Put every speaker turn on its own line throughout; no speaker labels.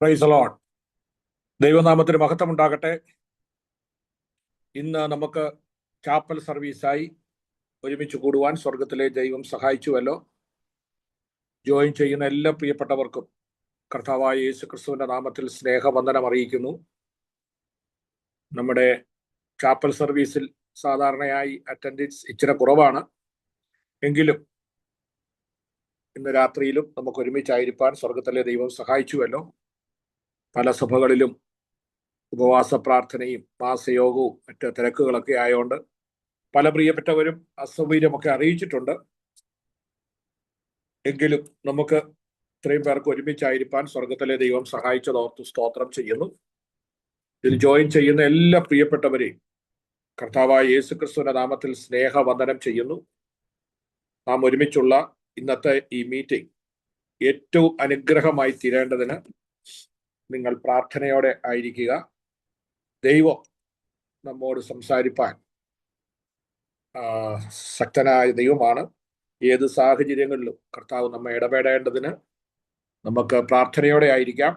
Price the Lord. ദൈവനാമത്തിന് മഹത്വം ഉണ്ടാകട്ടെ. ഇന്ന് നമുക്ക് ചാപ്പൽ സർവീസായി ഒരുമിച്ച് കൂടുവാൻ സ്വർഗത്തിലെ ദൈവം സഹായിച്ചുവല്ലോ. ജോയിൻ ചെയ്യുന്ന എല്ലാ പ്രിയപ്പെട്ടവർക്കും കർത്താവായ യേശു ക്രിസ്തുവിന്റെ നാമത്തിൽ സ്നേഹവന്ദനം അറിയിക്കുന്നു. നമ്മുടെ ചാപ്പൽ സർവീസിൽ സാധാരണയായി അറ്റൻഡൻസ് ഇച്ചിരി കുറവാണ്. എങ്കിലും ഇന്ന് രാത്രിയിലും നമുക്ക് ഒരുമിച്ചായിരിക്കാൻ സ്വർഗത്തിലെ ദൈവം സഹായിച്ചുവല്ലോ. പല സഭകളിലും ഉപവാസ പ്രാർത്ഥനയും മാസയോഗവും മറ്റ് തിരക്കുകളൊക്കെ ആയതുകൊണ്ട് പല പ്രിയപ്പെട്ടവരും അസൗകര്യമൊക്കെ അറിയിച്ചിട്ടുണ്ട്. എങ്കിലും നമുക്ക് ഇത്രയും പേർക്ക് ഒരുമിച്ചായിരിക്കാൻ സ്വർഗത്തിലെ ദൈവം സഹായിച്ചതോർത്ത് സ്തോത്രം ചെയ്യുന്നു. ഇതിൽ ജോയിൻ ചെയ്യുന്ന എല്ലാ പ്രിയപ്പെട്ടവരെയും കർത്താവായ യേശു ക്രിസ്തുവിന്റെ നാമത്തിൽ സ്നേഹവന്ദനം ചെയ്യുന്നു. നാം ഒരുമിച്ചുള്ള ഇന്നത്തെ ഈ മീറ്റിംഗ് ഏറ്റവും അനുഗ്രഹമായി തീരേണ്ടതിന് നിങ്ങൾ പ്രാർത്ഥനയോടെ ആയിരിക്കുക. ദൈവം നമ്മോട് സംസാരിപ്പാൻ ശക്തനായ ദൈവമാണ്. ഏത് സാഹചര്യങ്ങളിലും കർത്താവ് നമ്മെ ഇടപെടേണ്ടതിന് നമുക്ക് പ്രാർത്ഥനയോടെ ആയിരിക്കാം.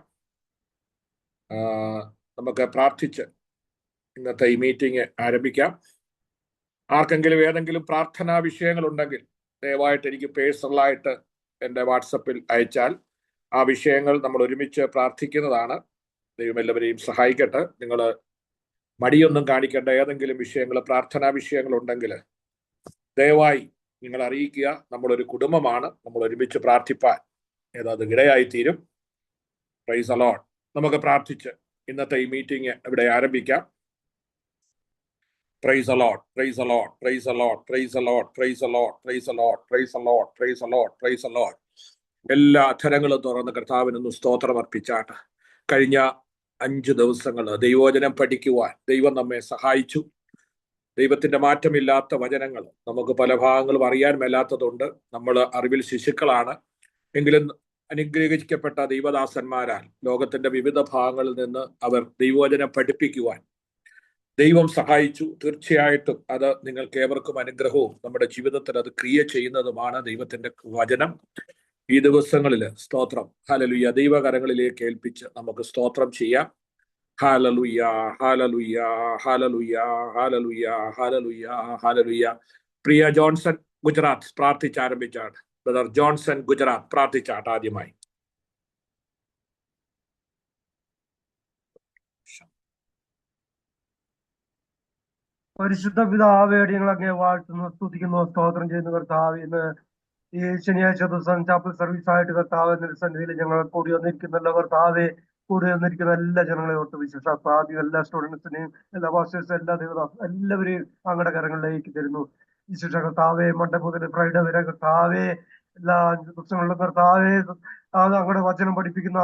നമുക്ക് പ്രാർത്ഥിച്ച് ഇന്നത്തെ ഈ മീറ്റിംഗ് ആരംഭിക്കാം. ആർക്കെങ്കിലും ഏതെങ്കിലും പ്രാർത്ഥനാ വിഷയങ്ങളുണ്ടെങ്കിൽ ദയവായിട്ട് എനിക്ക് പേഴ്സണലായിട്ട് എൻ്റെ വാട്സപ്പിൽ അയച്ചാൽ ആ വിഷയങ്ങൾ നമ്മൾ ഒരുമിച്ച് പ്രാർത്ഥിക്കുന്നതാണ്. ദൈവം എല്ലാവരെയും സഹായിക്കട്ടെ. നിങ്ങൾ മടിയൊന്നും കാണിക്കേണ്ട. ഏതെങ്കിലും വിഷയങ്ങൾ, പ്രാർത്ഥനാ വിഷയങ്ങൾ ഉണ്ടെങ്കിൽ ദയവായി നിങ്ങൾ അറിയിക്കുക. നമ്മളൊരു കുടുംബമാണ്, നമ്മൾ ഒരുമിച്ച് പ്രാർത്ഥിപ്പാൻ ഏതാത് ഇടയായി തീരും. Price the Lord. നമുക്ക് പ്രാർത്ഥിച്ച് ഇന്നത്തെ ഈ മീറ്റിംഗ് ഇവിടെ ആരംഭിക്കാം. Price the Lord, praise the Lord, praise the Lord, praise the Lord, praise the Lord, praise the Lord, praise the Lord, praise the Lord, praise the Lord. എല്ലാ അധരങ്ങളും തുറന്ന് കർത്താവിനൊന്ന് സ്തോത്രം അർപ്പിച്ചാട്ട്. കഴിഞ്ഞ 5 ദിവസങ്ങൾ ദൈവവചനം പഠിക്കുവാൻ ദൈവം നമ്മെ സഹായിച്ചു. ദൈവത്തിന്റെ മാറ്റമില്ലാത്ത വചനങ്ങൾ നമുക്ക് പല ഭാഗങ്ങളും അറിയാൻ മേലാത്തതുണ്ട്. നമ്മൾ അറിവിൽ ശിശുക്കളാണ്. എങ്കിലും അനുഗ്രഹിക്കപ്പെട്ട ദൈവദാസന്മാരാൽ ലോകത്തിന്റെ വിവിധ ഭാഗങ്ങളിൽ നിന്ന് അവർ ദൈവവചനം പഠിപ്പിക്കുവാൻ ദൈവം സഹായിച്ചു. തീർച്ചയായിട്ടും അത് നിങ്ങൾക്ക് ഏവർക്കും അനുഗ്രഹവും നമ്മുടെ ജീവിതത്തിൽ അത് ക്രിയ ചെയ്യുന്നതുമാണ് ദൈവത്തിന്റെ വചനം. ഈ ദിവസങ്ങളിൽ സ്തോത്രം, ഹല്ലേലൂയ, ദൈവകരങ്ങളിലേക്ക് ഏൽപ്പിച്ച് നമുക്ക് സ്തോത്രം ചെയ്യാം. ഹല്ലേലൂയ, ഹല്ലേലൂയ, ഹല്ലേലൂയ, ഹല്ലേലൂയ, ഹല്ലേലൂയ, ഹല്ലേലൂയ. പ്രിയ ജോൺസൺ ഗുജറാത്ത് പ്രാർത്ഥിച്ചാരംഭിച്ചാണ്. ബ്രദർ ജോൺസൺ ഗുജറാത്ത് പ്രാർത്ഥിച്ചാട്ട് ആദ്യമായി.
പരിശുദ്ധ പിതാവേ, ഞങ്ങൾ അങ്ങേ വാഴ്ത്തുന്നു, സ്തുതിക്കുന്നു, സ്തോത്രം ചെയ്യുന്നു. കർത്താവ്, ഇന്ന് ഈ ശനിയാഴ്ച ദിവസം ചാപ്പൽ സർവീസ് ആയിട്ട് കർത്താവ് സന്നിധിയിൽ ഞങ്ങൾ കൂടി വന്നിരിക്കുന്നല്ലോ. കർത്താവെ, കൂടി വന്നിരിക്കുന്ന എല്ലാ ജനങ്ങളെ ഓർത്ത് വിശേഷ പ്രാർത്ഥിക്കും. എല്ലാ സ്റ്റുഡൻസിനെയും, എല്ലാ മാസ്റ്റേഴ്സും, എല്ലാ ദേവദാസും എല്ലാവരെയും അങ്ങയുടെ കരങ്ങളിലേക്ക് തരുന്നു. വിശേഷ കർത്താവെ, മൺഡേ മുതൽ ഫ്രൈഡേ വരെ കർത്താവെ, എല്ലാ 5 ദിവസങ്ങളിലും കർത്താവെ അങ്ങയുടെ വചനം പഠിപ്പിക്കുന്ന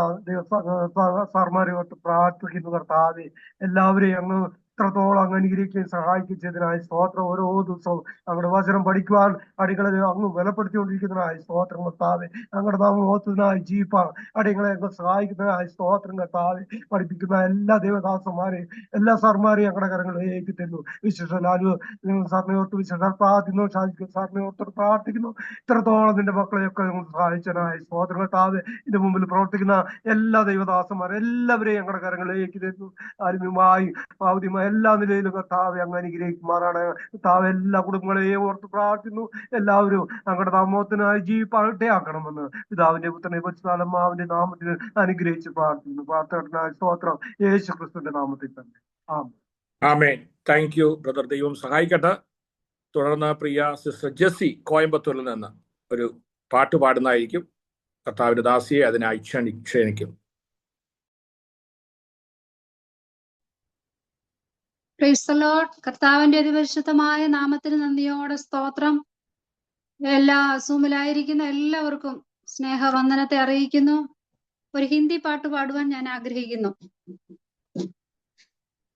സാർമാരെ ഓർത്ത് പ്രാർത്ഥിക്കുന്നു. കർത്താവെ, എല്ലാവരെയും അങ്ങ് ഇത്രത്തോളം അങ്ങ് അനുഗ്രഹിക്കുകയും സഹായിക്കുകയും ചെയ്തതിനായി സ്തോത്രം. ഓരോ ദിവസവും അങ്ങയുടെ വചനം പഠിക്കുവാൻ അടികളെ അങ്ങ് ബലപ്പെടുത്തിക്കൊണ്ടിരിക്കുന്നതിനായി സ്തോത്രം. കർത്താവെ, അങ്ങയുടെ നാമം ഓർത്തതിനായി ജീവിപ്പാൻ അടികളെ അങ്ങ് സഹായിക്കുന്നതിനായി സ്തോത്രം. കർത്താവെ, പഠിപ്പിക്കുന്ന എല്ലാ ദേവദാസന്മാരെയും എല്ലാ സാർമാരെയും അങ്ങയുടെ കരങ്ങളിലേക്ക് തരുന്നു. വിശേഷ ലാലു സാറിനെ ഓർത്ത് വിശേഷ പ്രാർത്ഥിക്കുന്നു. സാറിനെ ഓർത്ത് പ്രാർത്ഥിക്കുന്നു. ഇത്രത്തോളം നിന്റെ മക്കളെയൊക്കെ സഹായിച്ചതിനായി സ്തോത്രം. കർത്താവെ, ഇതിന്റെ മുമ്പിൽ പ്രവർത്തിക്കുന്ന എല്ലാ ദൈവദാസന്മാരും എല്ലാവരെയും ഞങ്ങളുടെ കരങ്ങളിലേക്ക് തരുന്നു. ആത്മീയമായി ഭൗതികമായ എല്ലാ നിലയിലും കർത്താവെ അങ്ങ് അനുഗ്രഹിക്കുമാറാണ്. കർത്താവ്, എല്ലാ കുടുംബങ്ങളെയും ഓർത്ത് പ്രാർത്ഥിക്കുന്നു. എല്ലാവരും ഞങ്ങളുടെ നാമത്തിനായി ജീവിപ്പാകണമെന്ന് പിതാവിന്റെ പുത്രനെ പരിശുദ്ധാത്മാവിന്റെ നാമത്തിൽ അനുഗ്രഹിച്ച് പ്രാർത്ഥിക്കുന്നു. പ്രാർത്ഥനായ സ്തോത്രം യേശു ക്രിസ്തുവിന്റെ നാമത്തിൽ തന്നെ.
ആമേൻ. Thank you brother. ദൈവം സഹായിക്കട്ടെ. തുടർന്ന് പ്രിയ സിസ്റ്റർ ജെസ്സി കോയമ്പത്തൂരിൽ നിന്ന് ഒരു പാട്ട് പാടുന്നതായിരിക്കും. കർത്താവിന്റെ ദാസിയെ അതിനായി ക്ഷണിക്കും.
Price the Lord. കർത്താവിന്റെ അതിപരിശുദ്ധമായ നാമത്തിന് നന്ദിയോടെ സ്തോത്രം. എല്ലാ സൂമിലായിരിക്കുന്ന എല്ലാവർക്കും സ്നേഹവന്ദനത്തെ അറിയിക്കുന്നു. ഒരു ഹിന്ദി പാട്ട് പാടുവാൻ ഞാൻ ആഗ്രഹിക്കുന്നു.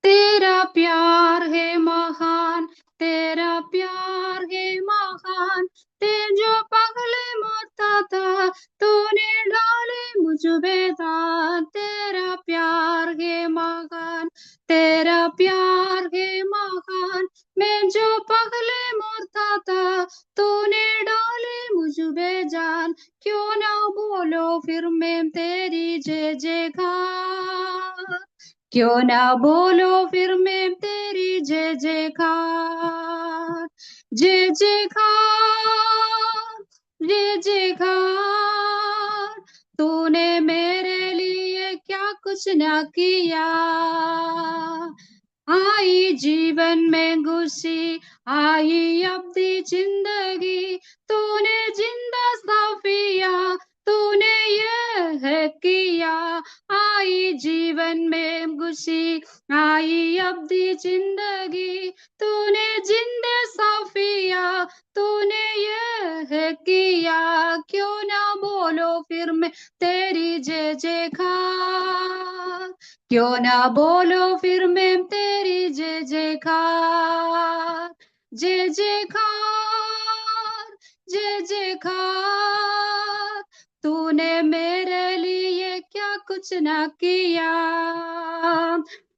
तेरा प्यार है महान, तेरा प्यार है महान, ते जो पगले मरता था तूने डाले मुझ बेदान. तेरा प्यार है महान, तेरा प्यार है महान, मैं जो पगले मरता था तूने डाले मुझ बेजान. क्यों ना बोलो फिर मैं तेरी जय जयकार. क्यों ना बोलो फिर मैं तेरी जय जयकार, जय जयकार, जय जयकार। तूने मेरे लिए क्या कुछ ना किया, आई जीवन में खुशी, आई अपनी जिंदगी, तूने जिंदा साफिया, तूने यह किया। आई जीवन में खुशी, आई अपनी जिंदगी, तूने जिंदा साफिया, तूने यह किया। क्यों ना बोलो फिर मैं तेरी जय जयकार, क्यों ना बोलो फिर मैं तेरी जय जयकार, जय जयकार, जय जयकार। तूने मेरे लिए क्या कुछ ना किया,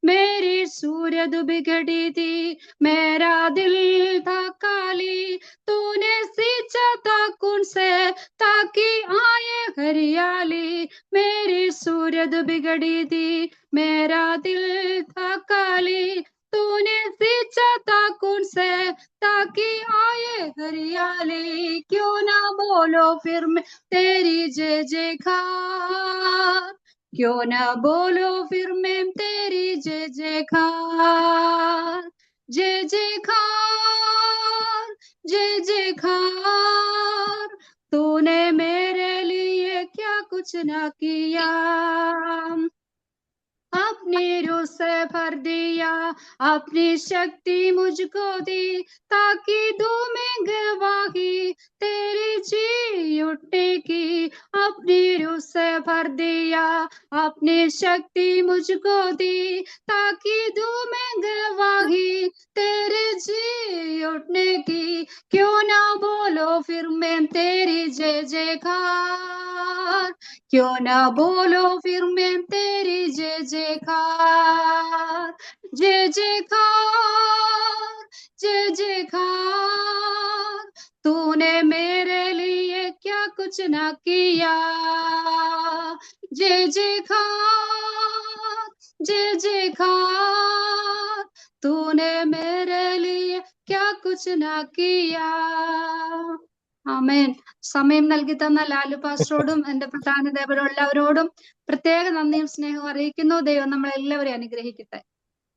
मेरी सूरत बिगड़ी थी, मेरा दिल था काली, तूने सींचा था खून से ताकि आए हरियाली। मेरी सूरत बिगड़ी थी, मेरा दिल था काली, तूने सींचा था खून से ताकि आए हरियाली। क्यों ना बोलो फिर मैं तेरी जय जयकार, क्यों ना बोलो फिर मैं तेरी जय जयकार, जय जयकार, जय जयकार। तूने मेरे लिए क्या कुछ ना किया, अपनी रूह से भर दिया, अपनी शक्ति मुझको दी, ताकि दूं मैं गवाही तेरी जी उठने की। अपनी रूह से भर दिया, अपनी शक्ति मुझको दी, ताकि दूं मैं गवाही तेरे जी उठने की। क्यों ना बोलो फिर मैं तेरी जय जयकार, क्यों ना बोलो फिर मैं तेरी जय जयकार, जय जयकार, जय जयकार। तूने मेरे लिए क्या कुछ ना किया, जय जयकार, जय जयकार। तूने मेरे लिए क्या कुछ ना किया। ആമേൻ. സമയം നൽകി തന്ന ലാലു പാസ്റ്ററോടും എന്റെ പ്രധാനദേവരുള്ളവരോടും പ്രത്യേക നന്ദിയും സ്നേഹവും അറിയിക്കുന്നു. ദൈവം നമ്മളെല്ലാവരെയും അനുഗ്രഹിക്കട്ടെ.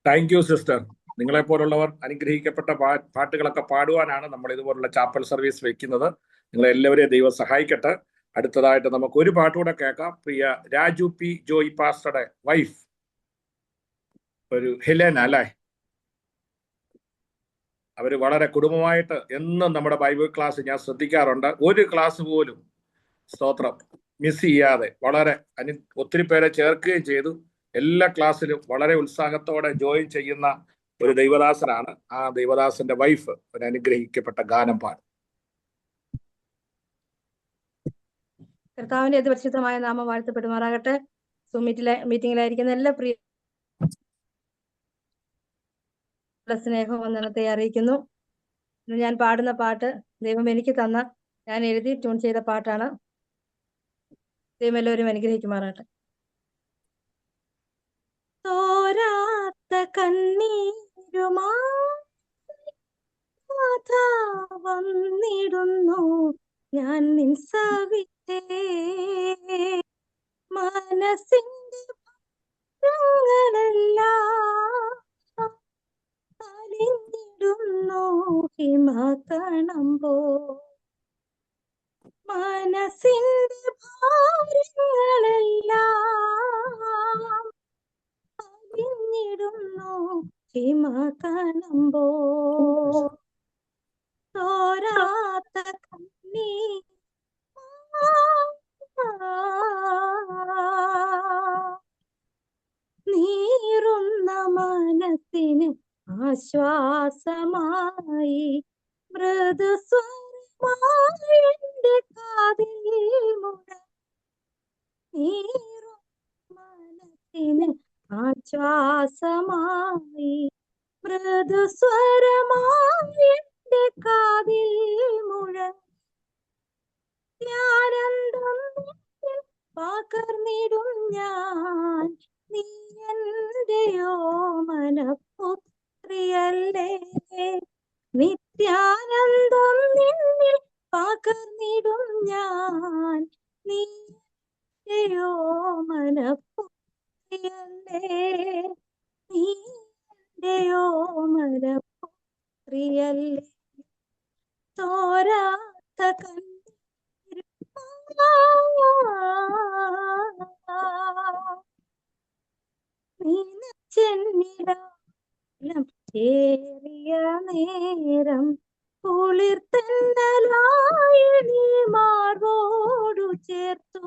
Thank you sister. നിങ്ങളെ പോലുള്ളവർ അനുഗ്രഹിക്കപ്പെട്ട പാട്ടുകളൊക്കെ പാടുവാനാണ് നമ്മൾ ഇതുപോലുള്ള ചാപ്പൽ സർവീസ് വെക്കുന്നത്. നിങ്ങളെല്ലാവരെയും ദൈവം സഹായിക്കട്ടെ. അടുത്തതായിട്ട് നമുക്ക് ഒരു പാട്ടുകൂടെ കേൾക്കാം. പ്രിയ രാജു പി ജോയി പാസ്റ്ററുടെ വൈഫ്, ഒരു ഹെലേന അല്ലേ, അവര് വളരെ കുടുംബമായിട്ട് എന്നും നമ്മുടെ ബൈബിൾ ക്ലാസ് ഞാൻ ശ്രദ്ധിക്കാറുണ്ട്. ഒരു ക്ലാസ് പോലും സ്തോത്രം മിസ് ചെയ്യാതെ വളരെ ഒത്തിരി പേരെ ചേർക്കുകയും ചെയ്തു. എല്ലാ ക്ലാസ്സിലും വളരെ ഉത്സാഹത്തോടെ ജോയിൻ ചെയ്യുന്ന ഒരു ദൈവദാസനാണ്. ആ ദൈവദാസന്റെ വൈഫ് ഒരു അനുഗ്രഹിക്കപ്പെട്ട ഗാനം പാടും.
കർത്താവിന്റെ അതിപരിശുദ്ധമായ നാമം വാഴ്ത്തപ്പെടുമാറാകട്ടെ. മീറ്റിംഗിലായിരിക്കുന്ന എല്ലാ പ്രിയ സ്നേഹവും വന്ദനത്തെ അറിയിക്കുന്നു. ഞാൻ പാടുന്ന പാട്ട് ദൈവം എനിക്ക് തന്ന, ഞാൻ എഴുതി ട്യൂൺ ചെയ്ത പാട്ടാണ്. ദൈവം എല്ലാവരും അനുഗ്രഹിക്കുമാറാകട്ടെ. തോരാത്ത കണ്ണീരുമാ വന്നിടുന്നു ഞാൻ നിൻ സവിധേ, മനസ്സിന്റെ ഭാരങ്ങളെല്ലാം അലിഞ്ഞിടുന്നു ഹിമകണമ്പോ, മനസ്സിന്റെ ഭാരങ്ങളെല്ലാം അലിഞ്ഞിടുന്നു ഹിമകണമ്പോ. തോരാത്ത കണ്ണീർ നീറുന്ന മനസ്സിന് ആശ്വാസമായി മൃദുസ്വരമായി എന്റെ കാതിൽ നീറുന്ന മനസ്സിന് ആശ്വാസമായി മൃദുസ്വരമായി എന്റെ കാതിൽ പകർന്നിടും ഞാൻ, നീ മനപുത്രിയല്ലേ. നിത്യാനന്ദം നിന്നിൽ പകർന്നിടും ഞാൻ, നീയോ മനപുത്രിയല്ലേ, നീയോ മനപുത്രിയല്ലേ. തോരാത്ത കണ്ണീരും നീനച്ചെന്നിടം ഏറിയ നേരം കുളിർത്തന്നലായി നീ മാർവോടു ചേർത്തു.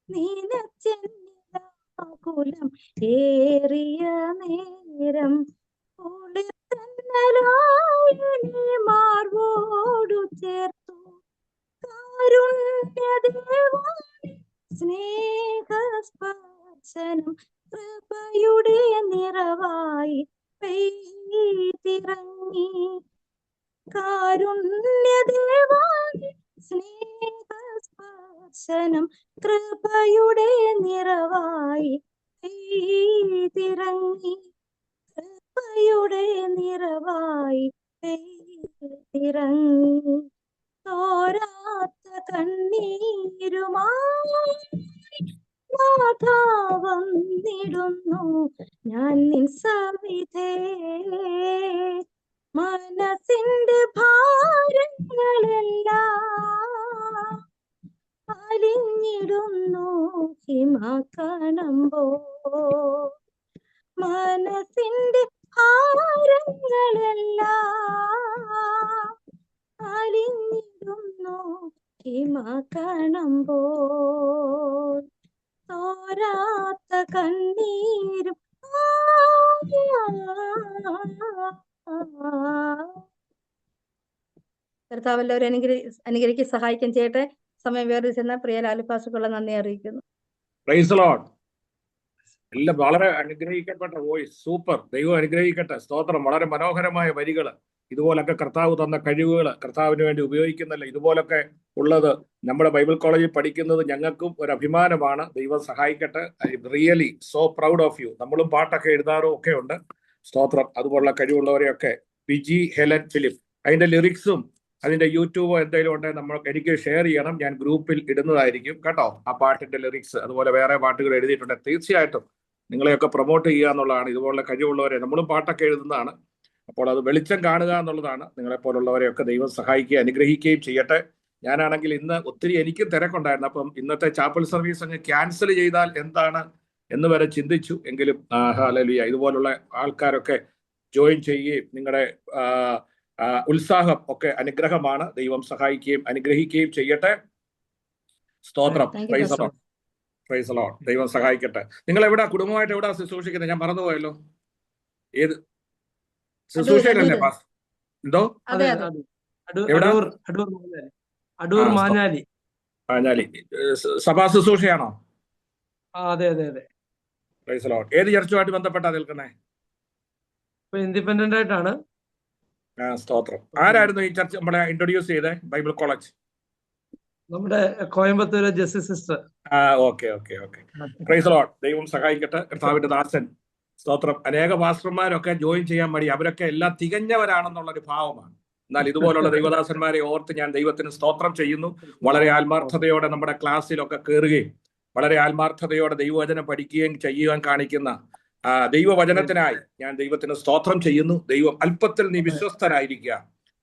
നീനച്ചെന്നിടാകുലം ഏറിയ നേരം കുളിർത്തന്നലായി നീ മാർവോടു ചേർത്തു. കാരുണ്യദേവാനി സ്നേഹസ്പർശനം കൃപയുടെ നിറവായി പെയ്തിറങ്ങി. കാരുണ്യദേവാനി സ്നേഹസ്പർശനം കൃപയുടെ നിറവായി പെയ്തിറങ്ങി. കൃപയുടെ നിറവായി പെയ്തിറങ്ങി. തോരാത്ത കണ്ണീരുമായി നാഥാ വന്നിടുന്നു ഞാൻ നിൻ സവിധേ. മനസ്സിന്റെ ഭാരങ്ങളെല്ലാം അലിഞ്ഞിടുന്നു ഹിമകണമ്പോ. മനസ്സിന്റെ ഭാരങ്ങളെല്ലാം അലിഞ്ഞിടുന്നു ഹിമകണമ്പോൾ. തോരാത്ത കണ്ണീരും കർത്താവ് എല്ലാവരും അനുഗ്രഹിക്ക് സഹായിക്കാൻ ചെയ്യട്ടെ. സമയം വേറെ ചെന്ന പ്രിയ ലാലുപാസുക്കുള്ള നന്ദി അറിയിക്കുന്നു.
Price the Lord. എല്ലാം വളരെ അനുഗ്രഹിക്കപ്പെട്ട വോയിസ്, സൂപ്പർ. ദൈവം അനുഗ്രഹിക്കട്ടെ. സ്തോത്രം. വളരെ മനോഹരമായ വരികൾ. ഇതുപോലൊക്കെ കർത്താവ് തന്ന കഴിവുകൾ കർത്താവിന് വേണ്ടി ഉപയോഗിക്കുന്നല്ല. ഇതുപോലൊക്കെ ഉള്ളത് നമ്മുടെ ബൈബിൾ കോളേജിൽ പഠിക്കുന്നത് ഞങ്ങൾക്കും ഒരു അഭിമാനമാണ്. ദൈവം സഹായിക്കട്ടെ. I really so proud of you. നമ്മളും പാട്ടൊക്കെ എഴുതാറും ഒക്കെ ഉണ്ട്. സ്തോത്രം. അതുപോലുള്ള കഴിവുള്ളവരെയൊക്കെ. വിജി ഹെലൻ ഫിലിപ്പ്, അതിന്റെ ലിറിക്സും അതിന്റെ യൂട്യൂബോ എന്തെങ്കിലും ഉണ്ടെങ്കിൽ എനിക്ക് ഷെയർ ചെയ്യണം. ഞാൻ ഗ്രൂപ്പിൽ ഇടുന്നതായിരിക്കും കേട്ടോ. ആ പാട്ടിന്റെ ലിറിക്സ് അതുപോലെ വേറെ പാട്ടുകൾ എഴുതിയിട്ടുണ്ട്. തീർച്ചയായിട്ടും നിങ്ങളെയൊക്കെ പ്രൊമോട്ട് ചെയ്യുക എന്നുള്ളതാണ്. ഇതുപോലുള്ള കഴിവുള്ളവരെ നമ്മളും പാട്ടൊക്കെ എഴുതുന്നതാണ്. അപ്പോൾ അത് വെളിച്ചം കാണുക എന്നുള്ളതാണ്. നിങ്ങളെപ്പോലുള്ളവരെയൊക്കെ ദൈവം സഹായിക്കുകയും അനുഗ്രഹിക്കുകയും ചെയ്യട്ടെ. ഞാനാണെങ്കിൽ ഇന്ന് ഒത്തിരി എനിക്കും തിരക്കുണ്ടായിരുന്നു. അപ്പം ഇന്നത്തെ ചാപ്പൽ സർവീസ് അങ്ങ് ക്യാൻസൽ ചെയ്താൽ എന്താണ് എന്ന് വരെ ചിന്തിച്ചു. എങ്കിലും ഹല്ലേലൂയ, ഇതുപോലുള്ള ആൾക്കാരൊക്കെ ജോയിൻ ചെയ്യുകയും നിങ്ങളുടെ ഉത്സാഹം ഒക്കെ അനുഗ്രഹമാണ്. ദൈവം സഹായിക്കുകയും അനുഗ്രഹിക്കുകയും ചെയ്യട്ടെ. സ്തോത്രം. Price the Lord. Praise the Lord. ദൈവം സഹായിക്കട്ടെ. നിങ്ങൾ എവിടാ കുടുംബമായിട്ട് എവിടാ ശുശ്രൂഷിക്കുന്നത്? ഞാൻ മറന്നുപോയല്ലോ. ഏത് ശുശ്രൂഷയിലല്ലേ പാസ്? എന്തോ
മാഞ്ഞാലി
സഭാ ശുശ്രൂഷയാണോ?
അതെ അതെ അതെ.
Price the Lord. ഏത് ചർച്ചുമായിട്ട് ബന്ധപ്പെട്ടാ നിൽക്കുന്നേ?
ഇൻഡിപെൻഡന്റ് ആയിട്ടാണ്.
സ്തോത്രം. ആരായിരുന്നു ഈ ചർച്ച നമ്മളെ ഇൻട്രൊഡ്യൂസ് ചെയ്തേ? ബൈബിൾ കോളേജ്
നമ്മുടെ Coimbatore Jessie sister.
Okay okay okay. Praise the Lord. ദൈവം സഹായിക്കട്ടെ. കർത്താവിന്റെ ദാസൻ. സ്തോത്രം. അനേക പാസ്റ്റർമാരൊക്കെ ജോയിൻ ചെയ്യാൻ മതി. അവരൊക്കെ എല്ലാം തികഞ്ഞവരാണെന്നുള്ളൊരു ഭാവമാണ്. എന്നാൽ ഇതുപോലുള്ള ദൈവദാസന്മാരെ ഓർത്ത് ഞാൻ ദൈവത്തിന് സ്തോത്രം ചെയ്യുന്നു. വളരെ ആത്മാർത്ഥതയോടെ നമ്മുടെ ക്ലാസ്സിലൊക്കെ കയറുകയും വളരെ ആത്മാർത്ഥതയോടെ ദൈവവചനം പഠിക്കുകയും ചെയ്യുവാൻ കാണിക്കുന്ന ദൈവവചനത്തിനായി ഞാൻ ദൈവത്തിന് സ്തോത്രം ചെയ്യുന്നു. ദൈവം അല്പത്തിൽ നീ വിശ്വസ്തനായിരിക്കുക,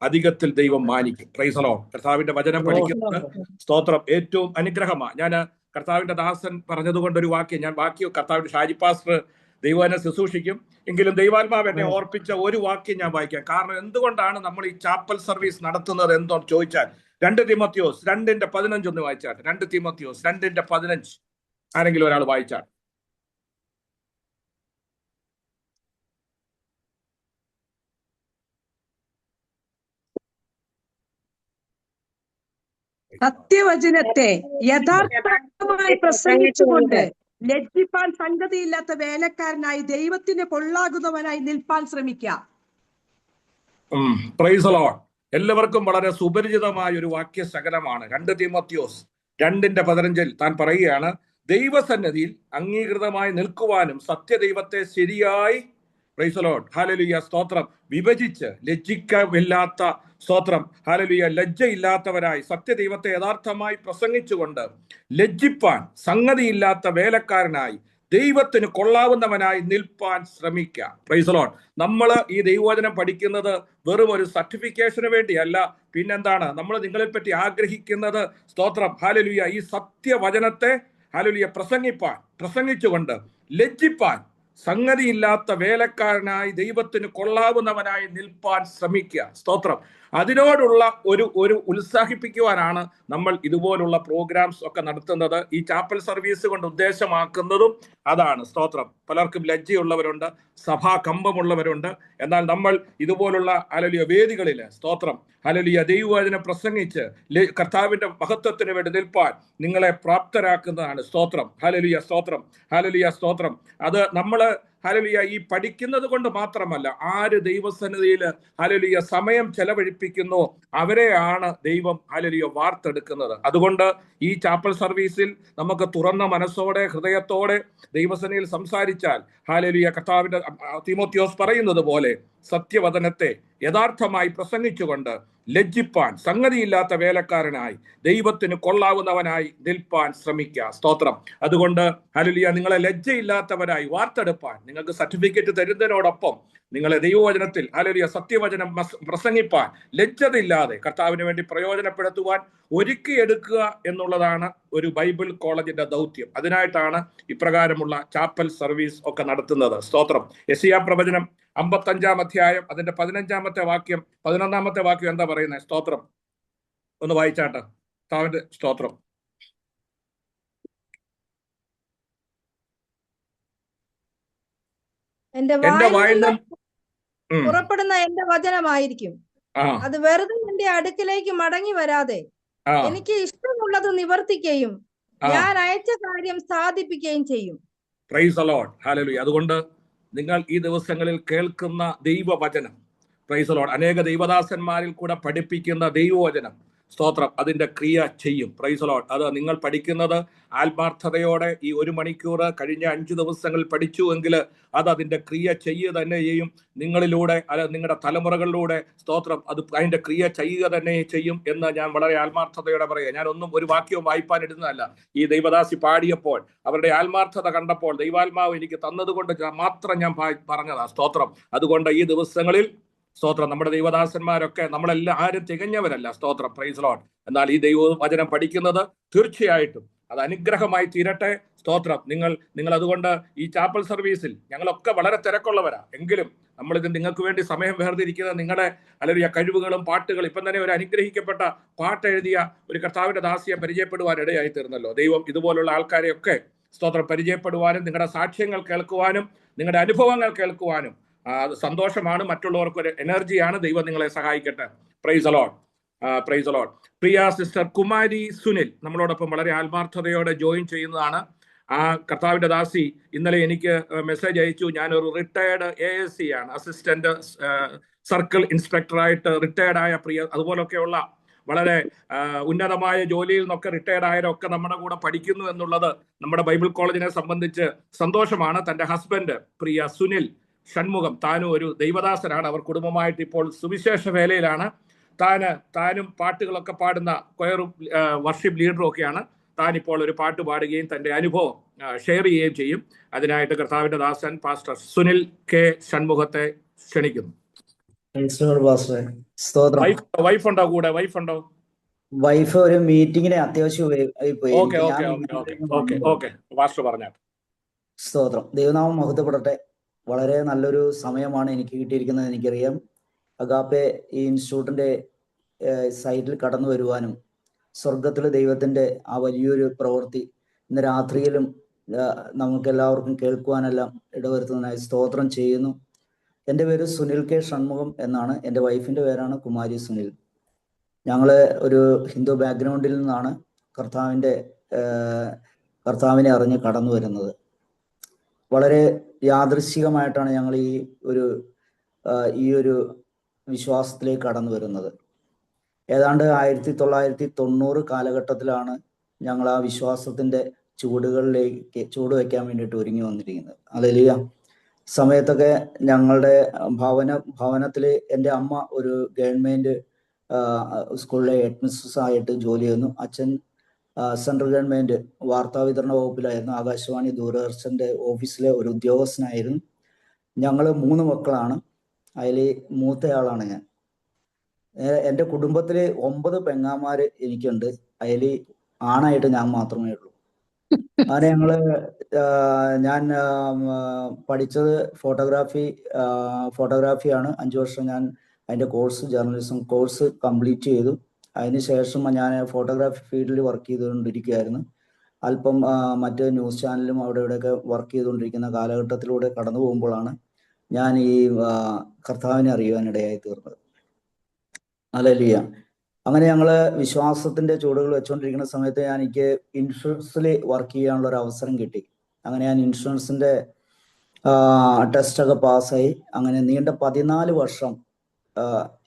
അധികത്തിൽ ദൈവം മാനിക്കും. Praise the Lord. കർത്താവിന്റെ വചനം പഠിക്കുന്നത് സ്തോത്രം ഏറ്റവും അനുഗ്രഹമാണ്. ഞാൻ കർത്താവിന്റെ ദാസൻ പറഞ്ഞതുകൊണ്ട് ഒരു വാക്യം ഞാൻ കർത്താവിന്റെ ഷാജി പാസ്റ്റർ ദൈവവചനം ശുശ്രൂഷിക്കും. എങ്കിലും ദൈവാത്മാവ് എന്നെ ഓർപ്പിച്ച ഒരു വാക്യം ഞാൻ വായിക്കാം. കാരണം എന്തുകൊണ്ടാണ് നമ്മൾ ഈ ചാപ്പൽ സർവീസ് നടത്തുന്നത് എന്തോന്ന് ചോദിച്ചാൽ 2 തീമോത്തിയോസ് 2:15 ഒന്ന് വായിച്ചാട്ടെ. 2 തീമോത്തിയോസ് 2:15 ആരെങ്കിലും ഒരാൾ വായിച്ചാട്ടെ.
സത്യവചനത്തെ യഥാർത്ഥമായി പ്രസംഗിച്ചുകൊണ്ട് ലജ്ജിപ്പാൻ സംഗതിയില്ലാത്ത വേലക്കാരനായി ദൈവത്തിന് കൊള്ളാകുന്നവനായി നിൽപ്പാൻ ശ്രമിക്കാം.
Price the Lord. എല്ലാവർക്കും വളരെ സുപരിചിതമായ ഒരു വാക്യശകലമാണ്. 2 തീമോത്തിയോസ് 2:15 താൻ പറയുകയാണ്, ദൈവസന്നിധിയിൽ അംഗീകൃതമായി നിൽക്കുവാനും സത്യദൈവത്തെ ശരിയായി പ്രൈസ് ദി ലോർഡ് ഹല്ലേലൂയ സ്തോത്രം വിഭജിച്ച് ലജ്ജിക്കമില്ലാത്ത സ്തോത്രം ഹല്ലേലൂയ ലജ്ജയില്ലാത്തവരായി സത്യദൈവത്തെ യഥാർത്ഥമായി പ്രസംഗിച്ചുകൊണ്ട് ലജ്ജിപ്പാൻ സംഗതിയില്ലാത്ത വേലക്കാരനായി ദൈവത്തിന് കൊള്ളാവുന്നവനായി നിൽപ്പാൻ ശ്രമിക്കുക. Price the Lord. നമ്മൾ ഈ ദൈവവചനം പഠിക്കുന്നത് വെറും ഒരു സർട്ടിഫിക്കേഷന് വേണ്ടിയല്ല. പിന്നെന്താണ് നമ്മൾ നിങ്ങളെ പറ്റി ആഗ്രഹിക്കുന്നത്? സ്തോത്രം ഹല്ലേലൂയ ഈ സത്യവചനത്തെ ഹല്ലേലൂയ പ്രസംഗിച്ചുകൊണ്ട് ലജ്ജിപ്പാൻ സംഗതിയില്ലാത്ത വേലക്കാരനായി ദൈവത്തിന് കൊള്ളാവുന്നവനായി നിൽപ്പാൻ ശ്രമിക്കുക. സ്തോത്രം. അതിനോടുള്ള ഒരു ഉത്സാഹിപ്പിക്കുവാനാണ് നമ്മൾ ഇതുപോലുള്ള പ്രോഗ്രാംസ് ഒക്കെ നടത്തുന്നത്. ഈ ചാപ്പൽ സർവീസ് കൊണ്ട് ഉദ്ദേശമാക്കുന്നതും അതാണ്. സ്തോത്രം. പലർക്കും ലജ്ജയുള്ളവരുണ്ട്, സഭാ കമ്പമുള്ളവരുണ്ട്. എന്നാൽ നമ്മൾ ഇതുപോലുള്ള ഹല്ലേലൂയ വേദികളിൽ സ്തോത്രം ഹല്ലേലൂയ ദൈവവചനം പ്രസംഗിച്ച് കർത്താവിന്റെ മഹത്വത്തിന് വേണ്ടി നിൽപ്പാൻ നിങ്ങളെ പ്രാപ്തരാക്കുന്നതാണ്. സ്തോത്രം ഹല്ലേലൂയ സ്തോത്രം ഹല്ലേലൂയ സ്തോത്രം. അത് നമ്മൾ ഹല്ലേലൂയ ഈ പഠിക്കുന്നത് കൊണ്ട് മാത്രമല്ല, ആര് ദൈവസന്നിധിയിൽ ഹല്ലേലൂയ സമയം ചെലവഴിപ്പിക്കുന്നു അവരെയാണ് ദൈവം ഹല്ലേലൂയ വാർത്തെടുക്കുന്നത്. അതുകൊണ്ട് ഈ ചാപ്പൽ സർവീസിൽ നമുക്ക് തുറന്ന മനസ്സോടെ ഹൃദയത്തോടെ ദൈവസന്നിധിയിൽ സംസാരിച്ചാൽ ഹല്ലേലൂയ കർത്താവിന്റെ തീമോത്തിയോസ് പറയുന്നത് പോലെ സത്യവചനത്തെ യഥാർത്ഥമായി പ്രസംഗിച്ചുകൊണ്ട് ലജ്ജിപ്പാൻ സംഗതിയില്ലാത്ത വേലക്കാരനായി ദൈവത്തിന് കൊള്ളാവുന്നവനായി നിൽപ്പാൻ ശ്രമിക്കുക. സ്തോത്രം. അതുകൊണ്ട് ഹല്ലേലൂയ നിങ്ങളെ ലജ്ജയില്ലാത്തവരായി വാർത്തെടുപ്പാൻ നിങ്ങൾക്ക് സർട്ടിഫിക്കറ്റ് തരുന്നതിനോടൊപ്പം നിങ്ങളെ ദൈവവചനത്തിൽ ഹല്ലേലൂയ സത്യവചനം പ്രസംഗിപ്പാൻ ലജ്ജതയില്ലാതെ കർത്താവിന് വേണ്ടി പ്രയോജനപ്പെടുത്തുവാൻ ഒരുക്കിയെടുക്കുക എന്നുള്ളതാണ് ഒരു ബൈബിൾ കോളേജിന്റെ ദൗത്യം. അതിനായിട്ടാണ് ഇപ്രകാരമുള്ള ചാപ്പൽ സർവീസ് ഒക്കെ നടത്തുന്നത്. സ്തോത്രം. യെശയ്യാ പ്രവചനം 55-ാം അധ്യായം അതിന്റെ 15-ാമത്തെ വാക്യം 11-ാമത്തെ വാക്യം എന്താ പറയുന്നത്? സ്തോത്രം. ഒന്ന് വായിച്ചാട്ടെ. കർത്താവിന്റെ സ്തോത്രം.
എന്റെ വായിൽ നിന്ന് പുറപ്പെടുന്ന എന്റെ വചനമായിരിക്കും. അത് വെറുതെ എന്റെ അടുക്കിലേക്ക് മടങ്ങി വരാതെ എനിക്ക് ഇഷ്ടമുള്ളത് നിവർത്തിക്കുകയും ഞാൻ അയച്ച കാര്യം സാധിപ്പിക്കുകയും ചെയ്യും.
Price the Lord. ഹല്ലേലൂയ. അതുകൊണ്ട് നിങ്ങൾ ഈ ദിവസങ്ങളിൽ കേൾക്കുന്ന ദൈവവചനം, പ്രൈസ് ദി ലോർഡ്, അനേക ദൈവദാസന്മാരിൽ കൂടെ പഠിപ്പിക്കുന്ന ദൈവവചനം, സ്തോത്രം, അതിന്റെ ക്രിയ ചെയ്യും. Price the Lord. അത് നിങ്ങൾ പഠിക്കുന്നത് ആത്മാർത്ഥതയോടെ ഈ 1 മണിക്കൂർ കഴിഞ്ഞ 5 ദിവസങ്ങളിൽ പഠിച്ചു എങ്കിൽ അത് അതിന്റെ ക്രിയ ചെയ്യുക തന്നെ ചെയ്യും. നിങ്ങളിലൂടെ നിങ്ങളുടെ തലമുറകളിലൂടെ സ്തോത്രം അത് അതിന്റെ ക്രിയ ചെയ്യുക തന്നെ ചെയ്യും എന്ന് ഞാൻ വളരെ ആത്മാർത്ഥതയോടെ പറയുക. ഞാനൊന്നും ഒരു വാക്യവും വായിപ്പാൻ ഇടുന്നതല്ല. ഈ ദൈവദാസി പാടിയപ്പോൾ അവരുടെ ആത്മാർത്ഥത കണ്ടപ്പോൾ ദൈവാത്മാവ് എനിക്ക് തന്നതുകൊണ്ട് മാത്രം ഞാൻ പറഞ്ഞതാ. സ്തോത്രം. അതുകൊണ്ട് ഈ ദിവസങ്ങളിൽ സ്തോത്രം നമ്മുടെ ദൈവദാസന്മാരൊക്കെ നമ്മളെല്ലാം ആരും തികഞ്ഞവരല്ല. സ്തോത്രം. Praise Lord. എന്നാൽ ഈ ദൈവവചനം പഠിക്കുന്നത് തീർച്ചയായിട്ടും അത് അനുഗ്രഹമായി തീരട്ടെ. സ്തോത്രം. നിങ്ങൾ അതുകൊണ്ട് ഈ ചാപ്പൽ സർവീസിൽ ഞങ്ങളൊക്കെ വളരെ തിരക്കുള്ളവരാ. എങ്കിലും നമ്മളിത് നിങ്ങൾക്ക് വേണ്ടി സമയം വേർതിരിക്കുന്നത് നിങ്ങളുടെ അല്ലെങ്കിൽ കഴിവുകളും പാട്ടുകൾ. ഇപ്പം തന്നെ ഒരു അനുഗ്രഹിക്കപ്പെട്ട പാട്ട് എഴുതിയ ഒരു കർത്താവിന്റെ ദാസിയെ പരിചയപ്പെടുവാൻ ഇടയായി തീർന്നല്ലോ. ദൈവം ഇതുപോലുള്ള ആൾക്കാരെയൊക്കെ സ്തോത്രം പരിചയപ്പെടുവാനും നിങ്ങളുടെ സാക്ഷ്യങ്ങൾ കേൾക്കുവാനും നിങ്ങളുടെ അനുഭവങ്ങൾ കേൾക്കുവാനും അത് സന്തോഷമാണ്, മറ്റുള്ളവർക്കൊരു എനർജിയാണ്. ദൈവം നിങ്ങളെ സഹായിക്കട്ടെ. Price the Lord. Praise the Lord. Priya sister Kumari Sunil നമ്മളോടൊപ്പം വളരെ ആത്മാർത്ഥതയോടെ ജോയിൻ ചെയ്യുന്നതാണ്. ആ കർത്താവിന്റെ ദാസി ഇന്നലെ എനിക്ക് മെസ്സേജ് അയച്ചു. ഞാനൊരു റിട്ടയർഡ് ASC ആണ്, അസിസ്റ്റന്റ് സർക്കിൾ ഇൻസ്പെക്ടറായിട്ട് റിട്ടയർഡ് ആയ പ്രിയ, അതുപോലൊക്കെയുള്ള വളരെ ഉന്നതമായ ജോലിയിൽ നിന്നൊക്കെ റിട്ടയർഡ് ആയവരൊക്കെ നമ്മുടെ കൂടെ പഠിക്കുന്നു എന്നുള്ളത് നമ്മുടെ ബൈബിൾ കോളേജിനെ സംബന്ധിച്ച് സന്തോഷമാണ്. തന്റെ ഹസ്ബൻഡ് പ്രിയ സുനിൽ ഷൺമുഖം, താനും ഒരു ദൈവദാസനാണ്. അവർ കുടുംബമായിട്ട് ഇപ്പോൾ സുവിശേഷ വേലയിലാണ്. താനും പാട്ടുകളൊക്കെ പാടുന്ന കൊയറും വർഷിപ്പ് ലീഡറും ഒക്കെയാണ്. താനിപ്പോൾ ഒരു പാട്ട് പാടുകയും തന്റെ അനുഭവം ഷെയർ ചെയ്യുകയും ചെയ്യും. അതിനായിട്ട് കർത്താവിന്റെ ദാസൻ പാസ്റ്റർ സുനിൽ K ഷൺമുഖത്തെ ക്ഷണിക്കുന്നു. വൈഫ് ഉണ്ടോ കൂടെ?
വൈഫ് ഒരു മീറ്റിങ്ങിന് അത്യാവശ്യം
പാസ്റ്റർ പറഞ്ഞാൽ.
സ്തോത്രം. ദൈവനാമം മഹത്വപ്പെടട്ടെ. വളരെ നല്ലൊരു സമയമാണ് എനിക്ക് കിട്ടിയിരിക്കുന്നത്. എനിക്കറിയാം അഗാപ്പെ ഈ ഇൻസ്റ്റിറ്റ്യൂട്ടിന്റെ സൈറ്റിൽ കടന്നു വരുവാനും സ്വർഗത്തിലെ ദൈവത്തിന്റെ ആ വലിയൊരു പ്രവൃത്തി ഇന്ന് രാത്രിയിലും നമുക്ക് എല്ലാവർക്കും കേൾക്കുവാനെല്ലാം ഇടവരുത്തുന്നതിനായി സ്തോത്രം ചെയ്യുന്നു. എൻ്റെ പേര് സുനിൽ K ഷൺമുഖം എന്നാണ്. എൻ്റെ വൈഫിൻ്റെ പേരാണ് കുമാരി സുനിൽ. ഞങ്ങള് ഒരു ഹിന്ദു ബാക്ക്ഗ്രൗണ്ടിൽ നിന്നാണ് കർത്താവിനെ അറിഞ്ഞ് കടന്നു വരുന്നത്. വളരെ യാദൃശ്ചികമായിട്ടാണ് ഞങ്ങൾ ഈ ഒരു വിശ്വാസത്തിലേക്ക് കടന്നു വരുന്നത്. ഏതാണ്ട് 1990 കാലഘട്ടത്തിലാണ് ഞങ്ങൾ ആ വിശ്വാസത്തിന്റെ ചൂട് വയ്ക്കാൻ വേണ്ടിയിട്ട് ഒരുങ്ങി വന്നിരിക്കുന്നത്. ഹല്ലേലൂയ. സമയത്തൊക്കെ ഞങ്ങളുടെ ഭവനത്തിൽ എൻ്റെ അമ്മ ഒരു ഗവൺമെന്റ് സ്കൂളിലെ ഹെഡ്മിസ്ട്രസ് ആയിട്ട് ജോലി ചെയ്യുന്നു. അച്ഛൻ സെൻട്രൽ ഗവൺമെന്റ് വാർത്താവിതരണ വകുപ്പിലായിരുന്നു. ആകാശവാണി ദൂരദർശന്റെ ഓഫീസിലെ ഒരു ഉദ്യോഗസ്ഥനായിരുന്നു. ഞങ്ങൾ 3 മക്കളാണ്. അതിൽ മൂത്തയാളാണ് ഞാൻ. എൻ്റെ കുടുംബത്തിൽ 9 പെങ്ങാമാര് എനിക്കുണ്ട്. അതിൽ ആണായിട്ട് ഞാൻ മാത്രമേ ഉള്ളൂ. അങ്ങനെ ഞാൻ പഠിച്ചത് ഫോട്ടോഗ്രാഫിയാണ്. 5 വർഷം ഞാൻ അതിൻ്റെ ജേർണലിസം കോഴ്സ് കംപ്ലീറ്റ് ചെയ്തു. അതിനുശേഷം ഞാൻ ഫോട്ടോഗ്രാഫി ഫീൽഡിൽ വർക്ക് ചെയ്തുകൊണ്ടിരിക്കുകയായിരുന്നു. അല്പം മറ്റ് ന്യൂസ് ചാനലും അവിടെ ഇവിടെയൊക്കെ വർക്ക് ചെയ്തുകൊണ്ടിരിക്കുന്ന കാലഘട്ടത്തിലൂടെ കടന്നു പോകുമ്പോഴാണ് ഞാൻ ഈ കർത്താവിനെ അറിയുവാനിടയായി തീർന്നത്. ഹല്ലേലൂയ. അങ്ങനെ ഞങ്ങള് വിശ്വാസത്തിന്റെ ചുവടുകൾ വെച്ചുകൊണ്ടിരിക്കുന്ന സമയത്ത് എനിക്ക് ഇൻഷുറൻസിൽ വർക്ക് ചെയ്യാനുള്ള ഒരു അവസരം കിട്ടി. അങ്ങനെ ഞാൻ ഇൻഷുറൻസിന്റെ ടെസ്റ്റൊക്കെ പാസ്സായി. അങ്ങനെ നീണ്ട 14 വർഷം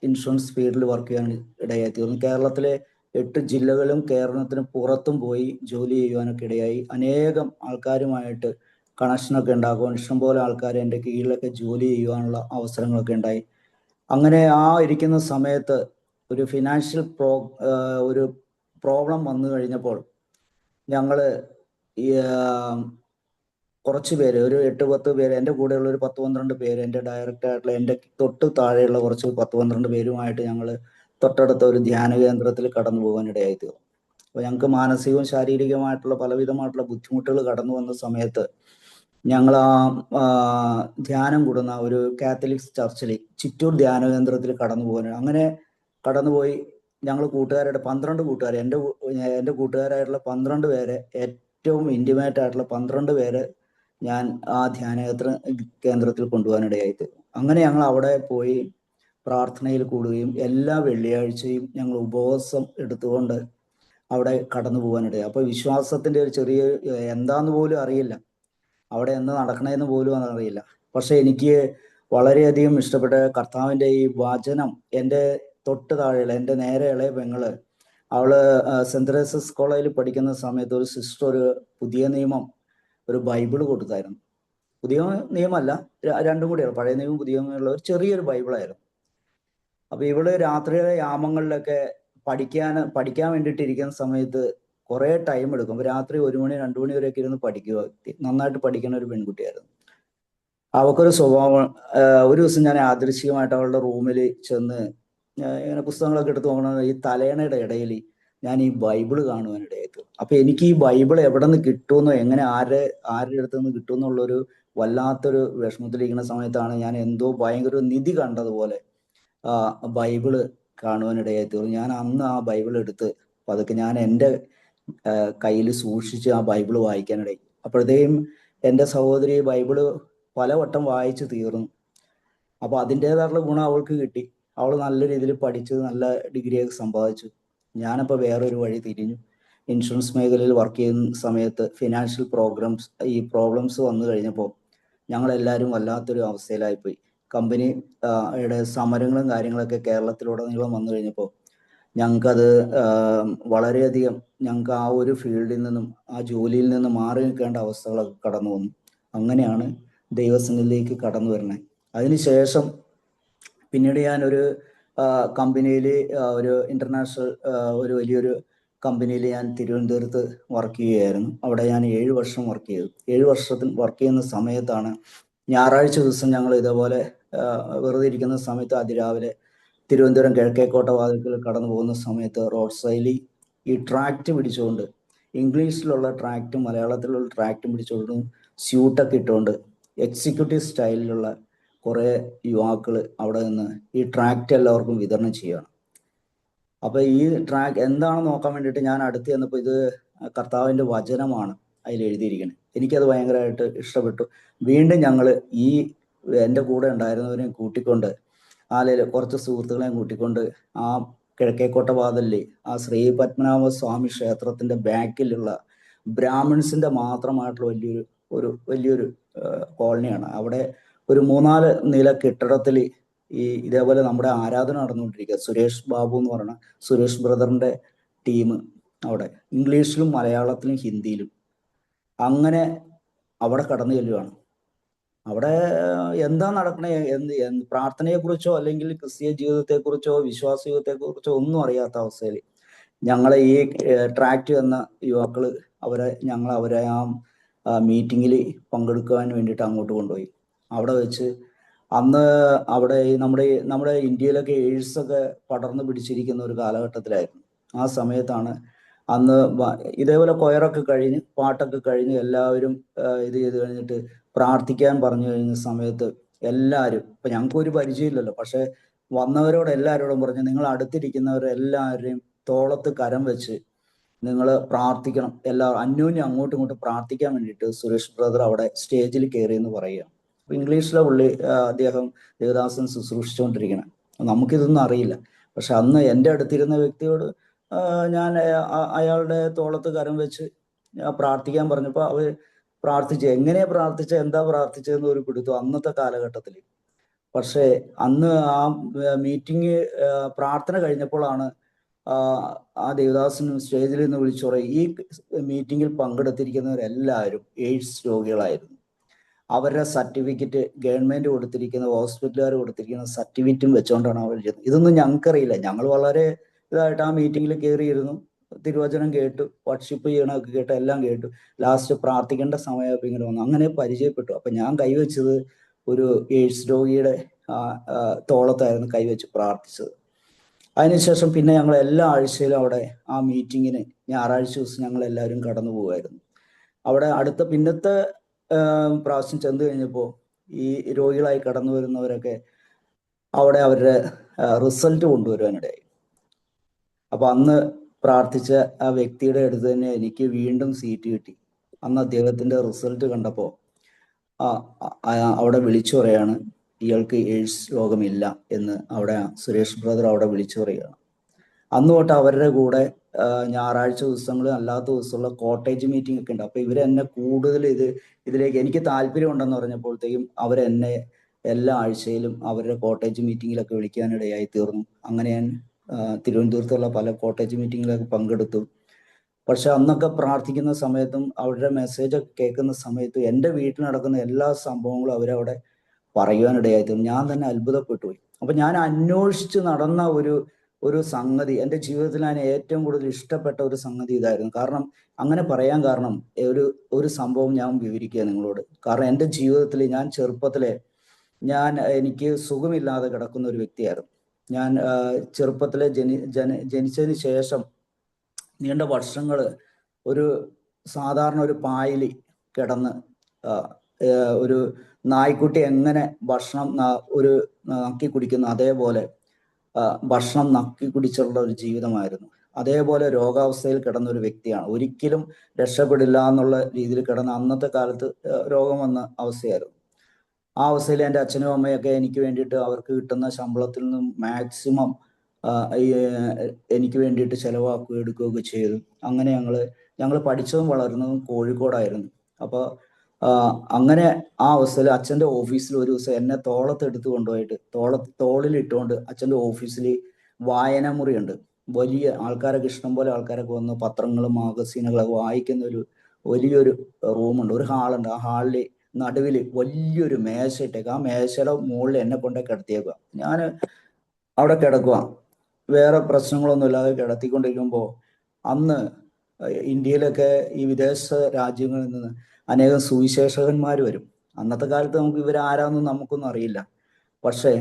ഇൻഷുറൻസ് ഫീൽഡിൽ വർക്ക് ചെയ്യാൻ ഇടയായി തീർന്നു. കേരളത്തിലെ 8 ജില്ലകളും കേരളത്തിന് പുറത്തും പോയി ജോലി ചെയ്യുവാനൊക്കെ ഇടയായി. അനേകം ആൾക്കാരുമായിട്ട് കണക്ഷനൊക്കെ ഉണ്ടാകും. ഇഷ്ടംപോലെ ആൾക്കാർ എൻ്റെ കീഴിലൊക്കെ ജോലി ചെയ്യുവാനുള്ള അവസരങ്ങളൊക്കെ ഉണ്ടായി. അങ്ങനെ ഇരിക്കുന്ന സമയത്ത് ഒരു ഫിനാൻഷ്യൽ ഒരു പ്രോബ്ലം വന്നു കഴിഞ്ഞപ്പോൾ ഞങ്ങൾ കുറച്ച് പേര്, ഒരു 8-10 പേര്, എൻ്റെ കൂടെയുള്ള ഒരു 10-12 പേര്, എൻ്റെ ഡയറക്റ്റായിട്ടുള്ള എൻ്റെ തൊട്ട് താഴെയുള്ള കുറച്ച് 10-12 പേരുമായിട്ട് ഞങ്ങൾ തൊട്ടടുത്ത ഒരു ധ്യാന കേന്ദ്രത്തിൽ കടന്നു പോകാനിടയായി തീർന്നു. അപ്പോൾ ഞങ്ങൾക്ക് മാനസികവും ശാരീരികമായിട്ടുള്ള പലവിധമായിട്ടുള്ള ബുദ്ധിമുട്ടുകൾ കടന്നു വന്ന സമയത്ത് ഞങ്ങൾ ധ്യാനം കൂടുന്ന ഒരു കാത്തലിക് ചർച്ചിൽ ചിറ്റൂർ ധ്യാന കേന്ദ്രത്തിൽ കടന്നു പോകാൻ അങ്ങനെ കടന്നുപോയി. ഞങ്ങൾ 12 കൂട്ടുകാർ, എൻ്റെ കൂട്ടുകാരായിട്ടുള്ള 12 പേരെ, ഏറ്റവും ഇൻറ്റിമേറ്റ് ആയിട്ടുള്ള 12 പേരെ ഞാൻ ആ ധ്യാന കേന്ദ്രത്തിൽ കൊണ്ടുപോകാനിടയായി. അങ്ങനെ ഞങ്ങൾ അവിടെ പോയി പ്രാർത്ഥനയിൽ കൂടുകയും എല്ലാ വെള്ളിയാഴ്ചയും ഞങ്ങൾ ഉപവാസം എടുത്തുകൊണ്ട് അവിടെ കടന്നു പോകാനിടയായി. അപ്പോൾ വിശ്വാസത്തിന്റെ ഒരു ചെറിയ എന്താന്ന് പോലും അറിയില്ല, അവിടെ എന്ത് നടക്കണമെന്ന് പോലും അറിയില്ല. പക്ഷെ എനിക്ക് വളരെയധികം ഇഷ്ടപ്പെട്ട കർത്താവിൻ്റെ ഈ വചനം, എൻ്റെ തൊട്ട് താഴെയുള്ള എൻ്റെ നേരെ ഇളയ പെങ്ങള്, അവള് സെന്റ് തെരേസസ് കോളേജിൽ പഠിക്കുന്ന സമയത്ത് ഒരു സിസ്റ്റർ ഒരു പുതിയ നിയമം ഒരു ബൈബിള് കൊടുത്തായിരുന്നു. പുതിയ നിയമമല്ല, രണ്ടും കൂടിയാണ്, പഴയ നിയമം പുതിയ നിയമമുള്ള ഒരു ചെറിയൊരു ബൈബിളായിരുന്നു. അപ്പൊ ഇവള് രാത്രിയിലെ യാമങ്ങളിലൊക്കെ പഠിക്കാൻ വേണ്ടിയിട്ട് ഇരിക്കുന്ന സമയത്ത് കുറെ ടൈം എടുക്കും. അപ്പൊ രാത്രി 1 മണി 2 മണി വരെയൊക്കെ ഇരുന്ന് പഠിക്കുക. നന്നായിട്ട് പഠിക്കുന്ന ഒരു പെൺകുട്ടിയായിരുന്നു. അവൾക്കൊരു സ്വഭാവം, ഒരു ദിവസം ഞാൻ യാദൃശ്ചികമായിട്ട് അവളുടെ റൂമിൽ ചെന്ന് ഇങ്ങനെ പുസ്തകങ്ങളൊക്കെ എടുത്ത് നോക്കണം, ഈ തലേണയുടെ ഇടയിൽ ഞാൻ ഈ ബൈബിള് കാണുവാനിടയായി. അപ്പൊ എനിക്ക് ഈ ബൈബിൾ എവിടെ നിന്ന് കിട്ടുമെന്നോ എങ്ങനെ ആരുടെ അടുത്ത് നിന്ന് കിട്ടുമെന്നുള്ളൊരു വല്ലാത്തൊരു വിഷമത്തിലിരിക്കുന്ന സമയത്താണ് ഞാൻ എന്തോ ഭയങ്കര ഒരു നിധി കണ്ടതുപോലെ ബൈബിള് കാണുവാനിടയായി തീർന്നു. ഞാൻ അന്ന് ആ ബൈബിൾ എടുത്ത് പതുക്കെ ഞാൻ എൻ്റെ കയ്യിൽ സൂക്ഷിച്ച് ആ ബൈബിള് വായിക്കാനിടയായി. അപ്പോഴത്തേക്കും എൻ്റെ സഹോദരി ബൈബിള് പലവട്ടം വായിച്ചു തീർന്നു. അപ്പൊ അതിൻ്റെതായിട്ടുള്ള ഗുണം അവൾക്ക് കിട്ടി. അവൾ നല്ല രീതിയിൽ പഠിച്ച് നല്ല ഡിഗ്രിയൊക്കെ സമ്പാദിച്ചു. ഞാനപ്പോൾ വേറൊരു വഴി തിരിഞ്ഞു. ഇൻഷുറൻസ് മേഖലയിൽ വർക്ക് ചെയ്യുന്ന സമയത്ത് ഫിനാൻഷ്യൽ പ്രോബ്ലംസ് വന്നു കഴിഞ്ഞപ്പോൾ ഞങ്ങളെല്ലാവരും വല്ലാത്തൊരു അവസ്ഥയിലായിപ്പോയി. കമ്പനിയുടെ സമരങ്ങളും കാര്യങ്ങളൊക്കെ കേരളത്തിലുടനീളം വന്നു കഴിഞ്ഞപ്പോൾ ഞങ്ങൾക്കത് വളരെയധികം ഞങ്ങൾക്ക് ആ ഒരു ഫീൽഡിൽ നിന്നും ആ ജോലിയിൽ നിന്നും മാറി നിൽക്കേണ്ട അവസ്ഥകളൊക്കെ കടന്നു വന്നു. അങ്ങനെയാണ് ദൈവസന്നിധിയിലേക്ക് കടന്നു വരുന്നത്. അതിനുശേഷം പിന്നീട് ഞാനൊരു കമ്പനിയിൽ, ഒരു ഇന്റർനാഷണൽ ഒരു വലിയൊരു കമ്പനിയിൽ ഞാൻ തിരുവനന്തപുരത്ത് വർക്ക് ചെയ്യുകയായിരുന്നു. അവിടെ ഞാൻ 7 വർഷം വർക്ക് ചെയ്തു. 7 വർഷത്തിൽ വർക്ക് ചെയ്യുന്ന സമയത്താണ് ഞായറാഴ്ച ദിവസം ഞങ്ങൾ ഇതേപോലെ വെറുതെ ഇരിക്കുന്ന സമയത്ത് അതിരാവിലെ തിരുവനന്തപുരം കിഴക്കേക്കോട്ട വാതിൽക്കൽ കടന്നു പോകുന്ന സമയത്ത് റോഡ് സൈഡിൽ ഈ ട്രാക്റ്റ് പിടിച്ചുകൊണ്ട്, ഇംഗ്ലീഷിലുള്ള ട്രാക്റ്റും മലയാളത്തിലുള്ള ട്രാക്റ്റും പിടിച്ചുകൊണ്ട് സ്യൂട്ടൊക്കെ ഇട്ടുകൊണ്ട് എക്സിക്യൂട്ടീവ് സ്റ്റൈലിലുള്ള കുറെ യുവാക്കൾ അവിടെ നിന്ന് ഈ ട്രാക്റ്റ് എല്ലാവർക്കും വിതരണം ചെയ്യുകയാണ്. അപ്പൊ ഈ ട്രാക്ക് എന്താണെന്ന് നോക്കാൻ വേണ്ടിയിട്ട് ഞാൻ അടുത്ത് ചെന്നപ്പോൾ ഇത് കർത്താവിന്റെ വചനമാണ് അതിൽ എഴുതിയിരിക്കുന്നത്. എനിക്കത് ഭയങ്കരമായിട്ട് ഇഷ്ടപ്പെട്ടു. വീണ്ടും ഞങ്ങൾ ഈ എൻ്റെ കൂടെ ഉണ്ടായിരുന്നവരെയും കൂട്ടിക്കൊണ്ട്, കുറച്ച് സുഹൃത്തുക്കളെയും കൂട്ടിക്കൊണ്ട് ആ കിഴക്കേക്കോട്ട വാതിലിൽ ആ ശ്രീ പത്മനാഭ സ്വാമി ക്ഷേത്രത്തിന്റെ ബാക്കിലുള്ള ബ്രാഹ്മിൺസിന്റെ മാത്രമായിട്ടുള്ള വലിയൊരു കോളനിയാണ്. അവിടെ ഒരു 3-4 നില കെട്ടിടത്തിൽ ഇതേപോലെ നമ്മുടെ ആരാധന നടന്നുകൊണ്ടിരിക്കുക. സുരേഷ് ബാബു എന്ന് പറഞ്ഞ സുരേഷ് ബ്രദറിന്റെ ടീം അവിടെ ഇംഗ്ലീഷിലും മലയാളത്തിലും ഹിന്ദിയിലും അങ്ങനെ അവിടെ കടന്നു ചെല്ലുകയാണ്. അവിടെ എന്താ നടക്കണേ, പ്രാർത്ഥനയെക്കുറിച്ചോ അല്ലെങ്കിൽ ക്രിസ്തീയ ജീവിതത്തെക്കുറിച്ചോ വിശ്വാസ ജീവിതത്തെക്കുറിച്ചോ ഒന്നും അറിയാത്ത അവസ്ഥയിൽ ഞങ്ങളെ ഈ ട്രാക്ട് എന്ന യുവാക്കള് അവരെ ആ മീറ്റിങ്ങിൽ പങ്കെടുക്കുവാൻ വേണ്ടിയിട്ട് അങ്ങോട്ട് കൊണ്ടുപോയി. അവിടെ വെച്ച് അന്ന് അവിടെ നമ്മുടെ ഇന്ത്യയിലൊക്കെ എയ്ഡ്സൊക്കെ പടർന്നു പിടിച്ചിരിക്കുന്ന ഒരു കാലഘട്ടത്തിലായിരുന്നു. ആ സമയത്താണ് അന്ന് ഇതേപോലെ കൊയറൊക്കെ കഴിഞ്ഞ് പാട്ടൊക്കെ കഴിഞ്ഞ് എല്ലാവരും ഇത് ചെയ്ത് കഴിഞ്ഞിട്ട് പ്രാർത്ഥിക്കാൻ പറഞ്ഞു കഴിഞ്ഞ സമയത്ത് എല്ലാവരും, ഇപ്പൊ ഞങ്ങൾക്ക് ഒരു പരിചയമില്ലല്ലോ, പക്ഷെ വന്നവരോട് എല്ലാവരോടും പറഞ്ഞു, നിങ്ങൾ അടുത്തിരിക്കുന്നവരെല്ലാവരെയും തോളത്ത് കരം വെച്ച് നിങ്ങൾ പ്രാർത്ഥിക്കണം, അന്യോന്യം അങ്ങോട്ടും ഇങ്ങോട്ടും പ്രാർത്ഥിക്കാൻ വേണ്ടിയിട്ട് സുരേഷ് ബ്രദർ അവിടെ സ്റ്റേജിൽ കയറി എന്ന് പറയുക. ഇംഗ്ലീഷിലെ അദ്ദേഹം ദേവദാസൻ ശുശ്രൂഷിച്ചുകൊണ്ടിരിക്കണം. നമുക്കിതൊന്നും അറിയില്ല. പക്ഷെ അന്ന് എൻ്റെ അടുത്തിരുന്ന വ്യക്തിയോട് ഞാൻ അയാളുടെ തോളത്ത് കരം വെച്ച് പ്രാർത്ഥിക്കാൻ പറഞ്ഞപ്പോൾ അവർ എങ്ങനെയാ പ്രാർത്ഥിച്ച, എന്താ പ്രാർത്ഥിച്ചതെന്ന് ഒരു പിടുത്തം അന്നത്തെ കാലഘട്ടത്തിൽ. പക്ഷേ അന്ന് ആ മീറ്റിംഗ് പ്രാർത്ഥന കഴിഞ്ഞപ്പോഴാണ് ആ ദേവദാസൻ സ്റ്റേജിൽ നിന്ന് വിളിച്ചു പറയും, ഈ മീറ്റിങ്ങിൽ പങ്കെടുത്തിരിക്കുന്നവരെല്ലാവരും എയ്ഡ്സ് രോഗികളായിരുന്നു. അവരുടെ സർട്ടിഫിക്കറ്റ് ഗവൺമെന്റ് കൊടുത്തിരിക്കുന്ന, ഹോസ്പിറ്റലുകാർ കൊടുത്തിരിക്കുന്ന സർട്ടിഫിക്കറ്റും വെച്ചുകൊണ്ടാണ് അവർ ചെയ്യുന്നത്. ഇതൊന്നും ഞങ്ങൾക്കറിയില്ല. ഞങ്ങൾ വളരെ ഇതായിട്ട് ആ മീറ്റിങ്ങിൽ കയറിയിരുന്നു, തിരുവചനം കേട്ടു, വർഷിപ്പ് ചെയ്യണമൊക്കെ കേട്ടു, എല്ലാം കേട്ടു. ലാസ്റ്റ് പ്രാർത്ഥിക്കേണ്ട സമയമായപ്പോൾ ഇങ്ങനെ വന്നു. അങ്ങനെ പരിചയപ്പെട്ടു. അപ്പൊ ഞാൻ കൈവച്ചത് ഒരു എയ്ഡ്സ് രോഗിയുടെ തോളത്തായിരുന്നു കൈവച്ച് പ്രാർത്ഥിച്ചത്. അതിനുശേഷം പിന്നെ ഞങ്ങൾ എല്ലാ ആഴ്ചയിലും അവിടെ ആ മീറ്റിങ്ങിന് ഞായറാഴ്ച ദിവസം ഞങ്ങൾ എല്ലാവരും കടന്നു പോകുമായിരുന്നു. അവിടെ പിന്നത്തെ പ്രാവശ്യം ചെന്ന് കഴിഞ്ഞപ്പോൾ ഈ രോഗികളായി കടന്നു വരുന്നവരൊക്കെ അവിടെ അവരുടെ റിസൾട്ട് കൊണ്ടുവരുവാനിടയായി. അപ്പൊ അന്ന് പ്രാർത്ഥിച്ച ആ വ്യക്തിയുടെ അടുത്ത് തന്നെ എനിക്ക് വീണ്ടും സീറ്റ് കിട്ടി. അന്ന് അദ്ദേഹത്തിന്റെ റിസൾട്ട് കണ്ടപ്പോൾ അവിടെ വിളിച്ചു പറയാണ്, ഇയാൾക്ക് എയ്ഡ്സ് രോഗമില്ല എന്ന് അവിടെ സുരേഷ് ബ്രദർ അവിടെ വിളിച്ചു പറയുകയാണ്. അന്ന് തൊട്ട് അവരുടെ കൂടെ ഞായറാഴ്ച ദിവസങ്ങളും അല്ലാത്ത ദിവസമുള്ള കോട്ടേജ് മീറ്റിംഗ് ഒക്കെ ഉണ്ട്. അപ്പൊ ഇവരെന്നെ കൂടുതൽ ഇതിലേക്ക് എനിക്ക് താല്പര്യം ഉണ്ടെന്ന് പറഞ്ഞപ്പോഴത്തേക്കും അവരെന്നെ എല്ലാ ആഴ്ചയിലും അവരുടെ കോട്ടേജ് മീറ്റിങ്ങിലൊക്കെ വിളിക്കാനിടയായി തീർന്നു. അങ്ങനെ ഞാൻ തിരുവനന്തപുരത്തുള്ള പല കോട്ടേജ് മീറ്റിങ്ങിലൊക്കെ പങ്കെടുത്തു. പക്ഷെ അന്നൊക്കെ പ്രാർത്ഥിക്കുന്ന സമയത്തും അവരുടെ മെസ്സേജൊക്കെ കേൾക്കുന്ന സമയത്തും എൻ്റെ വീട്ടിൽ നടക്കുന്ന എല്ലാ സംഭവങ്ങളും അവരവിടെ പറയുവാനിടയായി തീർന്നു. ഞാൻ തന്നെ അത്ഭുതപ്പെട്ടു പോയി. അപ്പൊ ഞാൻ അന്വേഷിച്ച് നടന്ന ഒരു സംഗതി, എൻ്റെ ജീവിതത്തിൽ ഞാൻ ഏറ്റവും കൂടുതൽ ഇഷ്ടപ്പെട്ട ഒരു സംഗതി ഇതായിരുന്നു. കാരണം അങ്ങനെ പറയാൻ കാരണം ഒരു സംഭവം ഞാൻ വിവരിക്കുക നിങ്ങളോട്. കാരണം എൻ്റെ ജീവിതത്തിൽ ഞാൻ ചെറുപ്പത്തിലെ എനിക്ക് സുഖമില്ലാതെ കിടക്കുന്ന ഒരു വ്യക്തിയായിരുന്നു. ഞാൻ ചെറുപ്പത്തിലെ ജനിച്ചതിന് ശേഷം നീണ്ട വർഷങ്ങൾ സാധാരണ ഒരു പായിൽ കിടന്ന് ഒരു നായ്ക്കുട്ടി എങ്ങനെ ഭക്ഷണം നക്കി കുടിക്കുന്നു അതേപോലെ ഭക്ഷണം നക്കി കുടിച്ചുള്ള ഒരു ജീവിതമായിരുന്നു. അതേപോലെ രോഗാവസ്ഥയിൽ കിടന്ന ഒരു വ്യക്തിയാണ്. ഒരിക്കലും രക്ഷപ്പെടില്ല എന്നുള്ള രീതിയിൽ കിടന്ന അന്നത്തെ കാലത്ത് രോഗം വന്ന അവസ്ഥയായിരുന്നു. ആ അവസ്ഥയിൽ എൻ്റെ അച്ഛനും അമ്മയൊക്കെ എനിക്ക് വേണ്ടിയിട്ട് അവർക്ക് കിട്ടുന്ന ശമ്പളത്തിൽ നിന്നും മാക്സിമം എനിക്ക് വേണ്ടിയിട്ട് ചെലവാക്കുകയും എടുക്കുകയൊക്കെ ചെയ്തു. അങ്ങനെ ഞങ്ങൾ പഠിച്ചതും വളർന്നതും കോഴിക്കോടായിരുന്നു. അപ്പോൾ അങ്ങനെ ആ അവസ്ഥയിൽ അച്ഛൻ്റെ ഓഫീസിൽ ഒരു ദിവസം എന്നെ തോളത്തെടുത്ത് കൊണ്ടുപോയിട്ട് തോളിലിട്ടുകൊണ്ട് അച്ഛൻ്റെ ഓഫീസിൽ വായനാമുറിയുണ്ട്. വലിയ ആൾക്കാരൊക്കെ ഇഷ്ടംപോലെ ആൾക്കാരൊക്കെ വന്ന് പത്രങ്ങളും മാഗസീനുകളൊക്കെ വായിക്കുന്ന വലിയൊരു റൂമുണ്ട്, ഒരു ഹാളുണ്ട്. ആ ഹാളിൽ നടുവിൽ വലിയൊരു മേശ ഇട്ടേക്കുക. ആ മേശയുടെ മുകളിൽ എന്നെ കൊണ്ടേ കിടത്തിയേക്കുക. ഞാൻ അവിടെ കിടക്കുക, വേറെ പ്രശ്നങ്ങളൊന്നും ഇല്ലാതെ കിടത്തിക്കൊണ്ടിരിക്കുമ്പോൾ അന്ന് ഇന്ത്യയിലൊക്കെ ഈ വിദേശ രാജ്യങ്ങളിൽ നിന്ന് അനേകം സുവിശേഷകന്മാർ വരും. അന്നത്തെ കാലത്ത് നമുക്ക് ഇവരാരാന്നും നമുക്കൊന്നും അറിയില്ല. പക്ഷേ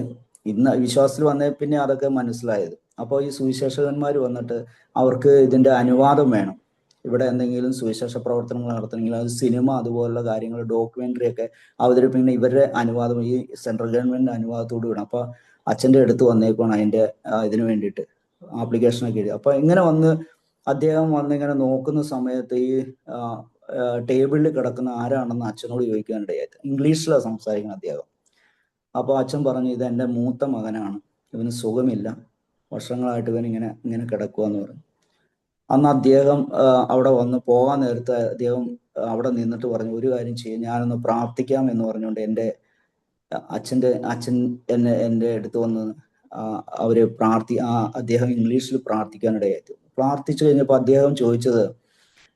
ഇന്ന് വിശ്വാസത്തിൽ വന്നേ പിന്നെ അതൊക്കെ മനസ്സിലായത്. അപ്പോൾ ഈ സുവിശേഷകന്മാർ വന്നിട്ട് അവർക്ക് ഇതിൻ്റെ അനുവാദം വേണം. ഇവിടെ എന്തെങ്കിലും സുവിശേഷ പ്രവർത്തനങ്ങൾ നടത്തണമെങ്കിൽ അത് സിനിമ അതുപോലുള്ള കാര്യങ്ങൾ ഡോക്യുമെന്ററി ഒക്കെ അവതരിപ്പിക്കുന്ന ഇവരുടെ അനുവാദം, ഈ സെൻട്രൽ ഗവൺമെന്റിന്റെ അനുവാദത്തോട് വേണം. അപ്പൊ അച്ഛൻ്റെ അടുത്ത് വന്നേക്കാണ് അതിന്റെ ഇതിനു വേണ്ടിയിട്ട് ആപ്ലിക്കേഷനൊക്കെ എഴുതി. അപ്പൊ ഇങ്ങനെ അദ്ദേഹം വന്നിങ്ങനെ നോക്കുന്ന സമയത്ത് ഈ ടേബിളിൽ കിടക്കുന്ന ആരാണെന്ന് അച്ഛനോട് ചോദിക്കാനിടയായി. ഇംഗ്ലീഷിലാണ് സംസാരിക്കുന്നത് അദ്ദേഹം. അപ്പോൾ അച്ഛൻ പറഞ്ഞു, ഇത് എൻ്റെ മൂത്ത മകനാണ്, ഇവന് സുഖമില്ല, വർഷങ്ങളായിട്ട് ഇങ്ങനെ കിടക്കുക എന്ന് പറഞ്ഞു. അന്ന് അദ്ദേഹം അവിടെ വന്ന് പോകാൻ നേരത്തെ അദ്ദേഹം അവിടെ നിന്നിട്ട് പറഞ്ഞു, ഒരു കാര്യം ചെയ്യും, ഞാനൊന്ന് പ്രാർത്ഥിക്കാം എന്ന് പറഞ്ഞുകൊണ്ട് അച്ഛൻ എൻ്റെ അടുത്ത് വന്ന് അദ്ദേഹം ഇംഗ്ലീഷിൽ പ്രാർത്ഥിക്കാനിടയായി. പ്രാർത്ഥിച്ചു കഴിഞ്ഞപ്പോൾ അദ്ദേഹം ചോദിച്ചത്,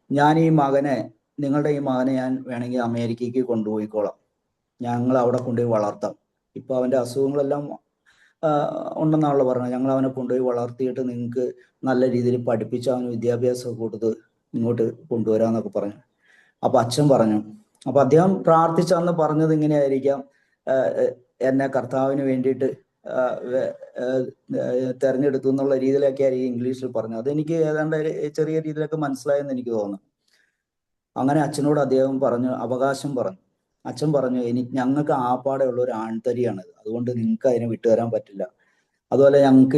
ഞാൻ ഈ മകനെ നിങ്ങളുടെ ഈ മകനെ ഞാൻ വേണമെങ്കിൽ അമേരിക്കയ്ക്ക് കൊണ്ടുപോയിക്കോളാം, ഞങ്ങൾ അവിടെ കൊണ്ടുപോയി വളർത്താം. ഇപ്പൊ അവന്റെ അസുഖങ്ങളെല്ലാം ഉണ്ടെന്നാണല്ലോ പറഞ്ഞത്. ഞങ്ങൾ അവനെ കൊണ്ടുപോയി വളർത്തിയിട്ട് നിങ്ങൾക്ക് നല്ല രീതിയിൽ പഠിപ്പിച്ച് അവന് വിദ്യാഭ്യാസം കൊടുത്ത് ഇങ്ങോട്ട് കൊണ്ടുവരാന്നൊക്കെ പറഞ്ഞു. അപ്പൊ അച്ഛൻ പറഞ്ഞു, അപ്പൊ അദ്ദേഹം പ്രാർത്ഥിച്ചന്ന് പറഞ്ഞത് ഇങ്ങനെയായിരിക്കാം, എന്നെ കർത്താവിന് വേണ്ടിയിട്ട് തെരഞ്ഞെടുത്തു എന്നുള്ള രീതിയിലൊക്കെ ആയിരിക്കും ഇംഗ്ലീഷിൽ പറഞ്ഞു. അതെനിക്ക് ഏതാണ്ട് ചെറിയ രീതിയിലൊക്കെ മനസ്സിലായെന്ന് എനിക്ക് തോന്നുന്നു. അങ്ങനെ അച്ഛനോട് അദ്ദേഹം പറഞ്ഞു, അവകാശം പറഞ്ഞു. അച്ഛൻ പറഞ്ഞു, ഞങ്ങൾക്ക് ആപ്പാടെ ഉള്ള ഒരു ആൺതരിയാണിത്, അതുകൊണ്ട് നിങ്ങൾക്ക് അതിനെ വിട്ടുതരാൻ പറ്റില്ല. അതുപോലെ ഞങ്ങൾക്ക്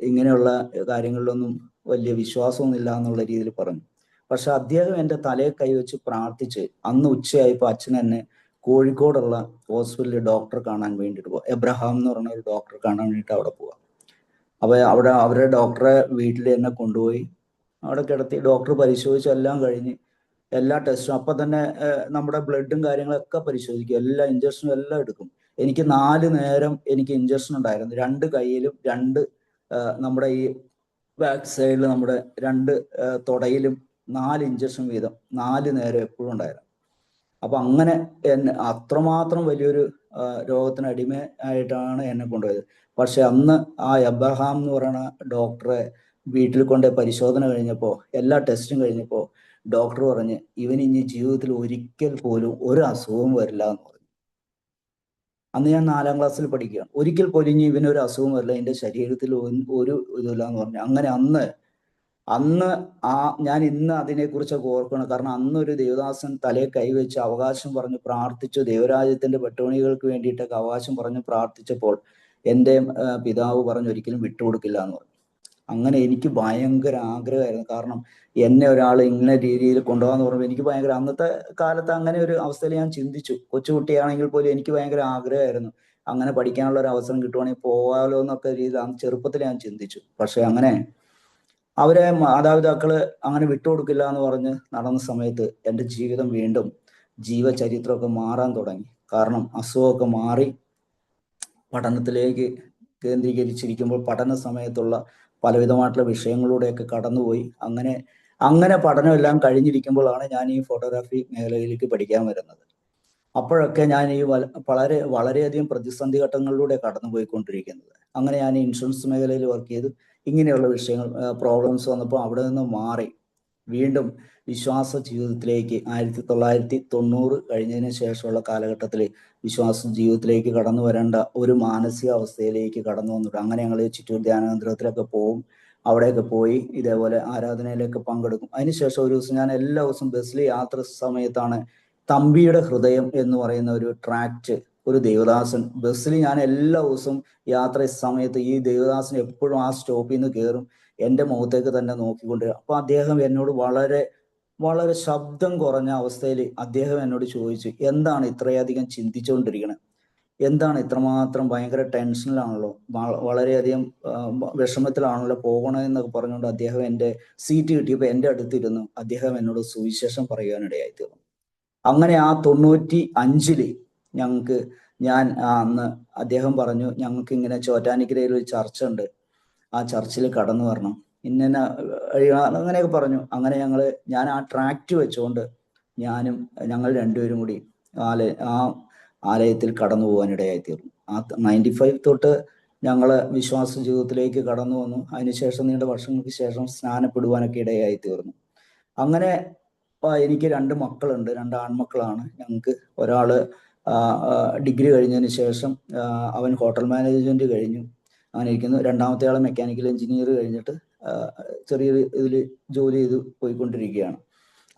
ഇങ്ങനെയുള്ള കാര്യങ്ങളിലൊന്നും വലിയ വിശ്വാസമൊന്നും ഇല്ല എന്നുള്ള രീതിയിൽ പറഞ്ഞു. പക്ഷെ അദ്ദേഹം എൻ്റെ തലയെ കൈവച്ച് പ്രാർത്ഥിച്ച് അന്ന് ഉച്ചയായപ്പോൾ അച്ഛൻ എന്നെ കോഴിക്കോടുള്ള ഹോസ്പിറ്റലിൽ ഡോക്ടറെ കാണാൻ വേണ്ടിയിട്ട് പോവാം. എബ്രഹാം എന്ന് പറഞ്ഞ ഒരു ഡോക്ടറെ കാണാൻ വേണ്ടിയിട്ട് അവിടെ പോവാം. അപ്പൊ അവിടെ അവരുടെ ഡോക്ടറെ വീട്ടിൽ എന്നെ കൊണ്ടുപോയി അവിടെ കിടത്തി ഡോക്ടർ പരിശോധിച്ച് എല്ലാം കഴിഞ്ഞ് എല്ലാ ടെസ്റ്റും അപ്പൊ തന്നെ നമ്മുടെ ബ്ലഡും കാര്യങ്ങളൊക്കെ പരിശോധിക്കും, എല്ലാ ഇഞ്ചക്ഷനും എല്ലാം എടുക്കും. എനിക്ക് 4 നേരം എനിക്ക് ഇഞ്ചക്ഷൻ ഉണ്ടായിരുന്നു. 2 കൈയിലും 2 നമ്മുടെ ഈ ബാക്ക് സൈഡിൽ നമ്മുടെ 2 തുടയിലും 4 ഇഞ്ചക്ഷൻ വീതം 4 നേരം എപ്പോഴും ഉണ്ടായിരുന്നു. അപ്പൊ അങ്ങനെ എന്നെ അത്രമാത്രം വലിയൊരു രോഗത്തിന് അടിമയായിട്ടാണ് എന്നെ കൊണ്ടുപോയത്. പക്ഷെ അന്ന് ആ എബ്രഹാം എന്ന് പറയുന്ന ഡോക്ടറെ വീട്ടിൽ കൊണ്ട് പരിശോധന കഴിഞ്ഞപ്പോൾ എല്ലാ ടെസ്റ്റും കഴിഞ്ഞപ്പോൾ ഡോക്ടർ പറഞ്ഞ് ഇവന് ഇനി ജീവിതത്തിൽ ഒരിക്കൽ പോലും ഒരു അസുഖവും വരില്ല എന്ന് പറഞ്ഞു. അന്ന് ഞാൻ 4ാം ക്ലാസ്സിൽ പഠിക്കുകയാണ്. ഒരിക്കൽ പോലും ഇനി ഇവനൊരു അസുഖം വരില്ല, എൻ്റെ ശരീരത്തിൽ ഒരു ഇതില്ല എന്ന് പറഞ്ഞു. അങ്ങനെ അന്ന് ഞാൻ ഇന്ന് അതിനെക്കുറിച്ചൊക്കെ ഓർക്കണം. കാരണം അന്നൊരു ദേവദാസൻ തലയെ കൈവച്ച് അവകാശം പറഞ്ഞ് പ്രാർത്ഥിച്ചു, ദൈവരാജ്യത്തിന്റെ പെട്ടോണികൾക്ക് വേണ്ടിയിട്ടൊക്കെ അവകാശം പറഞ്ഞ് പ്രാർത്ഥിച്ചപ്പോൾ എൻ്റെ പിതാവ് പറഞ്ഞു ഒരിക്കലും വിട്ടുകൊടുക്കില്ല എന്ന് പറഞ്ഞു. അങ്ങനെ എനിക്ക് ഭയങ്കര ആഗ്രഹമായിരുന്നു. കാരണം എന്നെ ഒരാൾ ഇങ്ങനെ രീതിയിൽ കൊണ്ടുപോകാന്ന് പറയുമ്പോൾ എനിക്ക് ഭയങ്കര, അന്നത്തെ കാലത്ത് അങ്ങനെ ഒരു അവസ്ഥയിൽ ഞാൻ ചിന്തിച്ചു. കൊച്ചുകുട്ടിയാണെങ്കിൽ പോലും എനിക്ക് ഭയങ്കര ആഗ്രഹമായിരുന്നു അങ്ങനെ പഠിക്കാനുള്ള ഒരു അവസരം കിട്ടുവാണെങ്കിൽ പോകാമല്ലോ എന്നൊക്കെ രീതിയിൽ ചെറുപ്പത്തിൽ ഞാൻ ചിന്തിച്ചു. പക്ഷെ അങ്ങനെ അവരെ മാതാപിതാക്കള് അങ്ങനെ വിട്ടുകൊടുക്കില്ല എന്ന് പറഞ്ഞ് നടന്ന സമയത്ത് എൻ്റെ ജീവിതം വീണ്ടും ജീവചരിത്രമൊക്കെ മാറാൻ തുടങ്ങി. കാരണം അസുഖമൊക്കെ മാറി പഠനത്തിലേക്ക് കേന്ദ്രീകരിച്ചിരിക്കുമ്പോൾ പഠന സമയത്തുള്ള പലവിധമായിട്ടുള്ള വിഷയങ്ങളിലൂടെയൊക്കെ കടന്നുപോയി. അങ്ങനെ പഠനമെല്ലാം കഴിഞ്ഞിരിക്കുമ്പോഴാണ് ഞാൻ ഈ ഫോട്ടോഗ്രാഫി മേഖലയിലേക്ക് പഠിക്കാൻ വരുന്നത്. അപ്പോഴൊക്കെ ഞാൻ ഈ വളരെയധികം പ്രതിസന്ധി ഘട്ടങ്ങളിലൂടെ കടന്നുപോയിക്കൊണ്ടിരിക്കുന്നത്. അങ്ങനെ ഞാൻ ഇൻഷുറൻസ് മേഖലയിൽ വർക്ക് ചെയ്തു. ഇങ്ങനെയുള്ള വിഷയങ്ങൾ പ്രോബ്ലംസ് വന്നപ്പോൾ അവിടെ നിന്ന് മാറി വീണ്ടും വിശ്വാസ ജീവിതത്തിലേക്ക് 1990 കഴിഞ്ഞതിന് ശേഷമുള്ള കാലഘട്ടത്തിൽ വിശ്വാസ ജീവിതത്തിലേക്ക് കടന്നു വരേണ്ട ഒരു മാനസികാവസ്ഥയിലേക്ക് കടന്നു വന്നിട്ട് അങ്ങനെ ഞങ്ങൾ ചിറ്റൂർ ധ്യാനകേന്ദ്രത്തിലൊക്കെ പോകും. അവിടെയൊക്കെ പോയി ഇതേപോലെ ആരാധനയിലൊക്കെ പങ്കെടുക്കും. അതിനുശേഷം ഒരു ദിവസം ഞാൻ എല്ലാ ദിവസവും ബസ്സിൽ യാത്ര സമയത്താണ് തമ്പിയുടെ ഹൃദയം എന്ന് പറയുന്ന ഒരു ട്രാക്റ്റ്, ഒരു ദേവദാസൻ ബസ്സിൽ ഞാൻ എല്ലാ ദിവസവും യാത്ര സമയത്ത് ഈ ദേവദാസൻ എപ്പോഴും ആ സ്റ്റോപ്പിൽ നിന്ന് കയറും, എൻ്റെ മുഖത്തേക്ക് തന്നെ നോക്കിക്കൊണ്ടിരിക്കും. അപ്പൊ അദ്ദേഹം എന്നോട് വളരെ വളരെ ശബ്ദം കുറഞ്ഞ അവസ്ഥയിൽ അദ്ദേഹം എന്നോട് ചോദിച്ചു, എന്താണ് ഇത്രയധികം ചിന്തിച്ചുകൊണ്ടിരിക്കണത്, എന്താണ് ഇത്രമാത്രം ഭയങ്കര ടെൻഷനിലാണല്ലോ, വളരെയധികം വിഷമത്തിലാണല്ലോ പോകണമെന്നൊക്കെ പറഞ്ഞുകൊണ്ട് അദ്ദേഹം എൻ്റെ സീറ്റ് കിട്ടിയപ്പോൾ എൻ്റെ അടുത്തിരുന്നു അദ്ദേഹം എന്നോട് സുവിശേഷം പറയുവാനിടയായി തീർന്നു. അങ്ങനെ ആ 95 ഞാൻ അന്ന് അദ്ദേഹം പറഞ്ഞു ഞങ്ങൾക്ക് ഇങ്ങനെ ചോറ്റാനിക്കരയിൽ ഒരു ചർച്ച ഉണ്ട്, ആ ചർച്ചിൽ കടന്നു വരണം, അങ്ങനെയൊക്കെ പറഞ്ഞു. അങ്ങനെ ഞാൻ ആ ട്രാക്റ്റ് വെച്ചുകൊണ്ട് ഞങ്ങൾ രണ്ടുപേരും കൂടി ആ ആലയത്തിൽ കടന്നു പോകാനിടയായി തീർന്നു. ആ 95 തൊട്ട് ഞങ്ങള് വിശ്വാസ ജീവിതത്തിലേക്ക് കടന്നു വന്നു. അതിനുശേഷം നീണ്ട വർഷങ്ങൾക്ക് ശേഷം സ്നാനപ്പെടുവാനൊക്കെ ഇടയായി തീർന്നു. അങ്ങനെ എനിക്ക് 2 മക്കളുണ്ട്, 2 ആൺമക്കളാണ് ഞങ്ങൾക്ക്. ഒരാള് ഡിഗ്രി കഴിഞ്ഞതിന് ശേഷം അവൻ ഹോട്ടൽ മാനേജ്മെന്റ് കഴിഞ്ഞു, അങ്ങനെ ഇരിക്കുന്നു. രണ്ടാമത്തെ ആള് മെക്കാനിക്കൽ എഞ്ചിനീയർ കഴിഞ്ഞിട്ട് ചെറിയൊരു ഇതിൽ ജോലി ചെയ്ത് പോയിക്കൊണ്ടിരിക്കുകയാണ്.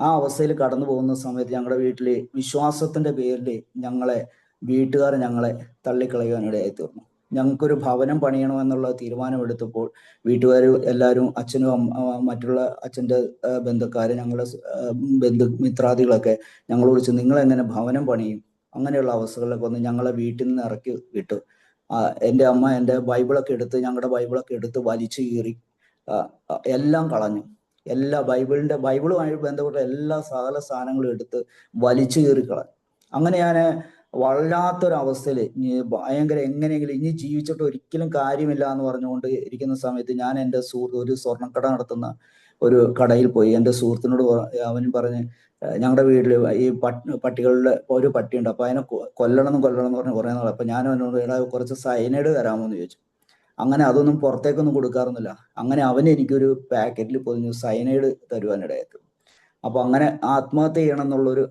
ആ അവസ്ഥയിൽ കടന്നു പോകുന്ന സമയത്ത് ഞങ്ങളുടെ വീട്ടില് വിശ്വാസത്തിന്റെ പേരിൽ വീട്ടുകാർ ഞങ്ങളെ തള്ളിക്കളയാനിടയായി തീർന്നു. ഞങ്ങൾക്കൊരു ഭവനം പണിയണമെന്നുള്ള തീരുമാനമെടുത്തപ്പോൾ വീട്ടുകാർ എല്ലാവരും, അച്ഛനും മറ്റുള്ള അച്ഛൻ്റെ ബന്ധുക്കാര്, ഞങ്ങളുടെ മിത്രാദികളൊക്കെ ഞങ്ങളോട് ചോദിച്ചു നിങ്ങളെങ്ങനെ ഭവനം പണിയും, അങ്ങനെയുള്ള അവസ്ഥകളിലൊക്കെ വന്ന് ഞങ്ങളെ വീട്ടിൽ നിന്ന് ഇറക്കി വിട്ടു. എൻ്റെ അമ്മ എൻ്റെ ഞങ്ങളുടെ ബൈബിളൊക്കെ എടുത്ത് വലിച്ചു കീറി എല്ലാം കളഞ്ഞു. ബൈബിളുമായി ബന്ധപ്പെട്ട എല്ലാ സകല സാധനങ്ങളും എടുത്ത് വലിച്ചു കീറി കളഞ്ഞു. അങ്ങനെ ഞാൻ വല്ലാത്തൊരവസ്ഥയിൽ ഭയങ്കര എങ്ങനെയെങ്കിലും ഇനി ജീവിച്ചിട്ട് ഒരിക്കലും കാര്യമില്ല എന്ന് പറഞ്ഞുകൊണ്ട് ഇരിക്കുന്ന സമയത്ത് ഞാൻ എൻ്റെ ഒരു സ്വർണ്ണക്കട നടത്തുന്ന ഒരു കടയിൽ പോയി എൻ്റെ സുഹൃത്തിനോട് അവൻ പറഞ്ഞ് ഞങ്ങളുടെ വീട്ടിൽ ഈ പട്ടികളുടെ ഒരു പട്ടിയുണ്ട്. അപ്പൊ അതിനെ കൊല്ലണം എന്ന് പറഞ്ഞ് കുറെ നാൾ. അപ്പൊ ഞാൻ അവനോട് കുറച്ച് സൈനൈഡ് തരാമോ എന്ന് ചോദിച്ചു. അങ്ങനെ അതൊന്നും പുറത്തേക്കൊന്നും കൊടുക്കാറൊന്നുമില്ല. അങ്ങനെ അവന് എനിക്കൊരു പാക്കറ്റിൽ പൊതിഞ്ഞു സൈനൈഡ് തരുവാനിടയായിരുന്നു. അപ്പൊ അങ്ങനെ ആത്മഹത്യ ചെയ്യണം എന്നുള്ളൊരു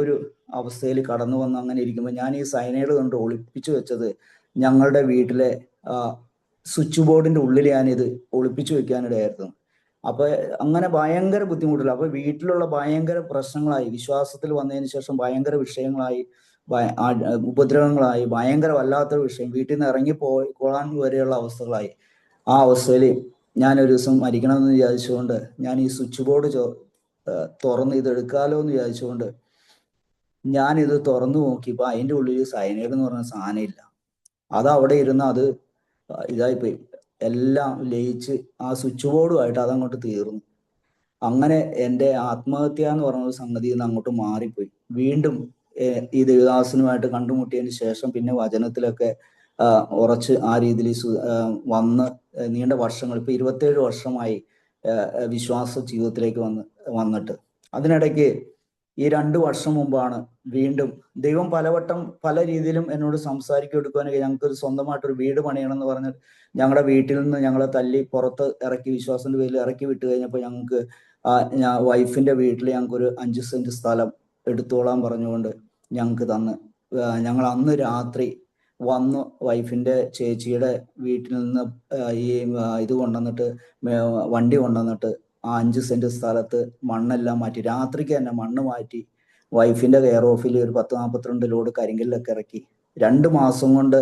ഒരു അവസ്ഥയിൽ കടന്നു വന്ന് അങ്ങനെ ഇരിക്കുമ്പോൾ ഞാൻ ഈ സൈനൈഡ് കൊണ്ട് ഒളിപ്പിച്ചു വെച്ചത് ഞങ്ങളുടെ വീട്ടിലെ സ്വിച്ച് ബോർഡിന്റെ ഉള്ളിൽ ഞാനിത് ഒളിപ്പിച്ചു വെക്കാനിടയായിരുന്നു. അപ്പൊ അങ്ങനെ ഭയങ്കര ബുദ്ധിമുട്ടില്ല. അപ്പൊ വീട്ടിലുള്ള ഭയങ്കര പ്രശ്നങ്ങളായി, വിശ്വാസത്തിൽ വന്നതിന് ശേഷം ഭയങ്കര വിഷയങ്ങളായി, ഉപദ്രവങ്ങളായി, ഭയങ്കര വല്ലാത്തൊരു വിഷയം, വീട്ടിൽ നിന്ന് ഇറങ്ങിപ്പോയിക്കൊള്ളാൻ വരെയുള്ള അവസ്ഥകളായി. ആ അവസ്ഥയിൽ ഞാനൊരു ദിവസം മരിക്കണമെന്ന് വിചാരിച്ചുകൊണ്ട് ഞാൻ ഈ സ്വിച്ച് ബോർഡ് തുറന്ന് ഇത് എടുക്കാലോ എന്ന് വിചാരിച്ചുകൊണ്ട് ഞാനിത് തുറന്നു നോക്കിയപ്പോൾ അതിൻ്റെ ഉള്ളിൽ സയനൈഡ് എന്ന് പറഞ്ഞ സാധനം ഇല്ല. അത് അവിടെ ഇരുന്ന് അത് ഇതായിപ്പോയി, എല്ലാം ലയിച്ച് ആ സ്വിച്ച് ബോർഡുമായിട്ട് അതങ്ങോട്ട് തീർന്നു. അങ്ങനെ എൻ്റെ ആത്മഹത്യ എന്ന് പറഞ്ഞ സംഗതി അങ്ങോട്ട് മാറിപ്പോയി. വീണ്ടും ഈ ദേവദാസനുമായിട്ട് കണ്ടുമുട്ടിയതിന് ശേഷം പിന്നെ വചനത്തിലൊക്കെ ഉറച്ച് ആ രീതിയിൽ വന്ന് നീണ്ട വർഷങ്ങൾ, ഇപ്പൊ 27 വർഷമായി വിശ്വാസ ജീവിതത്തിലേക്ക് വന്നിട്ട്. അതിനിടയ്ക്ക് ഈ 2 വർഷം മുമ്പാണ് വീണ്ടും ദൈവം പലവട്ടം പല രീതിയിലും എന്നോട് സംസാരിക്കെടുക്കുവാനൊക്കെ, ഞങ്ങൾക്കൊരു സ്വന്തമായിട്ടൊരു വീട് പണിയണം എന്ന് പറഞ്ഞ് ഞങ്ങളുടെ വീട്ടിൽ നിന്ന് ഞങ്ങളെ തല്ലി പുറത്ത് ഇറക്കി, വിശ്വാസത്തിന്റെ പേരിൽ ഇറക്കി വിട്ട് കഴിഞ്ഞപ്പോൾ ഞങ്ങൾക്ക് വൈഫിന്റെ വീട്ടിൽ ഞങ്ങൾക്കൊരു 5 സെന്റ് സ്ഥലം എടുത്തോളാൻ പറഞ്ഞുകൊണ്ട് ഞങ്ങൾക്ക് തന്ന്, ഞങ്ങൾ അന്ന് രാത്രി വന്ന് വൈഫിന്റെ ചേച്ചിയുടെ വീട്ടിൽ നിന്ന് ഈ ഇത് കൊണ്ടുവന്നിട്ട്, വണ്ടി കൊണ്ടുവന്നിട്ട് ആ 5 സെന്റ് സ്ഥലത്ത് മണ്ണെല്ലാം മാറ്റി, രാത്രിക്ക് തന്നെ മണ്ണ് മാറ്റി വൈഫിന്റെ കെയർ ഓഫിൽ ഒരു 10-42 ലോഡ് കരിങ്കല്ലൊക്കെ ഇറക്കി 2 മാസം കൊണ്ട്